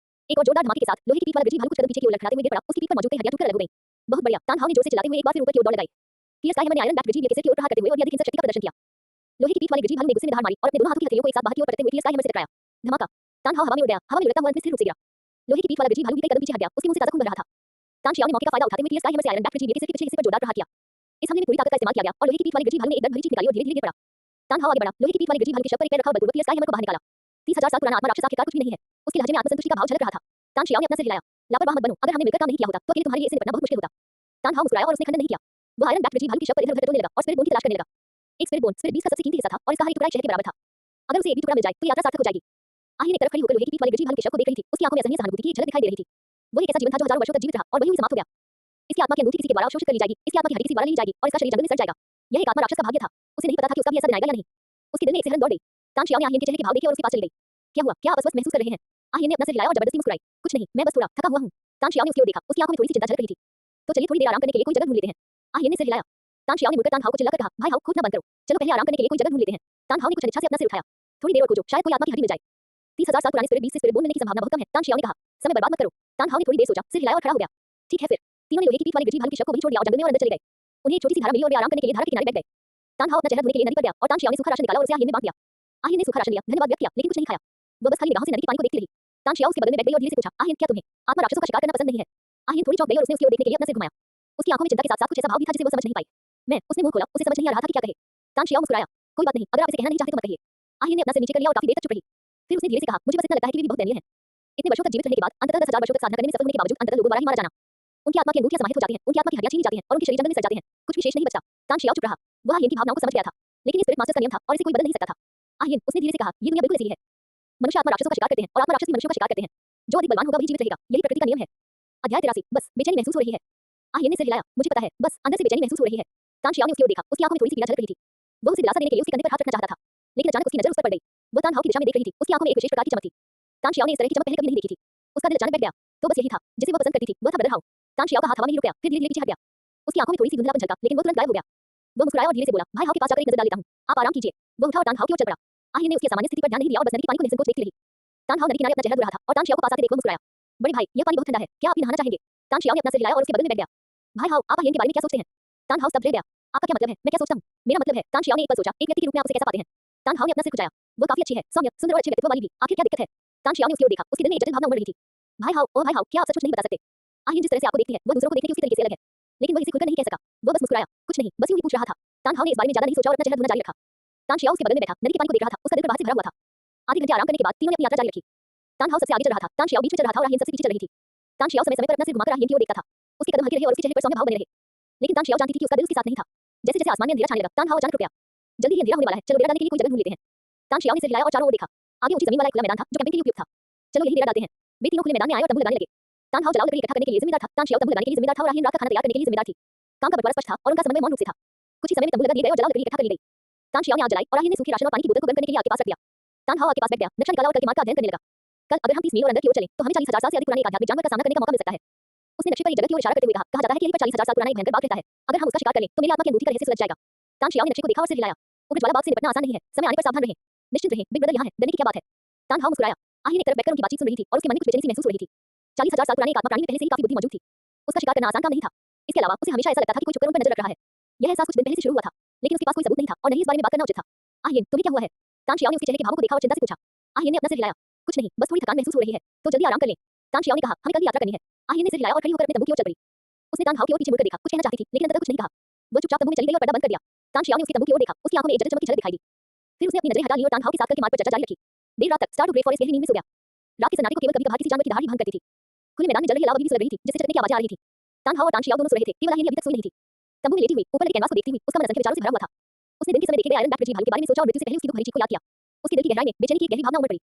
एक और जोरदार धमाके के साथ लोहे की पीठ वाला गजी भालू कुछ कदम पीछे की ओर लड़खड़ाते हुए गिर पड़ा, उसकी पीठ पर मौजूद कई हड्डियां टूटकर अलग हो गईं। बहुत बढ़िया, तानहाव ने जोर से चिल्लाते हुए एक बार फिर ऊपर की ओर दौड़ लगाई। टीएस स्काई हैमर ने आयरन बैक गजी के सिर की ओर प्रहार करते हुए और भी अधिक हिंसक शक्ति का प्रदर्शन किया। लोहे की पीठ वाले गजी भालू ने गुस्से में धार मारी और अपने दोनों हाथों की हथेलियों को एक साथ बाहर की ओर पटकते हुए टीएस स्काई हैमर से टकराया। धमाका। तानहाव हवा में उड़ गया, हवा में उड़ता हुआ अंत में स्थिर रूप से गिरा। लोहे की पीठ वाला गजी भालू भी कई कदम पीछे हट गया, उसके मुंह से ताजा खून बह रहा था। तानशियाओ ने मौके का फायदा उठाते हुए टीएस स्काई हैमर से आयरन बैक गजी के सिर के पिछले हिस्से पर जोरदार प्रहार किया। इस हमले में पूरी ताकत का इस्तेमाल किया गया और लोहे की पीठ वाले गजी भालू ने एक दर्द भरी चीख निकाली और धीरे-धीरे गिर पड़ा। तानहाव आगे बढ़ा, लोहे की पीठ वाले गजी भालू के शव पर एक पैर रखा और बलपूर्वक टीएस स्काई हैमर को बाहर निकाला। 30,000 साल पुराना आत्मा राक्षस आखिरकार कुछ भी नहीं है। उसके लहजे में आत्मसंतुष्टि का भाव झलक रहा था। तानशियाओ ने अपना सिर हिलाया। लापरवाह मत बनो, अगर हमने मिलकर काम नहीं किया होता तो अकेले तुम्हारे लिए इसे निपटना बहुत मुश्किल होता। तानहाव मुस्कुराया और उसने खंडन नहीं किया। वह आयरन बैक गजी भालू के शव पर इधर-उधर टटोलने लगा और स्पिरिट बोन की तलाश करने लगा। एक स्पिरिट बोन स्पिरिट बीस्ट का सबसे कीमती हिस्सा था और इसका हर एक टुकड़ा एक शहर के बराबर था। अगर उसे एक भी टुकड़ा मिल जाए तो यात्रा सार्थक हो जाएगी। आहिन एक तरफ खड़ी होकर लोहे की पीठ वाले गजी भालू के शव को देख रही थी, उसकी आंखों में असहनीय सहानुभूति की एक झलक दिखाई दे रही थी। वह एक ऐसा जीवन था जो हजारों वर्षों तक जीवित रहा और वही समाप्त हो गया। इसकी आत्मा की अनूठी किसी के द्वारा अवशोषित कर ली जाएगी, इसकी आत्मा की हड्डी किसी द्वारा ली जाएगी और इसका शरीर जंगल में सड़ जाएगा। यह एक आत्मा राक्षस का भाग्य था। उसे नहीं पता था कि उसका भी ऐसा बनाएगा या नहीं। उसके दिल में एक सिहरन दौड़ गई। तानशियाओ ने आहिन के चेहरे के भाव देखे और उसके पास चली गई। क्या हुआ, क्या आप अस्वस्थ महसूस कर रहे हैं? आहिन ने अपना सिर हिलाया और जबरदस्ती मुस्कुराई। कुछ नहीं, मैं बस थोड़ा थका हुआ हूँ। तानशियाओ ने उसकी ओर देखा, उसकी आंखों में थोड़ी सी चिंता झलक रही थी। तो चलिए थोड़ी देर आराम करने के लिए कोई जगह ढूंढ लेते हैं। आहिन ने सिर हिलाया। तानशियाओ ने मुड़कर तानहाव को चिल्लाकर कहा, भाई हाउ, खोजना बंद करो, चलो पहले आराम करने के लिए कोई जगह ढूंढ लेते हैं। तानहाव ने कुछ अनिच्छा से अपना सिर उठाया। थोड़ी देर और खोजो, शायद कोई आत्मा की हड्डी मिल जाए। 30,000 साल पुराने स्पिरिट बीस्ट से स्पिरिट बोन मिलने की संभावना बहुत कम है, तानशियाओ ने कहा। समय बर्बाद मत करो। तानहाव ने थोड़ी देर सोचा, सिर हिलाया और खड़ा हो गया। ठीक है फिर। तीनों ने लोहे की पीठ वाले गजी भालू के शव को वहीं छोड़ दिया और जंगल में और अंदर चले गए। उन्हें एक छोटी सी धारा मिली और वे आराम करने के लिए धारा के किनारे बैठ गए। तानहाव अपना चेहरा धोने के लिए नदी पर गया और तानशियाओ ने सूखा राशन निकाला और उसे आहिन में बांट दिया। आहिन ने सूखा राशन लिया, धन्यवाद व्यक्त किया, लेकिन कुछ नहीं खाया। वह बस खाली निगाहों से नदी के पानी को देखती रही। तानशियाओ उसके बगल में बैठ गई और धीरे से पूछा, आहिन क्या तुम्हें आत्मा राक्षसों का शिकार करना पसंद नहीं है? आहिन थोड़ी चौंक गई और उसने उसकी ओर देखने के लिए अपना सिर घुमाया। उसकी आंखों में चिंता के साथ-साथ कुछ ऐसा भाव भी था जिसे वह समझ नहीं पाई। उसने मुंह खोला, उसे समझ नहीं आ रहा था कि क्या कहे। तानशियाओ मुस्कुराया, कोई बात नहीं, अगर आप इसे कहना नहीं चाहते तो मत कहिए। आहिन ने अपना सिर नीचे कर लिया और काफी देर तक चुप रही। फिर उसने धीरे से कहा, मुझे बस इतना लगता है कि वे भी बहुत दयनीय हैं। इतने वर्षों तक जीवित रहने के बाद अंततः 10,000 वर्षों तक साधना करने में सफल होने के बावजूद अंततः लोगों द्वारा ही मारा जाना। उनकी आत्मा की अंगूठियां समाहित हो जाती हैं, उनकी आत्मा की हड्डियां छीनी जाती हैं और उनके शरीर जंगल में सड़ जाते हैं, कुछ भी शेष नहीं बचता। तानशियाओ चुप रहा। वह आहिन की भावनाओं को समझ गया था, लेकिन ये स्पिरिट मास्टर का नियम था और इसे कोई बदल नहीं सकता था। आहिन, उसने धीरे से कहा, ये दुनिया बिल्कुल ऐसी ही है। मनुष्य आत्मा राक्षसों का शिकार करते हैं और आत्मा राक्षस भी मनुष्यों का शिकार करते हैं। जो अधिक बलवान होगा वही जीवित रहेगा, यही प्रकृति का नियम है। अध्याय 83, बस बेचैनी महसूस हो रही है। आहिन ने सिर हिलाया, मुझे पता है, बस अंदर से बेचैनी महसूस हो रही है। तानशियाओ ने उसकी ओर देखा, उसकी आंखों में थोड़ी सी पीड़ा झलक रही थी। वह उसे दिलासा देने के लिए उसके कंधे पर हाथ रखना चाहता था, लेकिन अचानक उसकी नजर उस पर पड़ गई। वह तानहाव की दिशा में देख रही थी, उसकी आंखों में एक विशेष प्रकार की चमक थी। तानशियाओ ने इस तरह की चमक पहले कभी नहीं देखी थी। उसका दिल अचानक बैठ गया। तो बस यही था जिसे वह पसंद करती थी, वह था ब्रदर हाउ। तानशियाओ का हाथ हवा में ही रुक गया, फिर धीरे-धीरे पीछे हट गया। उसकी आंखों में थोड़ी सी धुंधलापन झलका, लेकिन वह तुरंत गायब हो गया। वह मुस्कुराया और धीरे से बोला, भाई हाउ के पास जाकर एक नजर डाल लेता हूं, आप आराम कीजिए। वह उठा और तानहाव की ओर चल पड़ा। आहिन ने उसकी सामान्य स्थिति पर ध्यान नहीं दिया और बस नदी के पानी को निसंकोच देखती रही। तानहाव नदी किनारे अपना चेहरा धो रहा था और तानशियाओ को पास आते देख वह मुस्कुराया। बड़े भाई, यह पानी बहुत ठंडा है, क्या आप भी नहाना चाहेंगे? तानशियाओ ने अपना सिर हिलाया और उसके बगल में बैठ गया। भाई हाउ, आप आहिन के बारे में क्या सोचते हैं? तानहाव स्तब्ध रह गया। आपका क्या मतलब है? मैं क्या सोचता हूं? मेरा मतलब है, तानशियाओ ने एक पल सोचा, एक व्यक्ति के रूप में आप उसे कैसा पाते हैं? तानहाव ने अपना सिर खुजाया। वो काफी अच्छी है, सौम्य, सुंदर और अच्छे व्यक्तित्व वाली भी, आखिर क्या दिक्कत है? तानशियाओ ने उसकी ओर देखा, उसके दिल में एक जटिल भावना उमड़ रही थी। भाई हाउ, ओ भाई हाउ, क्या आप सच कुछ नहीं बता सकते? आहिन जिस तरह से आपको देखती है, वह दूसरों को देखने की उसी तरीके से अलग है, लेकिन वह इसे खुलकर नहीं कह सका। वह बस मुस्कुराया, कुछ नहीं, बस यूं ही पूछ रहा था। तानहाव ने इस बारे में ज्यादा नहीं सोचा और अपना चेहरा धोना जारी रखा। तानशियाओ उसके बगल में बैठा, नदी के पानी को देख रहा था, उसका दिल प्रवाह से भरा हुआ था। आधे घंटे आराम करने के बाद तीनों ने अपनी यात्रा जारी रखी। तानहाव सबसे आगे चल रहा था, तानशियाओ बीच में चल रहा था और आहिन सबसे पीछे चल रही थी। तानशियाओ समय-समय पर अपना सिर घुमाकर आहिन की ओर देखता था। उसके कदम हल्के रहे और उसके चेहरे पर सौम्य भाव बने रहे। लेकिन तानशियाओ जानती थी कि उसका दिल उसके साथ नहीं था। जैसे-जैसे आसमान में अंधेरा छाने लगा, तानहाव अचानक रुक गया। जल्दी ही अंधेरा होने वाला है, चलो डेरा डालने के लिए कोई जगह ढूंढ लेते हैं। तान शियाओ ने सिर हिलाया और चारों ओर देखा। आगे ऊंची जमीन वाला एक खुला मैदान था जो कैंपिंग के लिए उपयुक्त था। चलो यही डेरा डालते हैं। वे तीनों खुले मैदान में आए और तंबू लगाने लगे। तान हाओ जलाओ लकड़ी इकट्ठा करने के लिए जिम्मेदार था, तान शियाओ तंबू लगाने के लिए जिम्मेदार था और आहिन रात का खाना तैयार करने के लिए जिम्मेदार थी। काम का बंटवारा स्पष्ट था और उनका समन्वय मौन रूप से था। कुछ ही समय में तंबू लगा दिए गए और जलाओ लकड़ी इकट्ठा कर ली गई। तान शियाओ ने आग जलाई और आहिन ने सूखी राशन और पानी की बोतल को गर्म करने के लिए आग के पास रख दिया। तान हाओ आग के पास बैठ गया, नक्शा निकाला और कल की मार्ग का अध्ययन करने लगा। कल अगर हम 30 मील और अंदर की ओर चलें तो हमें 40,000 साल से अधिक पुराने एक आध्यात्मिक जानवर का सामना करने का मौका मिल सकता है। उसने नक्शे पर एक जगह की ओर इशारा करते हुए कहा, कहा जाता है कि यहीं पर 40,000 साल पुराना एक भयंकर बाघ रहता है। अगर हम उसका शिकार कर लें तो मेरी आत्मा की अंगूठी का रहस्य सुलझ जाएगा। तान शियाओ ने नक्शे को देखा और सिर हिलाया। उग्र ज्वाला बाघ से निपटना आसान नहीं है, समय आने पर सावधान रहें। निश्चिंत रहें, बिग ब्रदर यहाँ है, डरने की क्या बात है। तान हाओ मुस्कुराया। आहिन एक तरफ बैठकर उनकी बातचीत सुन रही थी और उसके मन में कुछ बेचैनी सी महसूस हो रही थी। 40,000 साल पुराने एक आत्मा प्राणी में पहले से ही काफी बुद्धि मौजूद थी। उसका शिकार करना आसान काम नहीं था। इसके अलावा उसे हमेशा ऐसा लगता था कि कोई छुपकर उन पर नजर रख रहा है। यह एहसास कुछ दिन पहले से शुरू हुआ था, लेकिन उसके पास कोई सबूत नहीं था और नहीं इस बारे में बात करना उचित था। आहिन, तुम्हें क्या हुआ है? तान शियाओ ने उसके चेहरे के भावों को देखा और चिंता से पूछा। आहिन ने अपना सिर हिलाया। कुछ नहीं, बस थोड़ी थकान महसूस हो रही है, तो जल्दी आराम कर लें। तान शियाओ ने कहा, हमें कल की यात्रा करनी है। आहिन ने सिर हिलाया और खड़ी होकर अपने तंबू की ओर चल पड़ी। उसने तान हाओ की ओर पीछे मुड़कर देखा, कुछ कहना चाहती थी, लेकिन अंततः कुछ नहीं कहा। वो चुपचाप तंबू में चली गई और पर्दा बंद कर दिया। तान शियाओ ने उसके तंबू की ओर देखा, उसकी आंखों में एक जलन चमक की झलक दिखाई दी। फिर उसने अपनी नजरें हटा ली और तान हाओ के साथ कल की मार्ग पर चर्चा जारी रखी। देर रात तक स्टार टू ग्रे फॉरेस्ट गहरी नींद में सो गया। रात के सन्नाटे को केवल कभी-कभार किसी जानवर की दहाड़ ही भंग करती थी। खुले मैदान में जल रही अलाव अभी भी सुलग रही थी, जिससे चटने की आवाजें आ रही थी। तान हाओ और तान शियाओ दोनों सो रहे थे, केवल आहिन अभी तक सोई नहीं थी। तंबू में लेटी हुई ऊपर लगे कैनवास को देखती हुई उसका मन असंख्य विचारों से भरा हुआ था। उसने दिन के समय देखे गए आयरन बैक भालू के बारे में सोचा और मृत्यु से पहले उसकी दुख भरी चीख को याद किया। उसके दिल की गहराई में बेचैनी की एक गहरी भावना उमड़ पड़ी।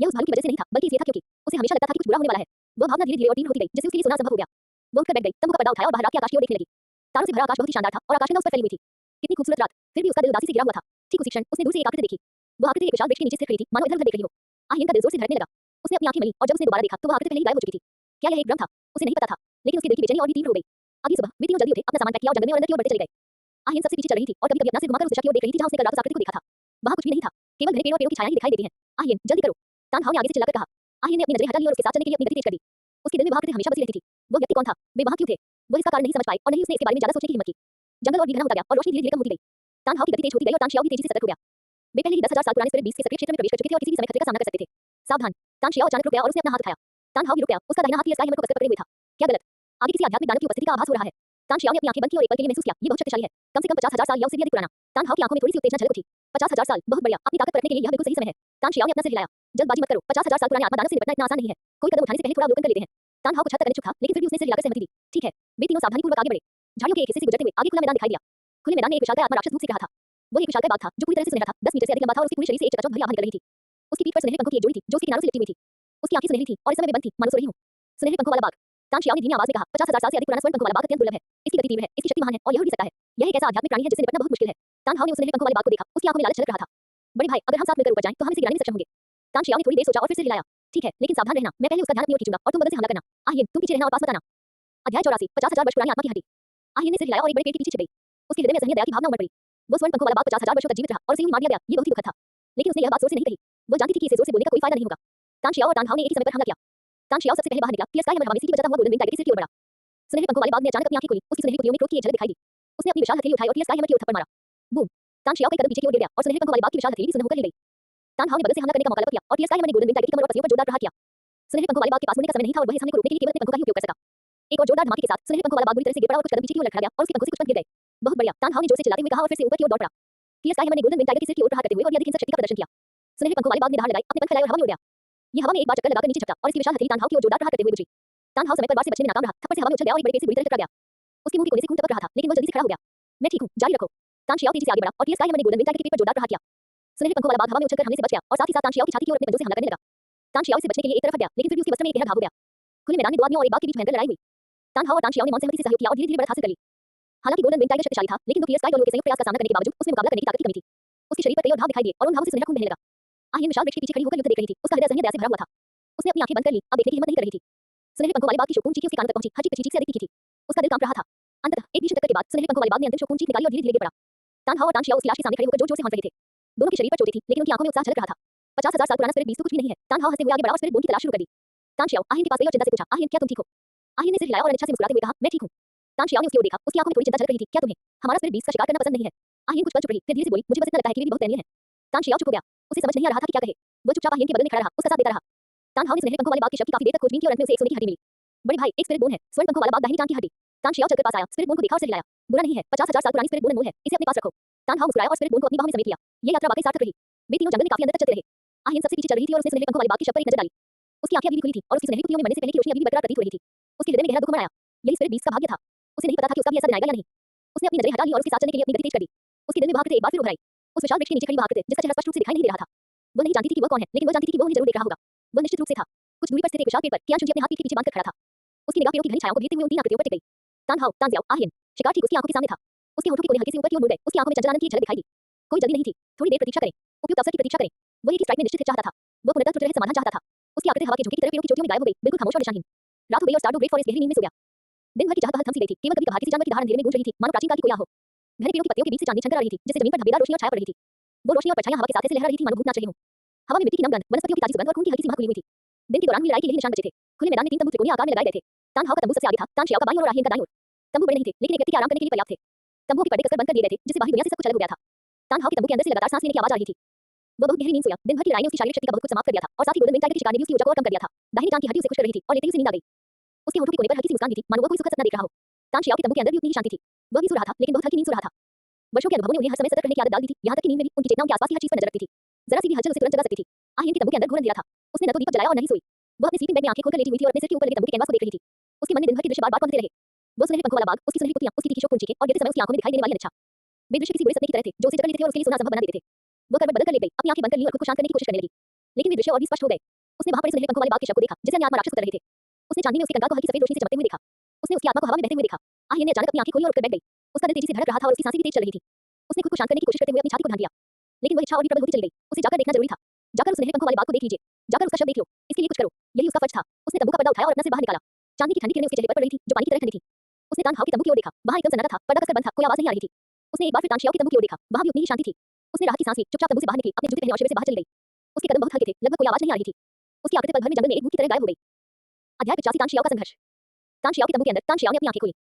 यह उस भालू की वजह से नहीं था, बल्कि इसलिए था क्योंकि उसे हमेशा लगता था कि कुछ बुरा होने वाला है। वह भावना धीरे-धीरे और तीव्र होती गई, जिससे उसके लिए सोना संभव हो गया। वो उठकर बैठ गई, तंबू का पर्दा उठाया और बाहर रात के आकाश की ओर देखने लगी। तारों से भरा आकाश बहुत ही शानदार था और आकाशगंगा उस पर फैली हुई थी। कितनी खूबसूरत रात, फिर भी उसका दिल उदासी से घिरा हुआ था। ठीक उसी क्षण उसने दूर से एक आकृति देखी। वो आकृति एक विशाल वृक्ष के नीचे स्थिर खड़ी थी, मानो इधर-उधर देख रही हो। आहिन का दिल जोर से धड़कने लगा। उसने अपनी आंखें मली और जब उसने दोबारा देखा तो वह आकृति पहले ही गायब हो चुकी थी। क्या यह एक भ्रम था? उसे नहीं पता था, लेकिन उसके दिल की बेचैनी और भी तीव्र हो गई। अगली सुबह वे तीनों जल्दी उठे, अपना सामान पैक किया और जंगल में और अंदर की ओर बढ़ते चले गए। आहिन सबसे पीछे चल रही थी और कभी-कभी अपना सिर घुमाकर उस दिशा की ओर देख रही थी जहां उसने कल रात उस आकृति को देखा था। वहां कुछ भी नहीं था, केवल घने पेड़ और पेड़ों की छाया ही दिखाई देती है। आहिन, जल्दी करो। तान हाओ ने आगे से चिल्लाकर कहा। आहिन ने अपनी नजरें हटा ली और उसके साथ चलने के लिए अपनी गति तेज कर दी। उसके दिल में वह आकृति हमेशा बसी रहती थी। वो व्यक्ति कौन था? वे वहां क्यों थे? वो इसका कारण नहीं समझ पाई और नहीं उसने इसके बारे में ज्यादा सोचने की हिम्मत की। जंगल और भी घना होता गया और रोशनी धीरे-धीरे कम होती गई। तान हाओ की गति तेज होती गई और तान शियाओ भी तेजी से सतर्क हो गया। वे पहले ही 10,000 साल पुराने स्पिरिट बीस्ट के सक्रिय क्षेत्र में प्रवेश कर चुके थे और किसी भी समय खतरे का सामना कर सकते थे। सावधान। तान शियाओ अचानक रुक गया और उसने अपना हाथ उठाया। तान हाओ भी रुक गया, उसका दाहिना हाथ स्काई हैमर को कसकर पकड़े हुए था। क्या गलत? आगे किसी आध्यात्मिक दानव की उपस्थिति का आभास हो रहा है। तान शियाओ ने अपनी आंखें बंद की और एक पल के लिए महसूस किया, ये बहुत शक्तिशाली है, कम से कम 50,000 साल या उससे भी अधिक पुराना। तान हाओ की आंखों में थोड़ी सी उत्तेजना झलक उठी। 50,000 साल, बहुत बढ़िया, अपनी ताकत परखने के लिए यह बिल्कुल सही समय है। तान शियाओ ने अपना सिर हिलाया। जल्दबाजी मत करो, 50,000 साल पुराने आत्मा दानव से निपटना इतना आसान नहीं है। कोई कदम उठाने से पहले थोड़ा अवलोकन कर लेते हैं। तान हाओ कुछ हद तक अनिच्छुक था, लेकिन फिर भी उसने सिर हिलाकर सहमति दी। ठीक है। वे तीनों सावधानीपूर्वक आगे बढ़े। झाड़ियों के एक हिस्से से गुजरते हुए आगे खुला मैदान दिखाई दिया। खुले मैदान में एक विशालकाय आत्मा राक्षस धूप सेक रहा था। वो एक विशालकाय बाघ था जो पूरी तरह से सुनहरा था, 10 मीटर से अधिक लंबा था और उसके पूरे शरीर से एक चकाचौंध भरी आभा निकल रही थी। उसकी पीठ पर सुनहरे पंखों की एक जोड़ी थी जो उसके किनारों से लिपटी हुई थी। उसकी आंखें सुनहरी थीं और इस समय वे बंद थीं, मानो सो रही हों। सुनहरे पंखों वाला बाघ। तान शियाओ ने धीमी आवाज में कहा, 50,000 साल से अधिक पुराना स्वर्ण पंखों वाला बाघ अत्यंत दुर्लभ है। इसकी गति तीव्र है, इसकी शक्ति महान है और यह उड़ भी सकता है। यह एक ऐसा आध्यात्मिक प्राणी है जिससे निपटना बहुत मुश्किल है। तान हाओ ने उस सुनहरे पंखों वाले बाघ को देखा, उसकी आंखों में लालच झलक रहा था। बड़े भाई, अगर हम साथ मिलकर ऊपर जाएं तो हम इसे गिराने में सक्षम होंगे। तान शियाओ ने थोड़ी देर सोचा और फिर सिर हिलाया। ठीक है, लेकिन सावधान रहना, मैं पहले उसका ध्यान अपनी ओर खींचूंगा और तुम मदद से हमला करना। आहिन, तुम पीछे रहना और पास मत आना। अध्याय 84, 50,000 वर्ष पुरानी आत्मा की हड्डी। आहिन ने सिर हिलाया और एक बड़े पेड़ के पीछे छिप गई। उसके हृदय में असहनीय दया की भावना उमड़ पड़ी। वो स्वर्ण पंखों वाला बाघ 50,000 वर्षों तक जीवित रहा और उसे यूं मार दिया गया, ये बहुत ही दुखद था। लेकिन उसने यह बात जोर से नहीं कही। वो जानती थी कि इसे जोर से बोलने का कोई फायदा नहीं होगा। तान शियाओ और तान हाओ ने एक ही समय पर हमला किया। तान शियाओ सबसे पहले बाहर निकला, फिर स्काई हैमर हवा में सीटी बजाता हुआ गोल्डन विंग टाइगर के सिर की ओर बढ़ा। सुनहरे पंखों वाले बाघ ने अचानक अपनी आंखें खोली, उसकी सुनहरी पुतलियों में क्रोध की एक झलक दिखाई दी। उसने अपनी विशाल हथेली उठाई और टीयर स्काई हैमर की ओर थप्पड़ मारा। बूम! तान शियाओ का एक कदम पीछे की ओर गिर गया और सुनहरे पंखों वाले बाघ की विशाल हथेली भी सुन्न होकर हिल गई। तान हाओ ने बगल से हमला करने का मौका लपक लिया और टीयर स्काई हैमर ने गोल्डन विंग टाइगर की कमर और पसलियों पर जोरदार प्रहार किया। सुनहरे पंखों वाले बाघ के पास मुड़ने का समय नहीं था और वह इस हमले को रोकने के लिए केवल अपने पंखों का ही उपयोग कर सका। एक और जोरदार धमाके के साथ सुनहरे पंखों वाला बाघ बुरी तरह से गिर पड़ा और कुछ कदम पीछे की ओर लड़खड़ा गया और उसके पंखों से कुछ पंख गिर गए। बहुत बढ़िया, तान हाओ ने जोर से चिल्लाते हुए कहा और फिर से ऊपर की ओर दौड़ पड़ा। टीयर स्काई हैमर ने गोल्डन विंग टाइगर के सिर की ओर प्रहार करते हुए और भी अधिक हिंसक शक्ति का प्रदर्शन किया। सुनहरे पंखों वाले बाघ ने दहाड़ लगाई, अपने पंख फैलाए और हवा में उड़ गया। ये हवा में एक बार चक्कर लगाकर नीचे झपटा और इसकी विशाल हथेली तान हाओ की ओर जोरदार प्रहार करते हुए गुजरी। तान हाओ समय पर बाढ़ से बचने में नाकाम रहा, थप्पड़ से हवा में उछल गया और एक बड़े पेड़ से बुरी तरह टकरा गया। उसके मुंह के कोने से खून टपक रहा था, लेकिन वो जल्दी से खड़ा हो गया। मैं ठीक हूं, जारी रखो। तान शियाओ तेजी से आगे बढ़ा और टीयर स्काई हैमर ने गोल्डन विंग टाइगर के पेड़ पर जोरदार प्रहार किया। सुनहरे पंखों वाला बाघ हवा में उछलकर हमले से बच गया और साथ ही साथ तान शियाओ की छाती की ओर अपने पंजों से हमला करने लगा। तान शियाओ से बचने के लिए एक तरफ हट गया, लेकिन फिर भी उसके वस्त्र में एक गहरा घाव हो गया। खुले मैदान में दो आदमियों और एक बाघ के बीच भयंकर लड़ाई हुई। तान हाओ और तान शियाओ ने मौन सहमति से सहयोग किया और धीरे-धीरे बढ़त हासिल कर ली। हालांकि गोल्डन विंग टाइगर शक्तिशाली था, लेकिन दो टीयर स्काई दोनों के संयुक्त प्रयास का सामना करने के बावजूद उसमें मुकाबला करने की ताकत की कमी थी। उसके शरीर पर कई और घाव दिखाई दिए और उन घावों से सुनहरा खून बहने लगा। आहिन विशाल वृक्ष के पीछे खड़ी होकर युद्ध देख रही थी, उसका हृदय असहनीय दया से भरा हुआ था। उसने अपनी आंखें बंद कर ली, अब देखने की हिम्मत नहीं कर रही थी। सुनहरे पंखों वाले बाघ की शोकून चीख उसके कानों तक पहुंची, हर चीख की चीख से अधिक तीखी थी। उसका दिल कांप रहा था। अंततः एक भीषण टक्कर के बाद सुनहरे पंखों वाले बाघ ने अंतिम शोकून चीख निकाली और धीरे-धीरे गिर पड़ा। तान हाओ और तान शियाओ उसकी लाश के सामने खड़े होकर जोर-जोर से हौंस रहे थे। दोनों के शरीर पर चोटें थीं, लेकिन उनकी आंखों में उत्साह झलक रहा था। 50,000 साल पुराना स्पिरिट बीस्ट तो कुछ भी नहीं है। तान हाओ हंसते हुए आगे बढ़ा और स्पिरिट बोन की तलाश शुरू कर दी। तान शियाओ आहिन के पास गई और चिंता से पूछा, आहिन, क्या तुम ठीक हो? आहिन ने सिर हिलाया और अनिच्छा से मुस्कुराते हुए कहा, मैं ठीक हूं। तान शियाओ ने उसकी ओर देखा, उसकी आंखों में थोड़ी चिंता झलक रही थी। क्या तुम्हें हमारा स्पिरिट बीस्ट का शिकार करना पसंद नहीं है? आहिन कुछ पल चुप रही, फिर धीरे से बोली, मुझे बस इतना लगता है कि वे भी बहुत दयनीय हैं। तान शियाओ चुप हो गया, उसे समझ नहीं आ रहा था कि क्या कहे। वो चुपचाप आहिन के बगल में खड़ा रहा, उसका साथ देता रहा। तान हाओ ने सुनहरे पंखों वाले बाघ की शव की काफी देर तक खोजबीन की और अंत में उसे एक सोने की हड्डी मिली। बड़े भाई, एक स्पिरिट बोन है, स्वर्ण पंखों वाला बाघ दाहिनी टांग की हड्डी। तान शियाओ चलकर पास आया, स्पिरिट बोन को देखा और सिर हिलाया। बुरा नहीं है, 50,000 साल पुरानी स्पिरिट बोन अनमोल है, इसे अपने पास रखो। तान हाओ मुस्कुराया और स्पिरिट बोन को अपनी बाहों में समेट लिया। ये यात्रा वाकई सार्थक रही। वे तीनों जंगल में काफी अंदर तक चलते रहे। आहिन सबसे पीछे चल रही थी और उसने सुनहरे पंखों वाले बाघ की शव पर एक नजर डाली। उसकी आंखें अभी भी खुली थी और उसकी सुनहरी पुतलियों में मरने से पहले की रोशनी अभी भी बरकरार प्रतीत हो रही थी। उसके हृदय में गहरा दुख मनाया। यही स्पिरिट बीस्ट का भाग्य था। उसे नहीं पता था कि उसका भी ऐसा दिन आएगा या नहीं। उसने अपनी नजरें हटा ली और उसके साथ चलने के लिए अपनी गति तेज कर दी। उसके दिल में वह आकृति एक बार फिर उभर आई। उस विशाल वृक्ष के नीचे खड़ी वह आकृति जिसका चेहरा स्पष्ट रूप से दिखाई नहीं दे रहा था। वह नहीं जानती थी कि वह कौन है, लेकिन वह जानती थी कि वह उन्हें जरूर देख रहा होगा। वह निश्चित रूप से था। कुछ दूरी पर स्थित एक विशाल पेड़ पर कियान शुंजी अपने हाथ पीठ के पीछे बांधकर खड़ा था। उसकी निगाह पेड़ों की घनी छायाओं को घेरते हुए उन तीन आकृतियों पर टिक गई। तान हाओ, तान ज़ियाओ, आहियन। शिकार ठीक उसकी आंखों के सामने था। उसके होठों के कोने हल्के से ऊपर की ओर मुड़ गए। उसकी आंखों में चंचल आनंद की झलक दिखाई दी। कोई जल्दी नहीं थी। थोड़ी देर प्रतीक्षा करें। उपयुक्त अवसर की प्रतीक्षा करें। वह एक ही स्ट्राइक में निश्चित चाहता था। वह पूर्णतः त्रुटि रहित समाधान चाहता था। उसकी आकृति हवा के झोंके की तरह पेड़ों की चोटियों में गायब हो गई, बिल्कुल खामोश और निशानहीन। रात हो गई और स्टारडू ग्रेट फॉरेस्ट गहरी नींद में सो गया। दिन भर की चहल-पहल थम सी गई थी। केवल कभी-कभार किसी जानवर की दहाड़ अंधेरे में गूंज रही थी, मानो प्राचीन काल की कोई आह हो। घने पेड़ों की पत्तियों के बीच से चांदनी छनकर आ रही थी, जिससे जमीन पर धब्बेदार रोशनी और छाया पड़ रही थी। वो रोशनी और परछाइयां हवा के साथ ऐसे लहरा रही थी मानो भूत नाच रहे हों। हवा में मिट्टी की नम गंध, वनस्पतियों की ताजी सुगंध और खून की हल्की सी महक घुली हुई थी। दिन के दौरान हुई लड़ाई के यही निशान बचे थे। खुले मैदान में तीन तंबू त्रिकोणीय आकार में लगाए गए थे। तान हाओ का तंबू सबसे आगे था, तान शियाओ का बाईं ओर और आहियन का दाईं ओर। तंबू बड़े नहीं थे, लेकिन एक व्यक्ति के आराम करने के लिए पर्याप्त थे। तंबू के पर्दे कसकर बंद कर दिए गए थे, जिससे बाहरी दुनिया से सब कुछ अलग हो गया था। तान हाओ के तंबू के अंदर से लगातार सांस लेने की आवाज आ रही थी। वह बहुत गहरी नींद सोया। दिन भर की लड़ाई ने उसकी शारीरिक शक्ति का बहुत कुछ समाप्त कर दिया था और साथ ही गोल्डन विंग टाइगर के शिकार ने भी उसकी ऊर्जा को और कम कर दिया था। दाहिनी टांग की हड्डी उसे खुश कर रही थी और लेटे ही उसे नींद आ गई। उसके होठों के कोने पर हल्की सी मुस्कान भी थी, मानो वो कोई सुखद सपना देख रहा हो। तान शियाओ के तंबू के अंदर भी उतनी ही शांति थी। वह भी सो रहा था, लेकिन बहुत हल्की नींद सो रहा था। वर्षों के अनुभवों ने उन्हें हर समय सतर्क रहने की आदत डाल दी थी, यहाँ तक कि नींद में भी उनकी चेतनाओं के आसपास की हर चीज पर नजर रखती थी। जरा सी भी हलचल उसे तुरंत जगा सकती थी। आहियन के तंबू के अंदर घोर अंधेरा था। उसने न तो दीपक जलाया और न ही सोई। वह अपने स्लीपिंग बैग में आंखें खोलकर लेटी हुई थी और अपने सिर के ऊपर लगे तंबू के कैनवास को देख रही थी। उसके मन में दिन भर के दृश्य बार-बार कौंधते रहे। वो सुनहरे पंखों वाला बाग, उसकी सुनहरी पुतलियां, उसकी तीखी शोक कुंची के और गिरते समय उसकी आंखों में दिखाई देने वाली अनिच्छा। वे दृश्य किसी बुरे सपने की तरह थे, जो उसे जकड़ लेते थे और उसके लिए सोना असंभव बना देते थे। वो करवट बदल कर लेट गई, अपनी आंखें बंद कर लीं और खुद को शांत करने की कोशिश करने लगी। लेकिन वे दृश्य और भी स्पष्ट हो गए। उसने वहां पड़े सुनहरे पंखों वाले बाग के शव को देखा, जिसे अन्य आत्मा राक्षस उतर रहे थे। उसने चांदी में उसके कंकाल को हल्की सफेद रोशनी से चमकते हुए देखा। उसने उसकी आत्मा को हवा में बहते हुए देखा। आहियन ने अचानक अपनी आंखें खोली और उठकर बैठ गई। उसका दिल तेजी से धड़क रहा था और उसकी सांसें भी तेज चल रही थी। उसने खुद को शांत करने की कोशिश करते हुए अपनी छाती को ढांक लिया। लेकिन वह इच्छा और भी प्रबल होती चली गई। उसे जाकर देखना जरूरी था। जाकर उस सुनहरे पंखों वाले बाग को देख लीजिए। जाकर उसका शव देख लो। इसके लिए कुछ करो। यही उसका फर्ज था। उसने तंबू का पर्दा उठाया और अपना सिर बाहर निकाला। चांदी की ठंडी किरणें उसके चेहरे पर पड़ रही थी, जो पानी की तरह ठंडी थी। उसने तान हाओ के तंबू की ओर देखा। वहां एकदम सन्नाटा था, पर्दा कसकर बंद था, कोई आवाज नहीं आ रही थी। उसने एक बार फिर तान शियाओ के तंबू की ओर देखा। वहां भी उतनी ही शांति थी। उसने राहत की सांस ली, चुपचाप तंबू से बाहर निकली, अपने जूते पहने और शिविर से बाहर चली गई। उसके कदम बहुत हल्के थे, लगभग कोई आवाज नहीं आ रही थी। उसकी आकृति पल भर में जंगल में एक भूत की तरह गायब हो गई। अध्याय 85 तान शियाओ का संघर्ष। तान शियाओ के तंबू के अंदर तान शियाओ ने अपनी आंखें खोली।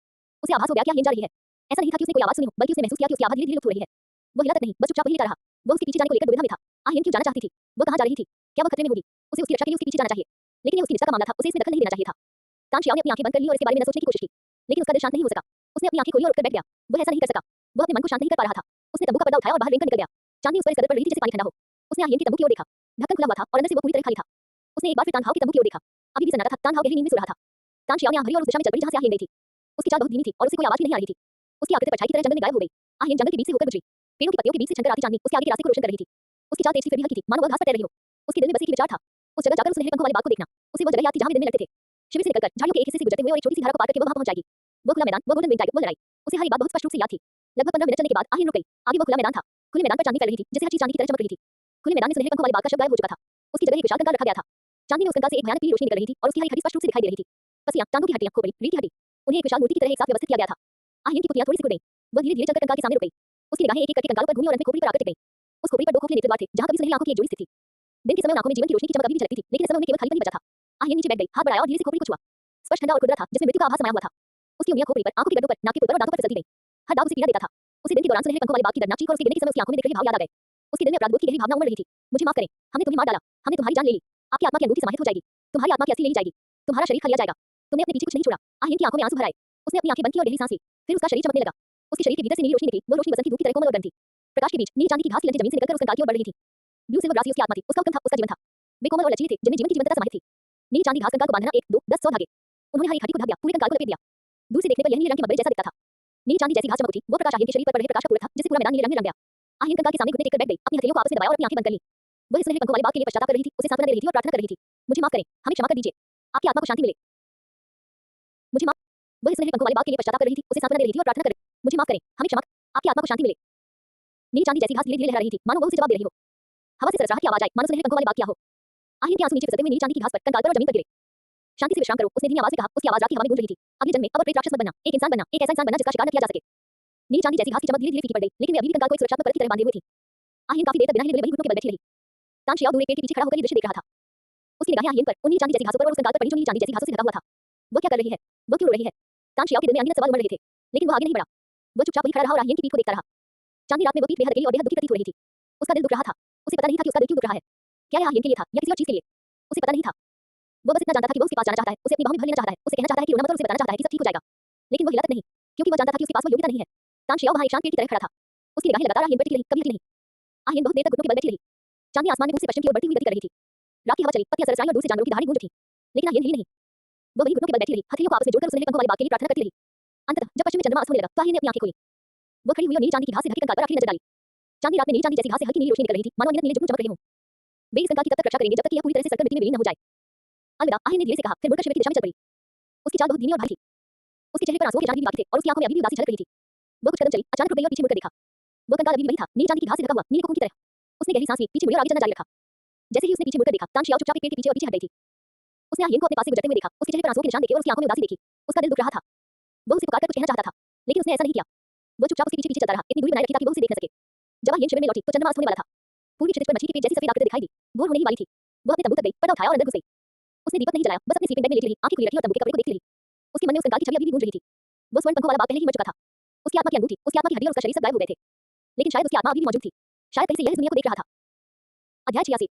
उसे आभास हो गया कि आहियन जा रही है। ऐसा नहीं था कि उसने कोई आवाज सुनी हो, बल्कि उसने महसूस किया कि उसकी आवाज धीरे-धीरे लुप्त हो रही है। वो हिला तक नहीं, बस चुपचाप वहीं लेटा रहा। वो उसके पीछे जाने को लेकर दुविधा में था। आहियन क्यों जाना चाहती थी? वो कहां जा रही थी? क्या वो खतरे में होगी? उसे उसकी रक्षा के लिए उसके पीछे जाना चाहिए। लेकिन ये उसकी निष्ठा का मामला था, उसे इसमें दखल नहीं देना चाहिए था। तान शियाओ ने अपनी आंखें बंद कर ली और इसके बारे में न सोचने की कोशिश की। लेकिन उसका दिल शांत नहीं हो सका। उसने अपनी आंखें खोली और उठकर बैठ गया। वह ऐसा नहीं कर सका। वह अपने मन को शांत नहीं कर पा रहा था। उसने तंबू का पर्दा उठाया और बाहर रेंगकर निकल गया। चांदनी उस पर इस कदर पड़ रही थी जैसे पानी ठंडा हो। उसने आहियन के तंबू की ओर देखा। ढक्कन खुला हुआ था और अंदर से वो पूरी तरह खाली था। उसने एक बार फिर तान हाओ के तंबू की ओर देखा। अभी भी सन्नाटा था। तान हाओ गहरी नींद में सो रहा था। तान शियाओ ने आंख भरी और उस दिशा में चल पड़ी जहां से आहियन गई थी। उसकी चाल बहुत धीमी थी और उसे कोई आवाज भी नहीं आ रही थी। उसकी आकृति परछाई की तरह जंगल में गायब हो गई। आहियन जंगल के बीच से होकर गुजरी। पेड़ों की पत्तियों के बीच से छनकर आती चांदनी उसके आगे के रास्ते को रोशन कर रही थी। उसकी चाल तेज सी फिर भी हल्की थी, मानो वह घास पर तैर रही हो। उसके दिल में बस एक ही विचार था, उस जगह जाकर उस सुनहरे पंखों वाले बाग को देखना। उसे वो जगह याद थी जहां वे दिन में लड़ते थे। शिविर से निकलकर झाड़ियों के एक हिस्से से गुजरते हुए और एक छोटी सी धारा को पार करके वो वहां पहुंच जाएगी। वो खुला मैदान, वो गोल्डन विंग टाइगर, वो लड़ाई। उसे हर एक बात बहुत स्पष्ट रूप से याद थी। लगभग 15 मिनट चलने के बाद आहियन रुक गई। आगे वो खुला मैदान था। खुले मैदान पर चांदनी फैल रही थी, जिससे हर चीज चांदी की तरह चमक रही थी। खुले मैदान में सुनहरे पंखों वाले बाग का शव गायब हो चुका था। उसकी जगह एक विशाल कंकाल रखा गया था। चांदी में उस कंकाल से एक भयानक पीली रोशनी निकल रही थी और उसकी हर एक हड्डी स्पष्ट रूप से दिखाई दे रही थी। पसलियां, टांगों की हड्डियां, खोपड़ी, रीढ़ की हड्डी, उन्हें एक विशाल मूर्ति की तरह एक साथ व्यवस्थित किया गया था। आहियन की पुतलियां थोड़ी सी सिकुड़ गईं। वह धीरे-धीरे चलकर कंकाल के सामने रुक गई। उसकी निगाहें एक-एक करके कंकालों पर घूमीं और अंत में खोपड़ी पर आकर टिक गईं। उस खोपड़ी पर दो खोखले नेत्र द्वार थे, जहां कभी सुनहरी आंखों की एक जोड़ी स्थित थी। दिन के समय उन आंखों में जीवन की रोशनी की चमक अभी भी झलकती थी, लेकिन इस समय उन्हें केवल खालीपन ही बचा था। आहियन नीचे बैठ गई, हाथ बढ़ाया और धीरे से खोपड़ी को छुआ। स्पष्ट ठंडा और खुरदरा था, जिसमें मृत्यु का आभास समाया हुआ था। उसकी उंगलियां खोपड़ी पर, आंखों के गड्ढों पर, नाक के पुल पर और दांतों पर फिसलती गईं। हर दाग उसे पीड़ा देता था। उसे दिन के दौरान सुनहरे पंखों वाले बाग की दर्दनाक चीख और उसके गिरने के समय उसकी आंखों में दिख रहे भाव याद आ गए। उसके दिल में अपराध बोध की गहरी भावना उमड़ रही थी। मुझे माफ करें, हमने तुम्हें मार डाला, हमने तुम्हारी जान ले ली। आपकी आत्मा की अंगूठी समाहित हो जाएगी। तुम्हारी आत्मा की अस्थि ले ली जाएगी। तुम्हारा शरीर खा लिया जाएगा। तुमने अपने पीछे कुछ नहीं छोड़ा। आहियन की आंखों में आंसू भर आए। उसने अपनी आंखें बंद की और गहरी सांस ली। फिर उसका शरीर चमकने लगा। उसके शरीर के भीतर से नीली रोशनी निकली। वो रोशनी बसंत की धूप की तरह कोमल और गर्म थी। प्रकाश के बीच नीली चांदी की घास की लंठी जमीन से निकलकर उस कंकाल की ओर बढ़ रही थी। ब्लू सिल्वर ग्रास ही उसकी आत्मा थी, उसका हुक्म था, उसका जीवन था। वे कोमल और लचीले थे, जिनमें जीवन की जीवंतता समाहित थी। नीली चांदी घास कंकाल को बांधना 1, 2, 10, 100 धागे। उन्होंने हर एक हड्डी को ढक दिया, पूरे कंकाल को लपेट दिया। दूर से देखने पर यह नीले रंग के मलबे जैसा दिखता था। नीली चांदी जैसी घास चमक उठी। वो प्रकाश आहियन के शरीर पर पड़ रहे प्रकाश का पूरक था, जिससे पूरा मैदान नीले रंग में रंग गया। आहियन कंकाल के सामने घुटने टेककर बैठ गई, अपनी हथेलियों को आपस में दबाया और अपनी आंखें बंद कर लीं। वह इस सुनहरे पंखों वाले बाग के लिए पश्चाताप कर रही थी, उसे सांत्वना दे रही थी और प्रार्थना कर रही थी। मुझे माफ करें, हमें क्षमा कर दीजिए। आपकी आत्मा को शांति मिले। मुझे माफ वह इस सुनहरे पंखों वाले बाग के लिए पश्चाताप कर रही थी, उसे सांत्वना दे रही थी और प्रार्थना कर रही थी। मुझे माफ करें, हमें क्षमा आपकी आत्मा को शांति मिले। नीली चांदी जैसी घास धीरे-धीरे लहरा रही थी, मानो वो उसे जवाब दे रही हो। हवा से सरसराहट की आवाज आई, मानो सुनहरे पंखों वाले बाग किया हो। आहियन के आंसू नीचे फिसलते हुए नीली चांदी की घास पर, कंकाल पर और जमीन पर गिरे। शांति से विश्राम करो, उसने धीमी आवाज में कहा। उसकी आवाज रात की हवा में गूंज रही थी। अगले जन्म में अब प्रेत राक्षस मत बनना, एक इंसान बनना, एक ऐसा इंसान बनना जिसका शिकार न किया जा सके। नीली चांदी जैसी घास की चमक धीरे-धीरे फीकी पड़ गई, लेकिन वे अभी भी कंकाल को एक सुरक्षात्मक परत की तरह बांधे हुए थी। आहियन काफी देर तक बिना हिले डुले वहीं घुटनों के बल बैठी रही। तान शियाओ दूर एक पेड़ के पीछे खड़ा होकर ये दृश्य देख रहा था। उसकी निगाहें आहियन पर, उन नीली चांदी जैसी घासों पर और उस कंकाल पर पड़ी जो नीली चांदी जैसी घासों से ढका हुआ था। वो क्या कर रही है? वो क्यों रो रही है? तान शियाओ के दिल में अनगिनत सवाल उमड़ रहे थे, लेकिन वो आगे नहीं बढ़ा। वो चुपचाप वहीं खड़ा रहा और आहियन की पीठ को देखता रहा। चांदी रात में वो पीठ बेहद अकेली और बेहद दुखी प्रतीत हो रही थी। उसका दिल दुख रहा था। उसे पता नहीं था कि उसका दिल क्यों दुख रहा है। क्या यह आहियन के लिए था या किसी और चीज के लिए? उसे पता नहीं था। वो बस इतना जानता था कि वो उसके पास जाना चाहता है, उसे अपनी बाहों में भर लेना चाहता है, उसे कहना चाहता है कि रोना मत और उसे बताना चाहता है कि सब ठीक हो जाएगा। लेकिन वो हिला तक नहीं, क्योंकि वो जानता था कि उसके पास वो योग्यता नहीं है। तान शियाओ वहां एक शांत पेड़ की तरह खड़ा था। उसकी निगाहें लगातार आहियन पर टिकी रहीं, कभी हटी नहीं। आहियन बहुत देर तक घुटनों के बल बैठी रही। चांदी आसमान में पूर्व से पश्चिम की ओर बढ़ती हुई गति कर रही थी। रात की हवा चली, पत्तियां सरसराईं और दूर से जानवरों की दहाड़ें गूंज उठी। लेकिन आहियन हिली नहीं। वो वहीं घुटनों के बल बैठी रही, हथेलियों को आपस में जोड़कर उस सुनहरे पंखों वाले बाग के लिए प्रार्थना करती रही। अंततः जब पश्चिम में चंद्रमा अस्त होने लगा, तो आहियन ने अपनी आंखें खोली। वो खड़ी हुई और नीली चांदी की घास से ढकी कंकाल पर आखिरी नजर डाली। चांदनी रात में नीली चांदी जैसी घास से हल्की नीली रोशनी निकल रही थी, मानो अनगिनत नीले जुगनू चमक रहे हों। वे इस कंकाल की तब तक रक्षा करेंगे जब तक कि यह पूरी तरह से सड़कर मिट्टी में विलीन न हो जाए। अलविदा, आहिर ने धीरे से कहा, फिर मुड़कर शिविर की दिशा में चल पड़ी। उसकी चाल बहुत धीमी और भारी थी। उसके चेहरे पर आंसुओं के निशान भी बाकी थे और उसकी आंखों में अभी भी उदासी झलक रही थी। वो कुछ कदम चली, अचानक रुक गई और पीछे मुड़कर देखा। वो कंकाल अभी भी वही था, नीली चांदी की घास से ढका हुआ, नीले कोकून की तरह। उसने गहरी सांस ली, पीछे मुड़ी और आगे चलना जारी रखा। जैसे ही उसने पीछे मुड़कर देखा, तानशियाओ चुपचाप एक पेड़ के पीछे और पीछे हट गई थी। उसने आहिर को अपने पास से गुजरते हुए देखा, उसके चेहरे पर आंसुओं के निशान देखे और उसकी आंखों में उदासी देखी। उसका दिल दुख रहा था। वो उसे पुकारकर कुछ कहना चाहता था, लेकिन उसने ऐसा नहीं किया। वो चुपचाप उसके पीछे-पीछे चलता रहा, इतनी दूरी बनाए रखी ताकि वो उसे देख न सके। जब आहिर शिविर में लौटी, तो चंद्रमा अस्त होने वाला था। पूर्वी क्षितिज पर मछली के पेट जैसी सफेद आकृति दिखाई दी। भोर होने ही वाली थी। वो अपने तंबू तक गई, पर्दा उठाया और अंदर घुस गई। उसने दीपक नहीं जलाया, बस अपने स्लीपिंग बैग में लेटी रही, आंखें खुली रखी और तंबू के कपड़े को देखती रही। उसके मन में उस कंकाल की छवि अभी भी गूंज रही थी। वो स्वर्ण पंखों वाला बाग पहले ही मर चुका था। उसकी आत्मा की अनूठी, उसकी आत्मा की हड्डी और उसका शरीर सब गायब हो गए थे। लेकिन शायद उसकी आत्मा अभी भी मौजूद थी। शायद कहीं से यह इस दुनिया को देख रहा था। अध्याय 86